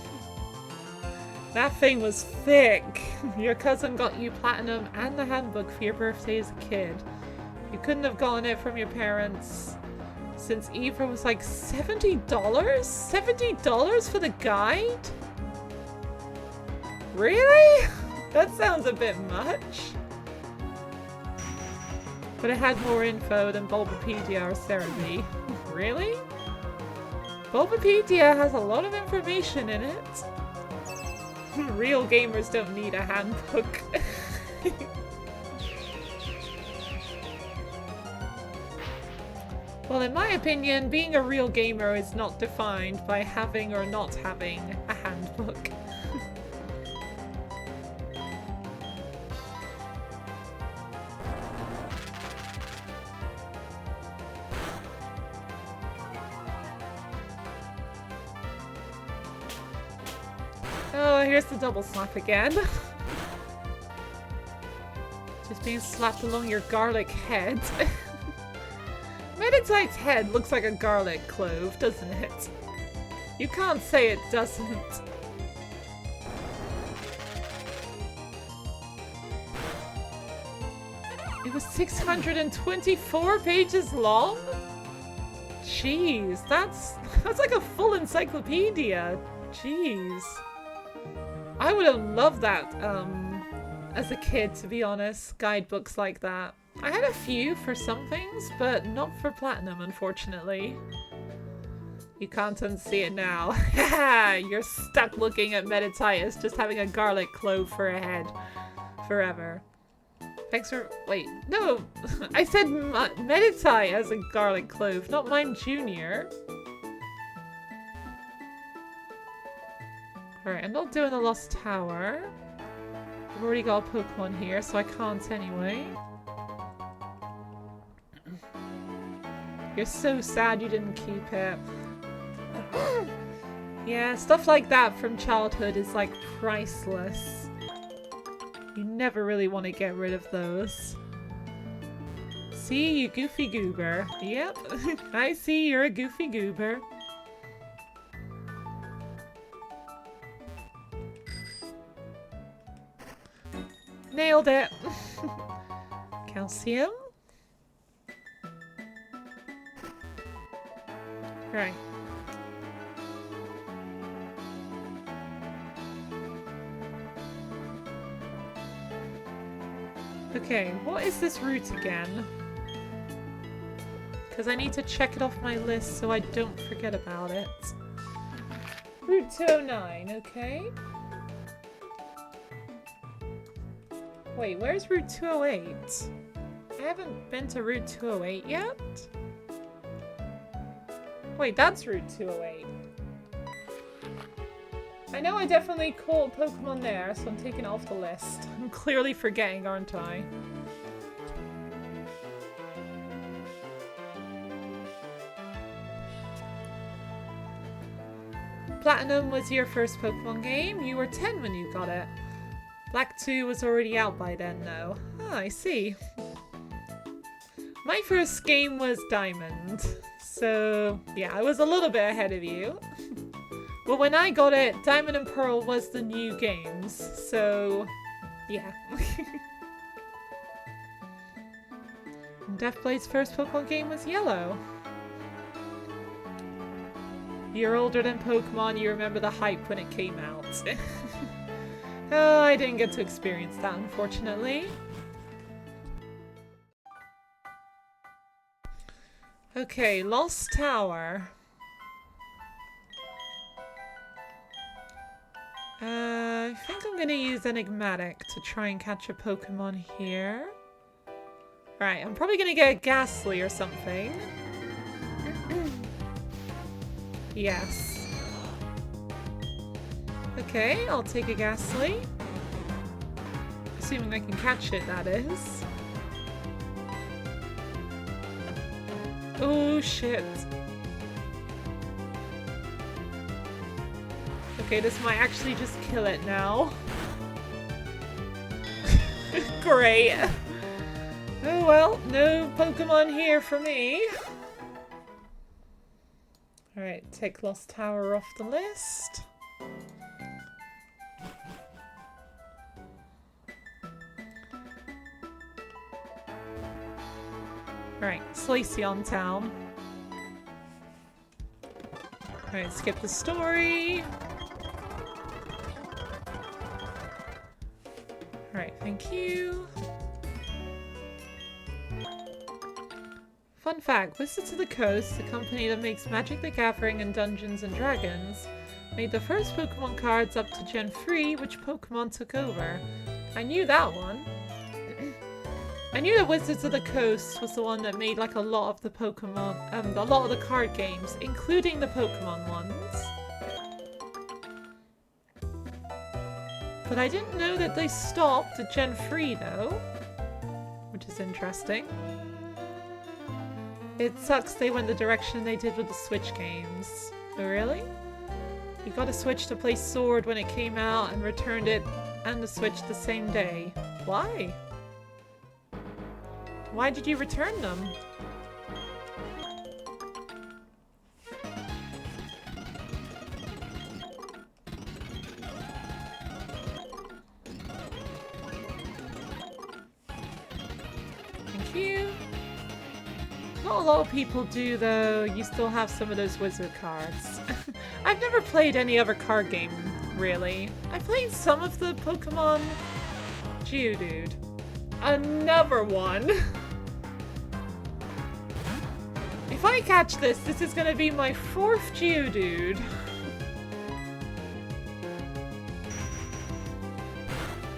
That thing was thick. Your cousin got you platinum and the handbook for your birthday as a kid. You couldn't have gotten it from your parents since Eva was like $70? $70 for the guide? Really? That sounds a bit much. But it had more info than Bulbapedia or Cerebi. Really? Bulbapedia has a lot of information in it. Real gamers don't need a handbook. Well, in my opinion, being a real gamer is not defined by having or not having a handbook. Oh, here's the double slap again. Just being slapped along your garlic head. Meditite's head looks like a garlic clove, doesn't it? You can't say it doesn't. It was 624 pages long? Jeez, that's like a full encyclopedia. Jeez. I would have loved that as a kid, to be honest, guidebooks like that. I had a few for some things, but not for Platinum, unfortunately. You can't unsee it now. Haha, you're stuck looking at Meditite just having a garlic clove for a head. Forever. Thanks for- wait, no! I said Meditite as a garlic clove, not mine Junior. Alright, I'm not doing the Lost Tower. I've already got a Pokemon here, so I can't anyway. You're so sad you didn't keep it. Yeah, stuff like that from childhood is like priceless. You never really want to get rid of those. See, you goofy goober. Yep, I see you're a goofy goober. Nailed it! Calcium? Right. Okay, what is this route again? Because I need to check it off my list so I don't forget about it. Route 209, okay. Wait, where's Route 208? I haven't been to Route 208 yet? Wait, that's Route 208. I know I definitely caught Pokemon there, so I'm taking it off the list. I'm clearly forgetting, aren't I? Platinum was your first Pokemon game. You were 10 when you got it. Black 2 was already out by then, though. Ah, I see. My first game was Diamond. So, yeah, I was a little bit ahead of you. But when I got it, Diamond and Pearl was the new games. So, yeah. Deathblade's first Pokemon game was Yellow. You're older than Pokemon, you remember the hype when it came out. Oh, I didn't get to experience that, unfortunately. Okay, Lost Tower. I think I'm gonna use Enigmatic to try and catch a Pokemon here. Alright, I'm probably gonna get a Ghastly or something. Yes. Okay, I'll take a ghastly. Assuming I can catch it, that is. Oh shit. Okay, this might actually just kill it now. Great. Oh well, no Pokemon here for me. Alright, take Lost Tower off the list. Alright, Slaceon Town. Alright, skip the story. Alright, thank you. Fun fact, Wizards of the Coast, the company that makes Magic the Gathering and Dungeons and Dragons, made the first Pokemon cards up to Gen 3, which Pokemon took over. I knew that one. I knew that Wizards of the Coast was the one that made like a lot of the Pokemon, a lot of the card games, including the Pokemon ones. But I didn't know that they stopped at Gen 3 though, which is interesting. It sucks they went the direction they did with the Switch games. Oh really? You got a Switch to play Sword when it came out and returned it and the Switch the same day. Why? Why did you return them? Thank you. Not a lot of people do though. You still have some of those wizard cards. I've never played any other card game, really. I played some of the Pokemon Geodude. Another one. If I catch this, this is gonna be my 4th Geodude.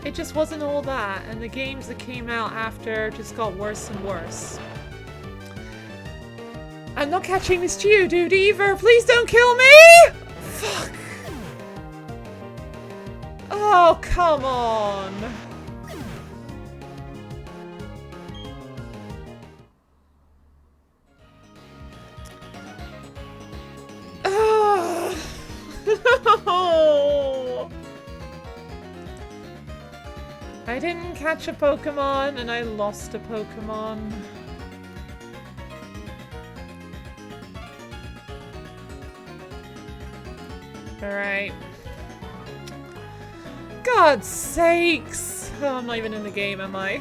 It just wasn't all that, and the games that came out after just got worse and worse. I'm not catching this Geodude either! Please don't kill me! Fuck! Oh, come on! No! I didn't catch a Pokemon and I lost a Pokemon. Alright. God's sakes! Oh, I'm not even in the game, am I?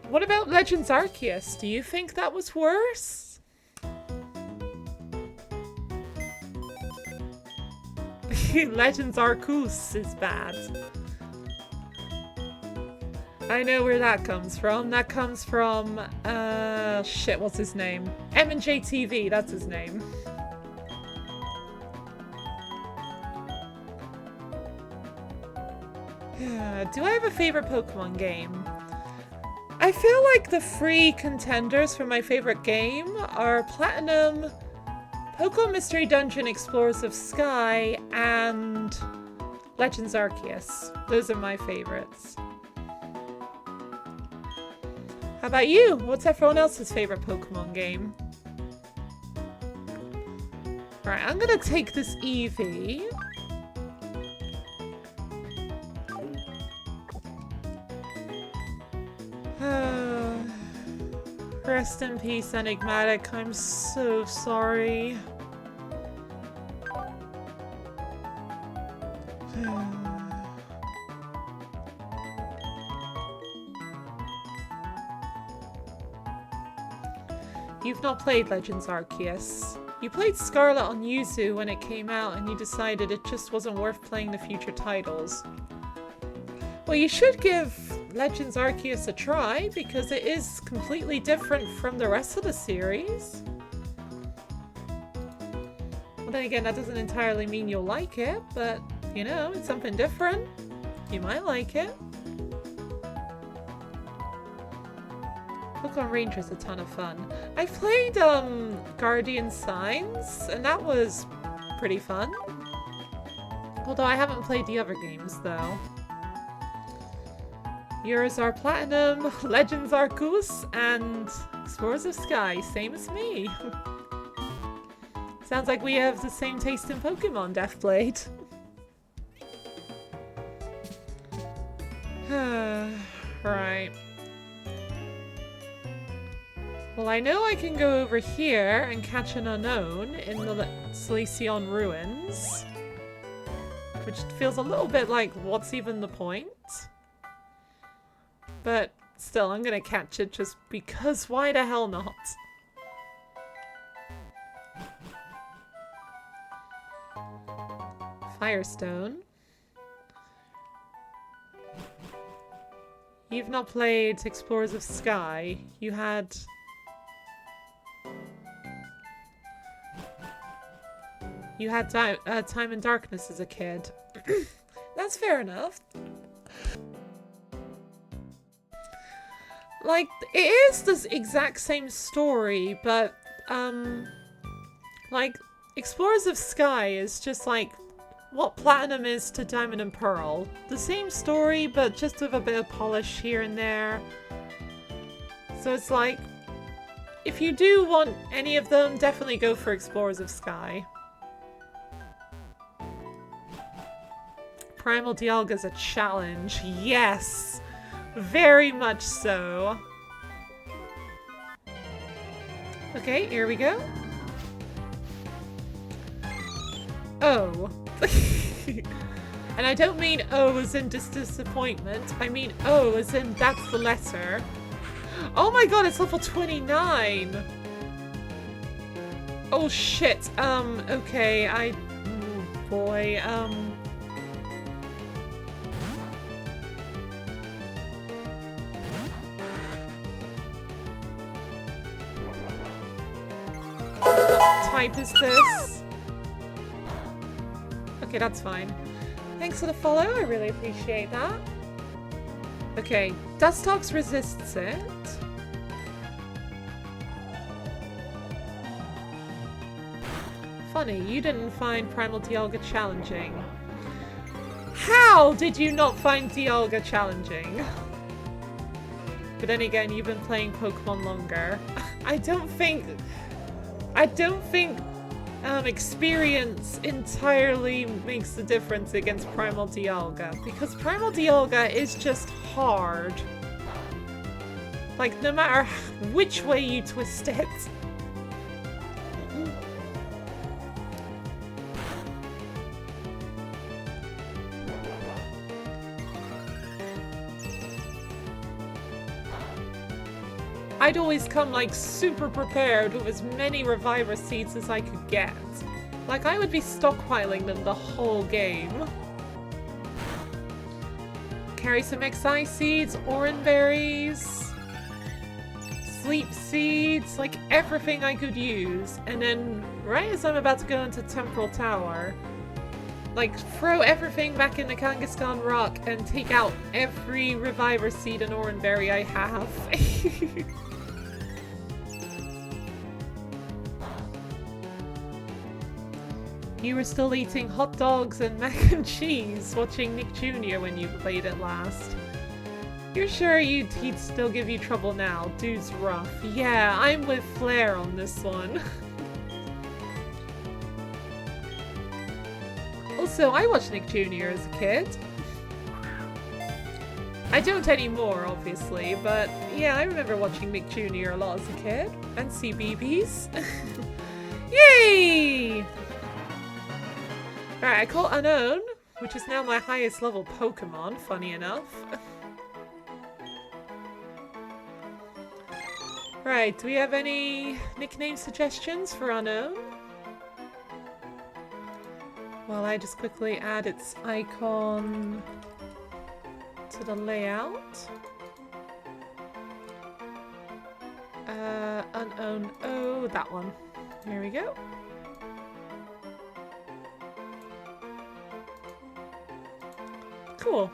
What about Legends Arceus? Do you think that was worse? Legends Arceus is bad. I know where that comes from. That comes from, shit, what's his name? M&J TV, that's his name. Do I have a favorite Pokemon game? I feel like the 3 contenders for my favorite game are Platinum, Pokemon Mystery Dungeon Explorers of Sky, and Legends Arceus. Those are my favorites. How about you? What's everyone else's favorite Pokemon game? Alright, I'm gonna take this Eevee. Rest in peace, Enigmatic. I'm so sorry. You've not played Legends Arceus. You played Scarlet on Yuzu when it came out and you decided it just wasn't worth playing the future titles. Well, you should give Legends Arceus a try because it is completely different from the rest of the series. Well, then again, that doesn't entirely mean you'll like it, but, you know, it's something different. You might like it. Pokemon Ranger is a ton of fun. I played Guardian Signs, and that was pretty fun. Although I haven't played the other games, though. Yours are Platinum, Legends Arceus, and Explorers of Sky. Same as me. Sounds like we have the same taste in Pokemon, Deathblade. Right. Well, I know I can go over here and catch an unknown in the Selacion Ruins. Which feels a little bit like, what's even the point? But still, I'm gonna catch it just because why the hell not? Firestone. You've not played Explorers of Sky. You had... You had Time in Darkness as a kid. That's fair enough. Like, it is the exact same story, but, like, Explorers of Sky is just like what Platinum is to Diamond and Pearl. The same story, but just with a bit of polish here and there. So it's like, if you do want any of them, definitely go for Explorers of Sky. Primal Dialga's a challenge. Yes! Very much so. Okay, here we go. Oh. And I don't mean oh as in disappointment. I mean oh as in that's the letter. Oh my god, it's level 29! Oh shit, okay, oh boy, what type is this? Okay, that's fine. Thanks for the follow, I really appreciate that. Okay, Dustox resists it. Funny, you didn't find Primal Dialga challenging. How did you not find Dialga challenging? But then again, you've been playing Pokemon longer. I don't think experience entirely makes the difference against Primal Dialga, because Primal Dialga is just hard. Like, no matter which way you twist it. I'd always come like super prepared with as many Reviver Seeds as I could get. Like I would be stockpiling them the whole game. Carry some XI Seeds, Oran Berries, Sleep Seeds, like everything I could use. And then right as I'm about to go into Temporal Tower, like throw everything back in the Kangaskhan Rock and take out every Reviver Seed and Oran Berry I have. You were still eating hot dogs and mac and cheese watching Nick Jr. when you played it last. You're sure he'd still give you trouble now? Dude's rough. Yeah, I'm with Flair on this one. Also, I watched Nick Jr. as a kid. I don't anymore, obviously, but yeah, I remember watching Nick Jr. a lot as a kid. And CBeebies. Yay! Alright, I caught Unknown, which is now my highest level Pokemon, funny enough. Right, do we have any nickname suggestions for Unknown? Well, I just quickly add its icon to the layout. Unknown, oh, that one. There we go. Cool.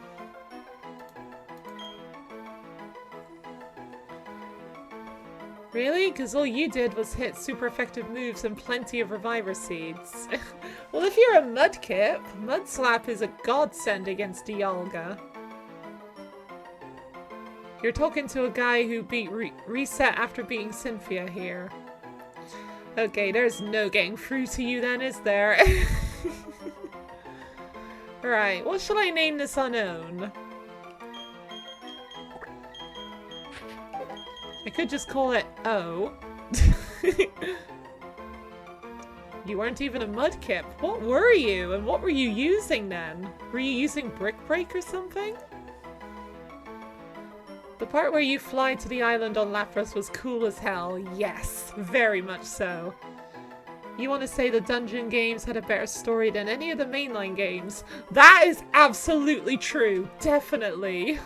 Really? Because all you did was hit super effective moves and plenty of reviver seeds. Well, if you're a Mudkip, Mud Slap is a godsend against Dialga. You're talking to a guy who beat Reset after beating Cynthia here. Okay, there's no getting through to you then, is there? Right, what shall I name this unknown? I could just call it O. You weren't even a Mudkip. What were you? And what were you using then? Were you using Brick Break or something? The part where you fly to the island on Lapras was cool as hell. Yes, very much so. You want to say the dungeon games had a better story than any of the mainline games? That is absolutely true. Definitely.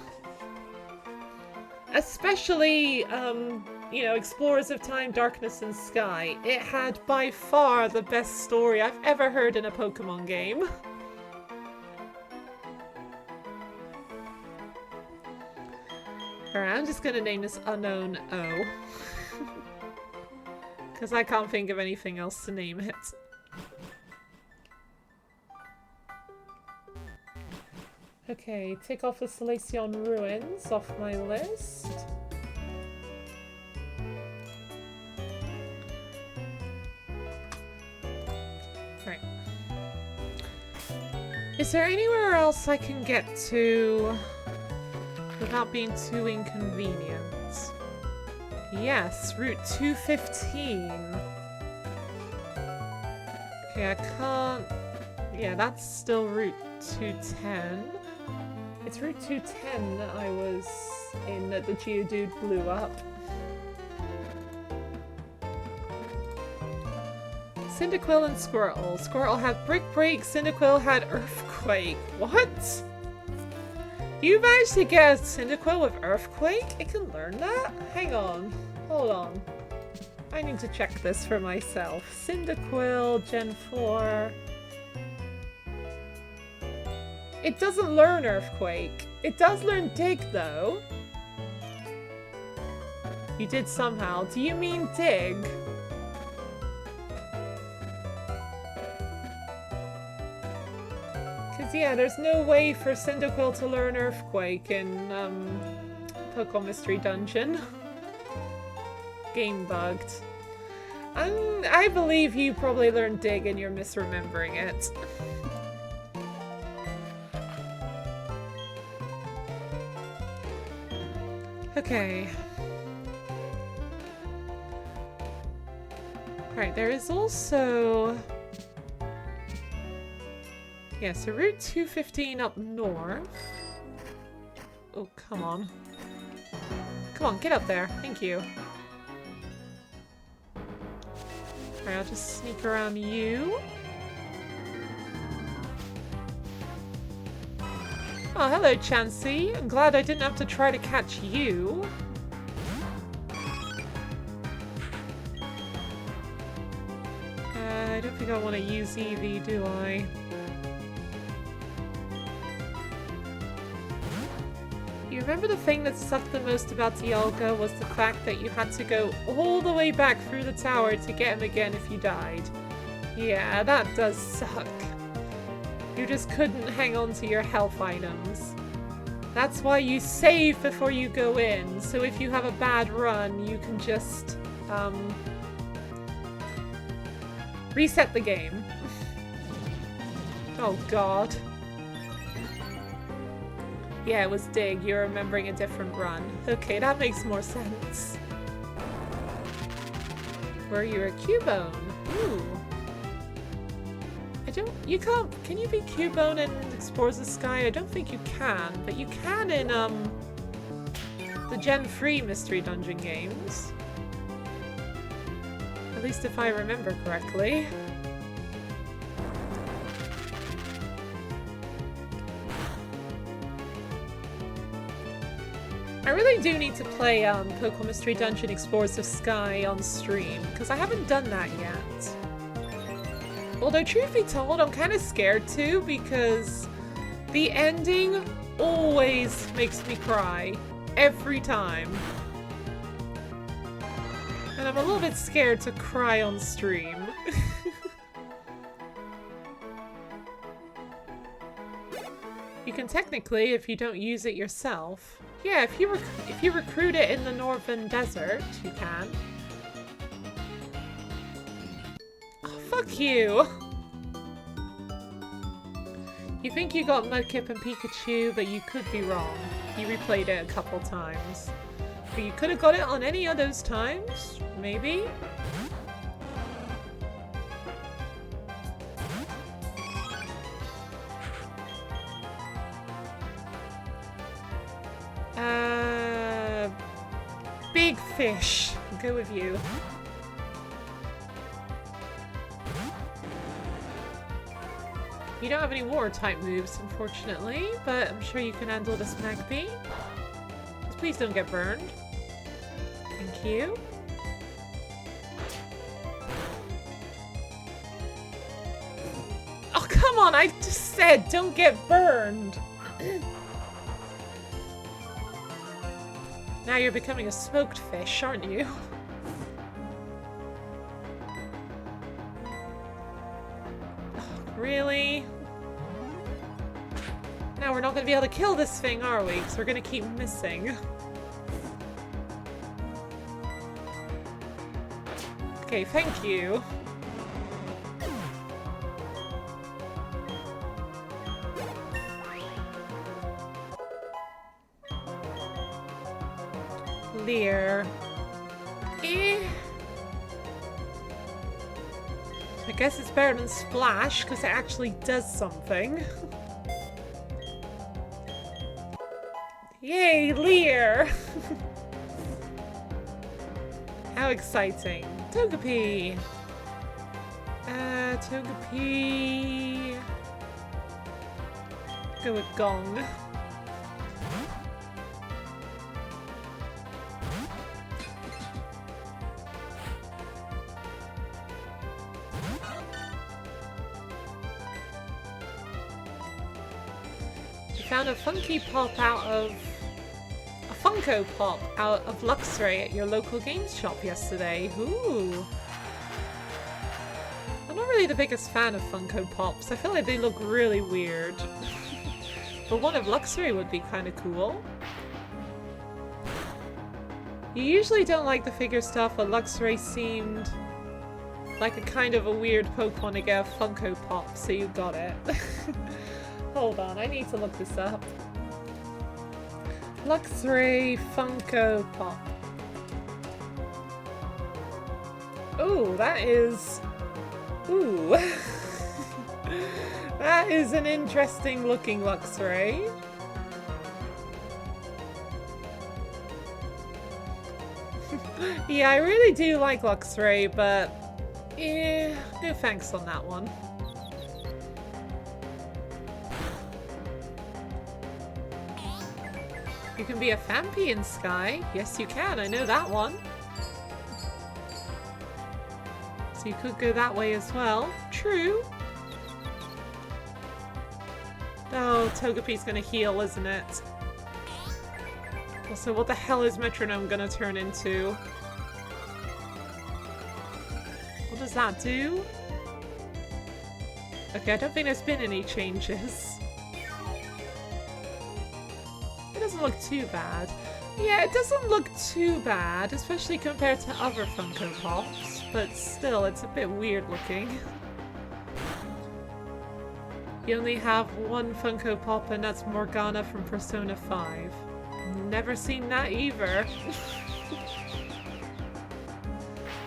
Especially, you know, Explorers of Time, Darkness and Sky. It had by far the best story I've ever heard in a Pokemon game. Alright, I'm just gonna name this Unknown O. Because I can't think of anything else to name it. Okay, take off the Solaceon Ruins off my list. Right. Is there anywhere else I can get to without being too inconvenient? Yes, Route 215. Okay, I can't... Yeah, that's still Route 210. It's Route 210 that I was in that the Geodude blew up. Cyndaquil and Squirtle. Squirtle had Brick Break, Cyndaquil had Earthquake. What? You managed to get a Cyndaquil with Earthquake? It can learn that? Hang on. Hold on. I need to check this for myself. Cyndaquil, Gen 4... It doesn't learn Earthquake. It does learn Dig, though. You did somehow. Do you mean Dig? Because, yeah, there's no way for Cyndaquil to learn Earthquake in, Pokemon Mystery Dungeon. Game bugged. I believe you probably learned Dig and you're misremembering it. Okay. Right, there is also... Yeah, so Route 215 up north. Oh, come on. Come on, get up there. Thank you. Alright, I'll just sneak around you. Oh, hello, Chansey. I'm glad I didn't have to try to catch you. I don't think I want to use Eevee, do I? You remember the thing that sucked the most about Dialga was the fact that you had to go all the way back through the tower to get him again if you died. Yeah, that does suck. You just couldn't hang on to your health items. That's why you save before you go in, so if you have a bad run, you can just, reset the game. Oh god. Yeah, it was Dig. You're remembering a different run. Okay, that makes more sense. Were you a Cubone? Ooh. You can't, can you be Cubone in Explorers of Sky? I don't think you can, but you can in, the Gen 3 Mystery Dungeon games. At least if I remember correctly. I really do need to play, Pokemon Mystery Dungeon Explorers of Sky on stream, because I haven't done that yet. Although, truth be told, I'm kind of scared too, because the ending always makes me cry. Every time. And I'm a little bit scared to cry on stream. You can technically, if you don't use it yourself. Yeah, if you recruit it in the Northern Desert, you can. Oh, fuck you! You think you got Mudkip and Pikachu, but you could be wrong. You replayed it a couple times. But you could have got it on any of those times, maybe? Big fish. I'll go with you. You don't have any water type moves, unfortunately, but I'm sure you can handle this Magpie. Just please don't get burned. Thank you. Oh, come on! I just said don't get burned! Now you're becoming a smoked fish, aren't you? Oh, really? Now we're not going to be able to kill this thing, are we? Because we're going to keep missing. Okay, thank you. Leer. Eh. I guess it's better than Splash, because it actually does something. Yay, Leer! How exciting. Togepi! Togepi... Go with Gong. Found a Funko Pop out of Luxray at your local games shop yesterday. Ooh. I'm not really the biggest fan of Funko Pops. I feel like they look really weird. But one of Luxray would be kind of cool. You usually don't like the figure stuff, but Luxray seemed like a kind of a weird Pokemon to get a Funko Pop, so you got it. Hold on, I need to look this up. Luxray Funko Pop. Ooh, that is... Ooh. That is an interesting looking Luxray. Yeah, I really do like Luxray, but... yeah, no thanks on that one. You can be a Phanpy in Sky. Yes, you can. I know that one. So you could go that way as well. True. Oh, Togepi's gonna heal, isn't it? Also, what the hell is Metronome gonna turn into? What does that do? Okay, I don't think there's been any changes. It doesn't look too bad. Yeah, it doesn't look too bad, especially compared to other Funko Pops, but still, it's a bit weird looking. You only have one Funko Pop, and that's Morgana from Persona 5. Never seen that either.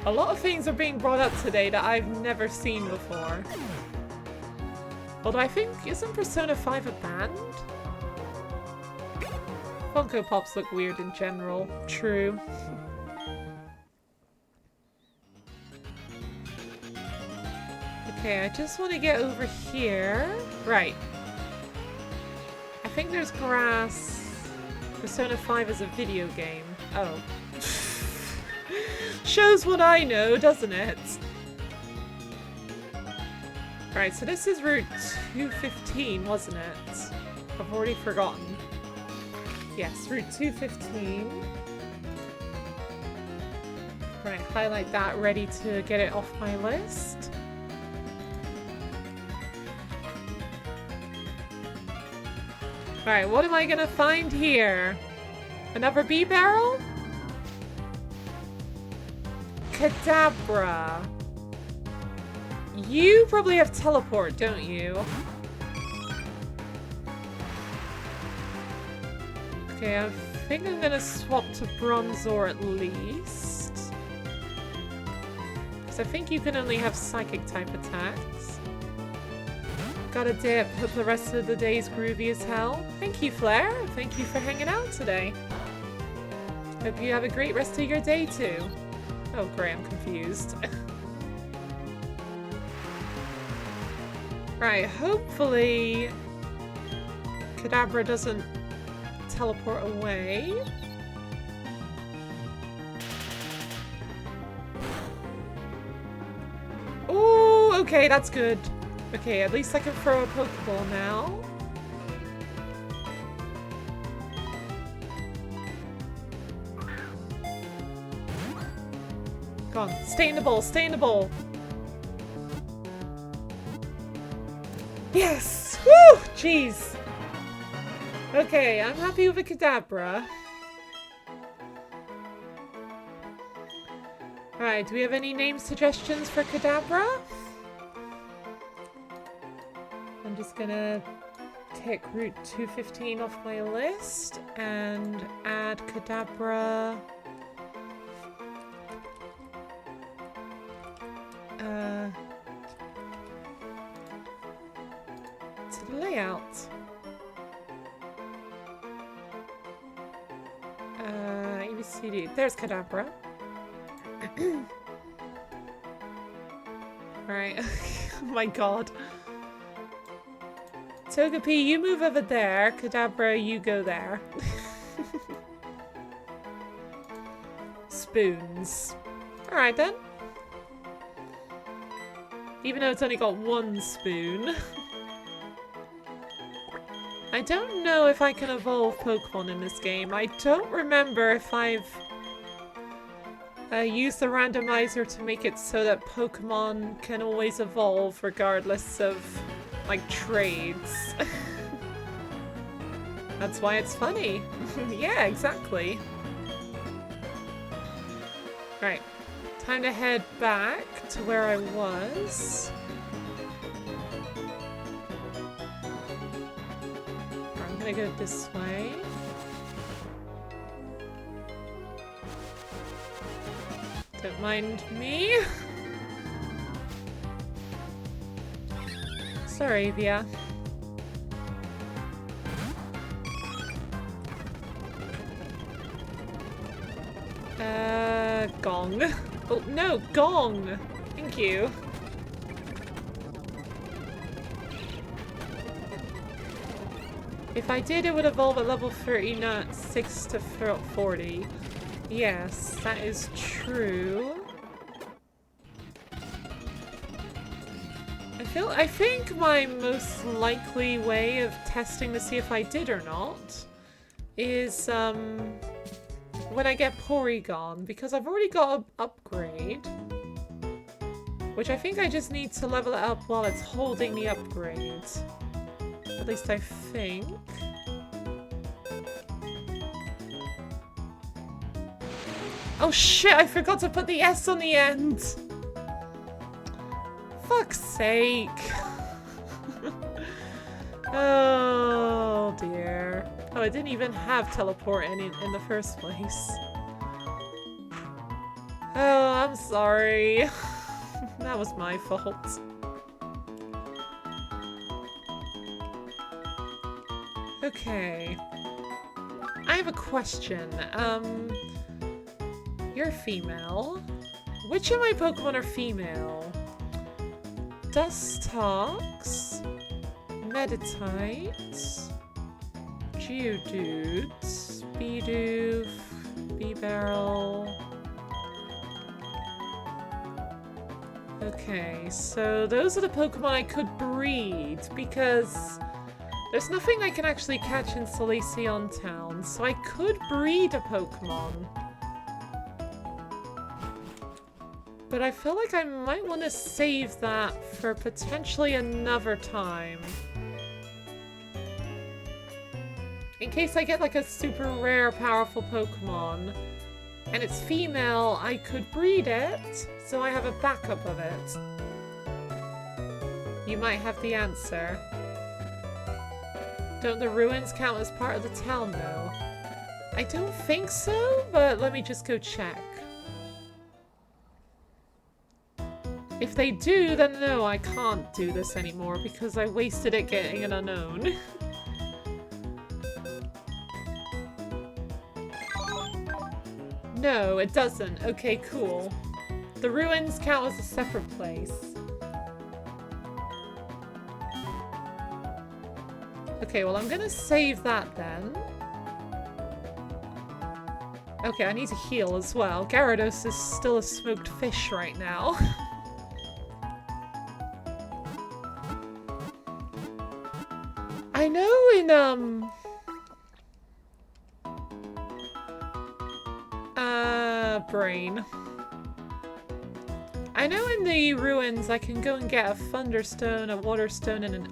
A lot of things are being brought up today that I've never seen before. Although I think, isn't Persona 5 a band? Funko Pops look weird in general. True. Okay, I just want to get over here. Right. I think there's grass. Persona 5 is a video game. Oh. Shows what I know, doesn't it? Right, so this is Route 215, wasn't it? I've already forgotten. Yes, Route 215. Right, highlight that, ready to get it off my list. Alright, what am I gonna find here? Another bee barrel? Kadabra. You probably have teleport, don't you? Okay, I think I'm gonna swap to Bronzor at least. Because I think you can only have psychic type attacks. Got a dip. Hope the rest of the day's groovy as hell. Thank you, Flair. Thank you for hanging out today. Hope you have a great rest of your day too. Oh, great, I'm confused. Right, hopefully Kadabra doesn't teleport away. Oh, okay, that's good. Okay, at least I can throw a Pokeball now. Go on, stay in the bowl, stay in the bowl. Yes! Woo! Jeez. Okay, I'm happy with a Kadabra. Alright, do we have any name suggestions for Kadabra? I'm just gonna take Route 215 off my list and add Kadabra. To the layout. ABCD. There's Kadabra. Alright. Oh my god. Togepi, you move over there. Kadabra, you go there. Spoons. Alright then. Even though it's only got one spoon. I don't know if I can evolve Pokemon in this game. I don't remember if I've used the randomizer to make it so that Pokemon can always evolve regardless of, like, trades. That's why it's funny. Yeah, exactly. Right. Time to head back to where I was. I'm gonna go this way. Don't mind me. Sorry, Via. Gong. Oh, no, Gong! Thank you. If I did, it would evolve at level 30, not 6 to 40. Yes, that is true. I think my most likely way of testing to see if I did or not is, when I get Porygon, because I've already got an upgrade. Which I think I just need to level it up while it's holding the upgrade. At least I think. Oh shit, I forgot to put the S on the end! Fuck's sake. Oh dear. Oh, I didn't even have teleport in the first place. Oh, I'm sorry. That was my fault. Okay. I have a question. You're female. Which of my Pokemon are female? Dustox, Meditite, Geodude, Bidoof, Bibarel. Okay, so those are the Pokemon I could breed, because there's nothing I can actually catch in Solaceon Town, so I could breed a Pokemon. but I feel like I might want to save that for potentially another time. In case I get like a super rare, powerful Pokemon, and it's female, I could breed it, so I have a backup of it. You might have the answer. Don't the ruins count as part of the town, though? I don't think so, but let me just go check. If they do, then no, I can't do this anymore because I wasted it getting an unknown. No, it doesn't. Okay, cool. The ruins count as a separate place. Okay, well, I'm gonna save that then. Okay, I need to heal as well. Gyarados is still a smoked fish right now. I know in, brain. I know in the ruins I can go and get a Thunderstone, a Waterstone, and a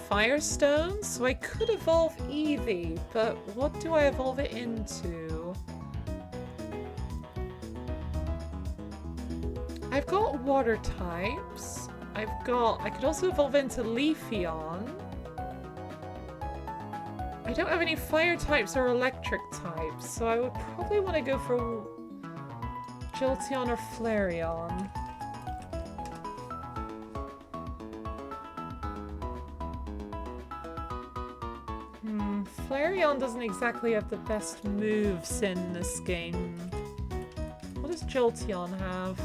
Firestone, so I could evolve Eevee, but what do I evolve it into? I've got water types. I could also evolve into Leafeon. I don't have any fire types or electric types, so I would probably want to go for Jolteon or Flareon. Flareon doesn't exactly have the best moves in this game. What does Jolteon have?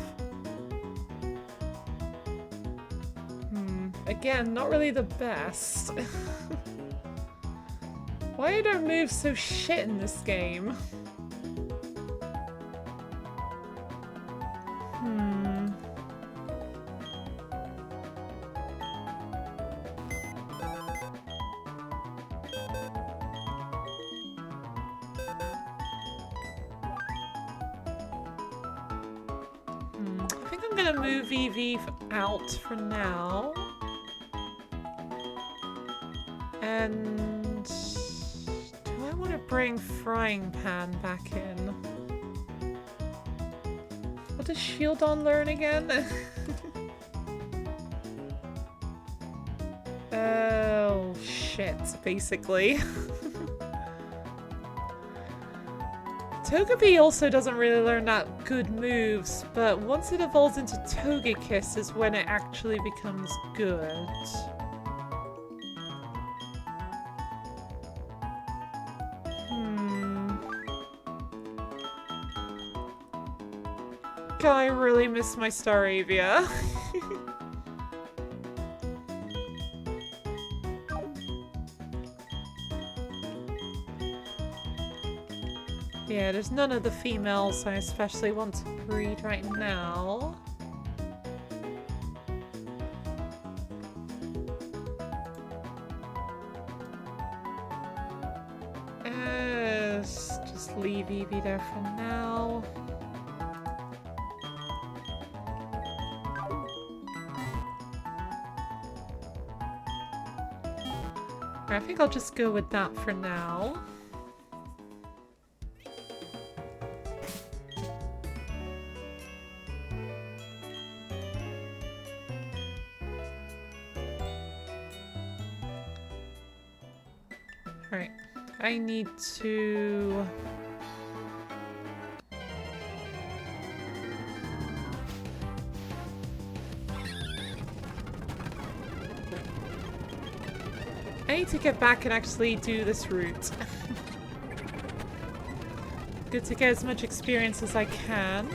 Again, not really the best. Why are their moves so shit in this game? I think I'm gonna move Eevee out for now. And do I want to bring Frying Pan back in? What does Shieldon learn again? Oh shit, basically. Togepi also doesn't really learn that good moves, but once it evolves into Togekiss is when it actually becomes good. God, I really miss my Staravia. Yeah, there's none of the females I especially want to breed right now. Just leave Eevee there for now. I think I'll just go with that for now. Alright, I need to... I need to get back and actually do this route. Good to get as much experience as I can.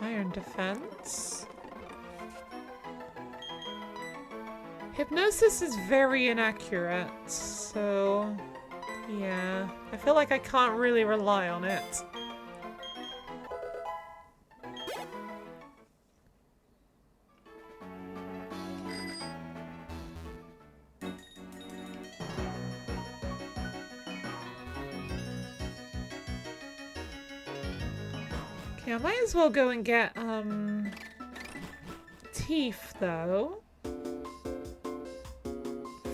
Iron defense. Hypnosis is very inaccurate, so yeah, I feel like I can't really rely on it. Yeah, I might as well go and get, teeth, though.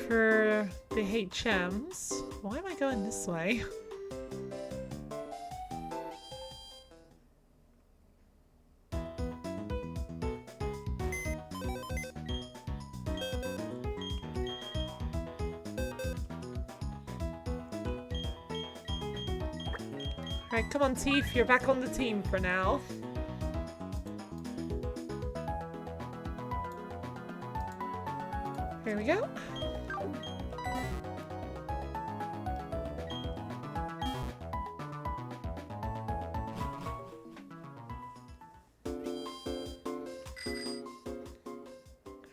For the HMs. Why am I going this way? Alright, come on, Teef, you're back on the team for now. Here we go.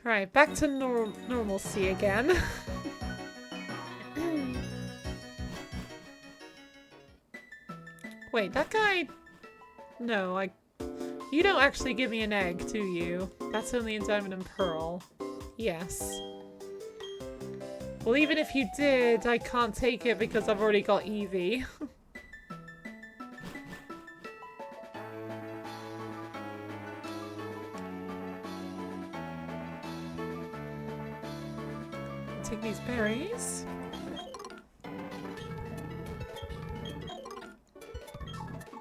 Alright, back to normalcy again. Wait, that guy... No, you don't actually give me an egg, do you? That's only in Diamond and Pearl. Yes. Well, even if you did, I can't take it because I've already got Eevee. Take these berries.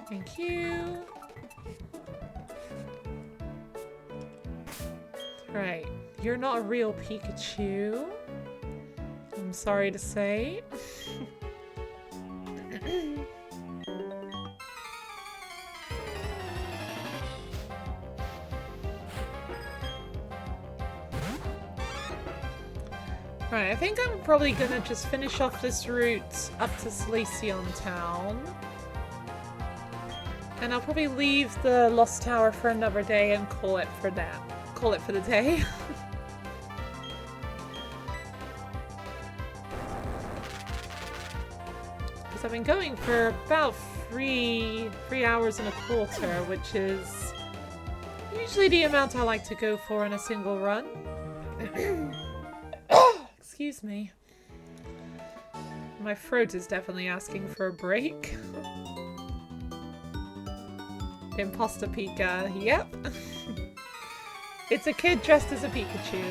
Thank you. Right, you're not a real Pikachu. I'm sorry to say. Right, I think I'm probably gonna just finish off this route up to Solaceon Town. And I'll probably leave the Lost Tower for another day and call it for that. Call it for the day. Because I've been going for about three hours and a quarter, which is usually the amount I like to go for in a single run. Excuse me. My throat is definitely asking for a break. Imposter Pika, yep. It's a kid dressed as a Pikachu.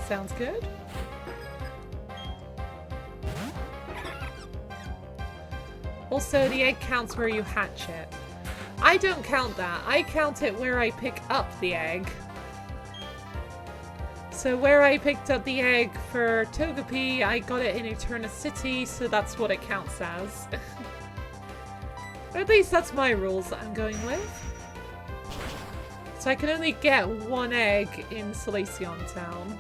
Sounds good. Also, the egg counts where you hatch it. I don't count that. I count it where I pick up the egg. So where I picked up the egg for Togepi, I got it in Eterna City, so that's what it counts as. Or at least that's my rules that I'm going with. So I can only get one egg in Solaceon Town.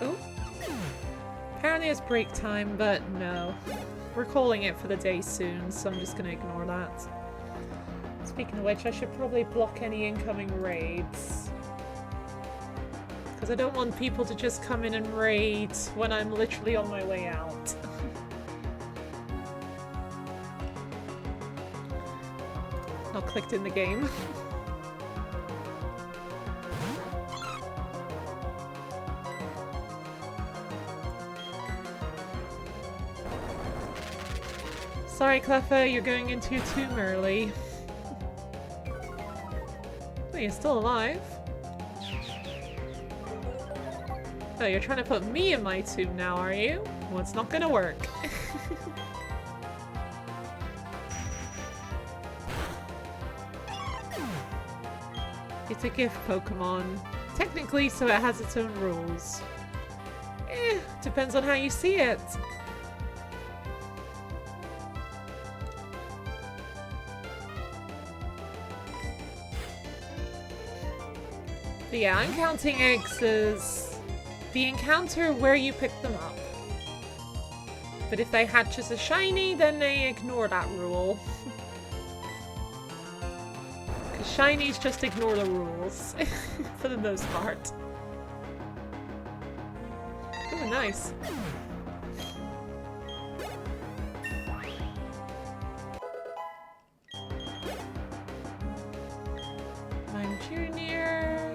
Oh. Apparently it's break time, but no. We're calling it for the day soon, so I'm just gonna ignore that. Speaking of which, I should probably block any incoming raids. Because I don't want people to just come in and raid when I'm literally on my way out. Not clicked in the game. Sorry, Cleffa, you're going into your tomb early. Oh, you're still alive. Oh, you're trying to put me in my tomb now, are you? Well, it's not gonna work. It's a gift Pokemon. Technically, so it has its own rules. Depends on how you see it. But yeah, I'm counting eggs as the encounter where you pick them up. But if they hatch as a shiny, then they ignore that rule. Because shinies just ignore the rules, for the most part. Ooh, nice. Junior.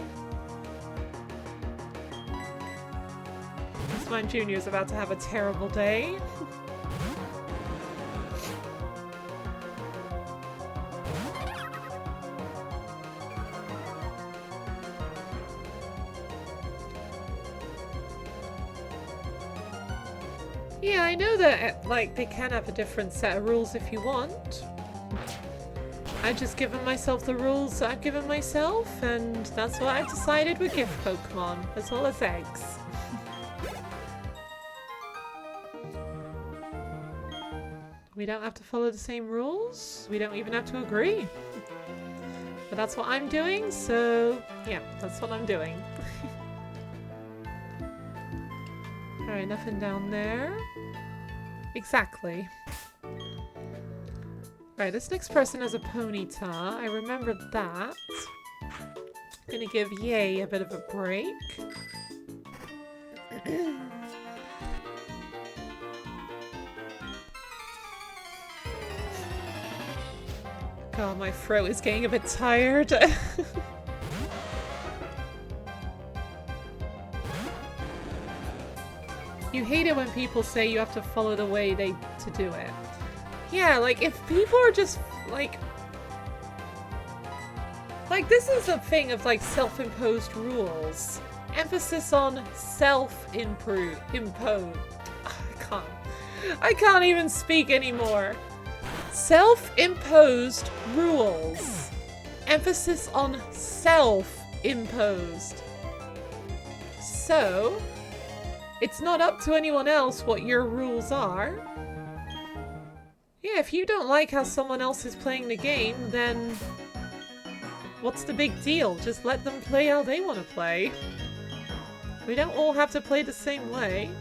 Slime Junior is about to have a terrible day. Yeah, I know that, like, they can have a different set of rules if you want. I've just given myself the rules I've given myself, and that's what I've decided with gift Pokemon, as well as eggs. We don't have to follow the same rules. We don't even have to agree. But that's what I'm doing, so yeah, that's what I'm doing. Alright, nothing down there. Exactly. Alright, this next person has a Ponyta. I remember that. Gonna give Yay a bit of a break. God, my throat is getting a bit tired. You hate it when people say you have to follow the way to do it. Yeah, like, if people are just, like, this is a thing of, like, self-imposed rules. Emphasis on self-imposed. I can't even speak anymore. Self-imposed rules. Emphasis on self-imposed. So, it's not up to anyone else what your rules are. Yeah, if you don't like how someone else is playing the game, then what's the big deal? Just let them play how they want to play. We don't all have to play the same way.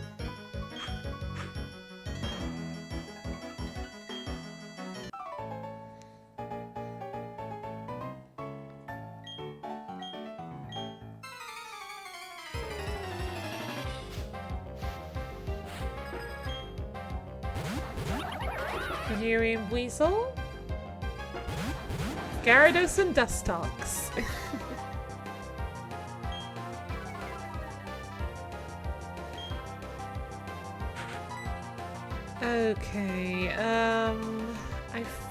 Venerian Weasel, Gyarados and Dustox. Okay, I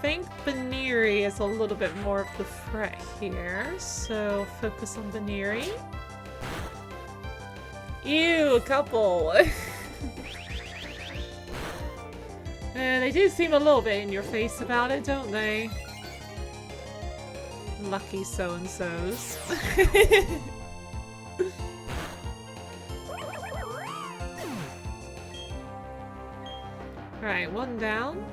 think Baneri is a little bit more of the threat here, so focus on Baneri. Ew, a couple! They do seem a little bit in your face about it, don't they? Lucky so-and-sos. Alright, one down.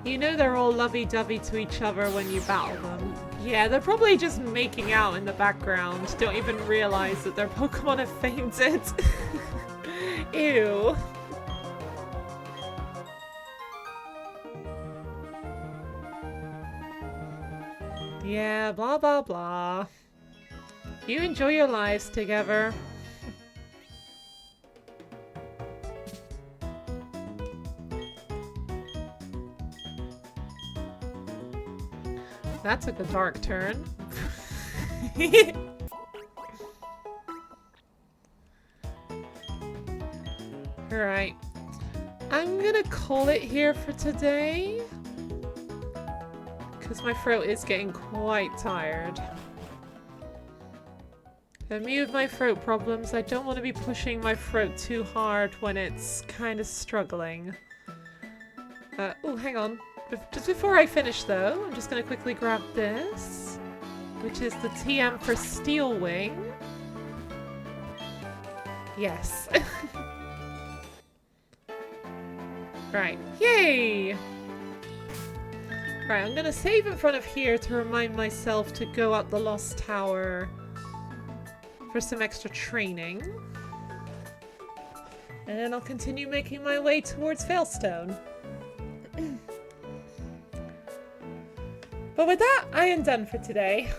You know they're all lovey-dovey to each other when you battle them. Yeah, they're probably just making out in the background. Don't even realize that their Pokemon have fainted. Ew. Yeah, blah blah blah. You enjoy your lives together. That took a dark turn. Alright. I'm gonna call it here for today. Because my throat is getting quite tired. And me with my throat problems, I don't want to be pushing my throat too hard when it's kind of struggling. Oh, hang on. Just before I finish though, I'm just going to quickly grab this, which is the TM for Steel Wing. Yes. Right. Yay! Right, I'm going to save in front of here to remind myself to go up the Lost Tower for some extra training. And then I'll continue making my way towards Veilstone. But with that, I am done for today.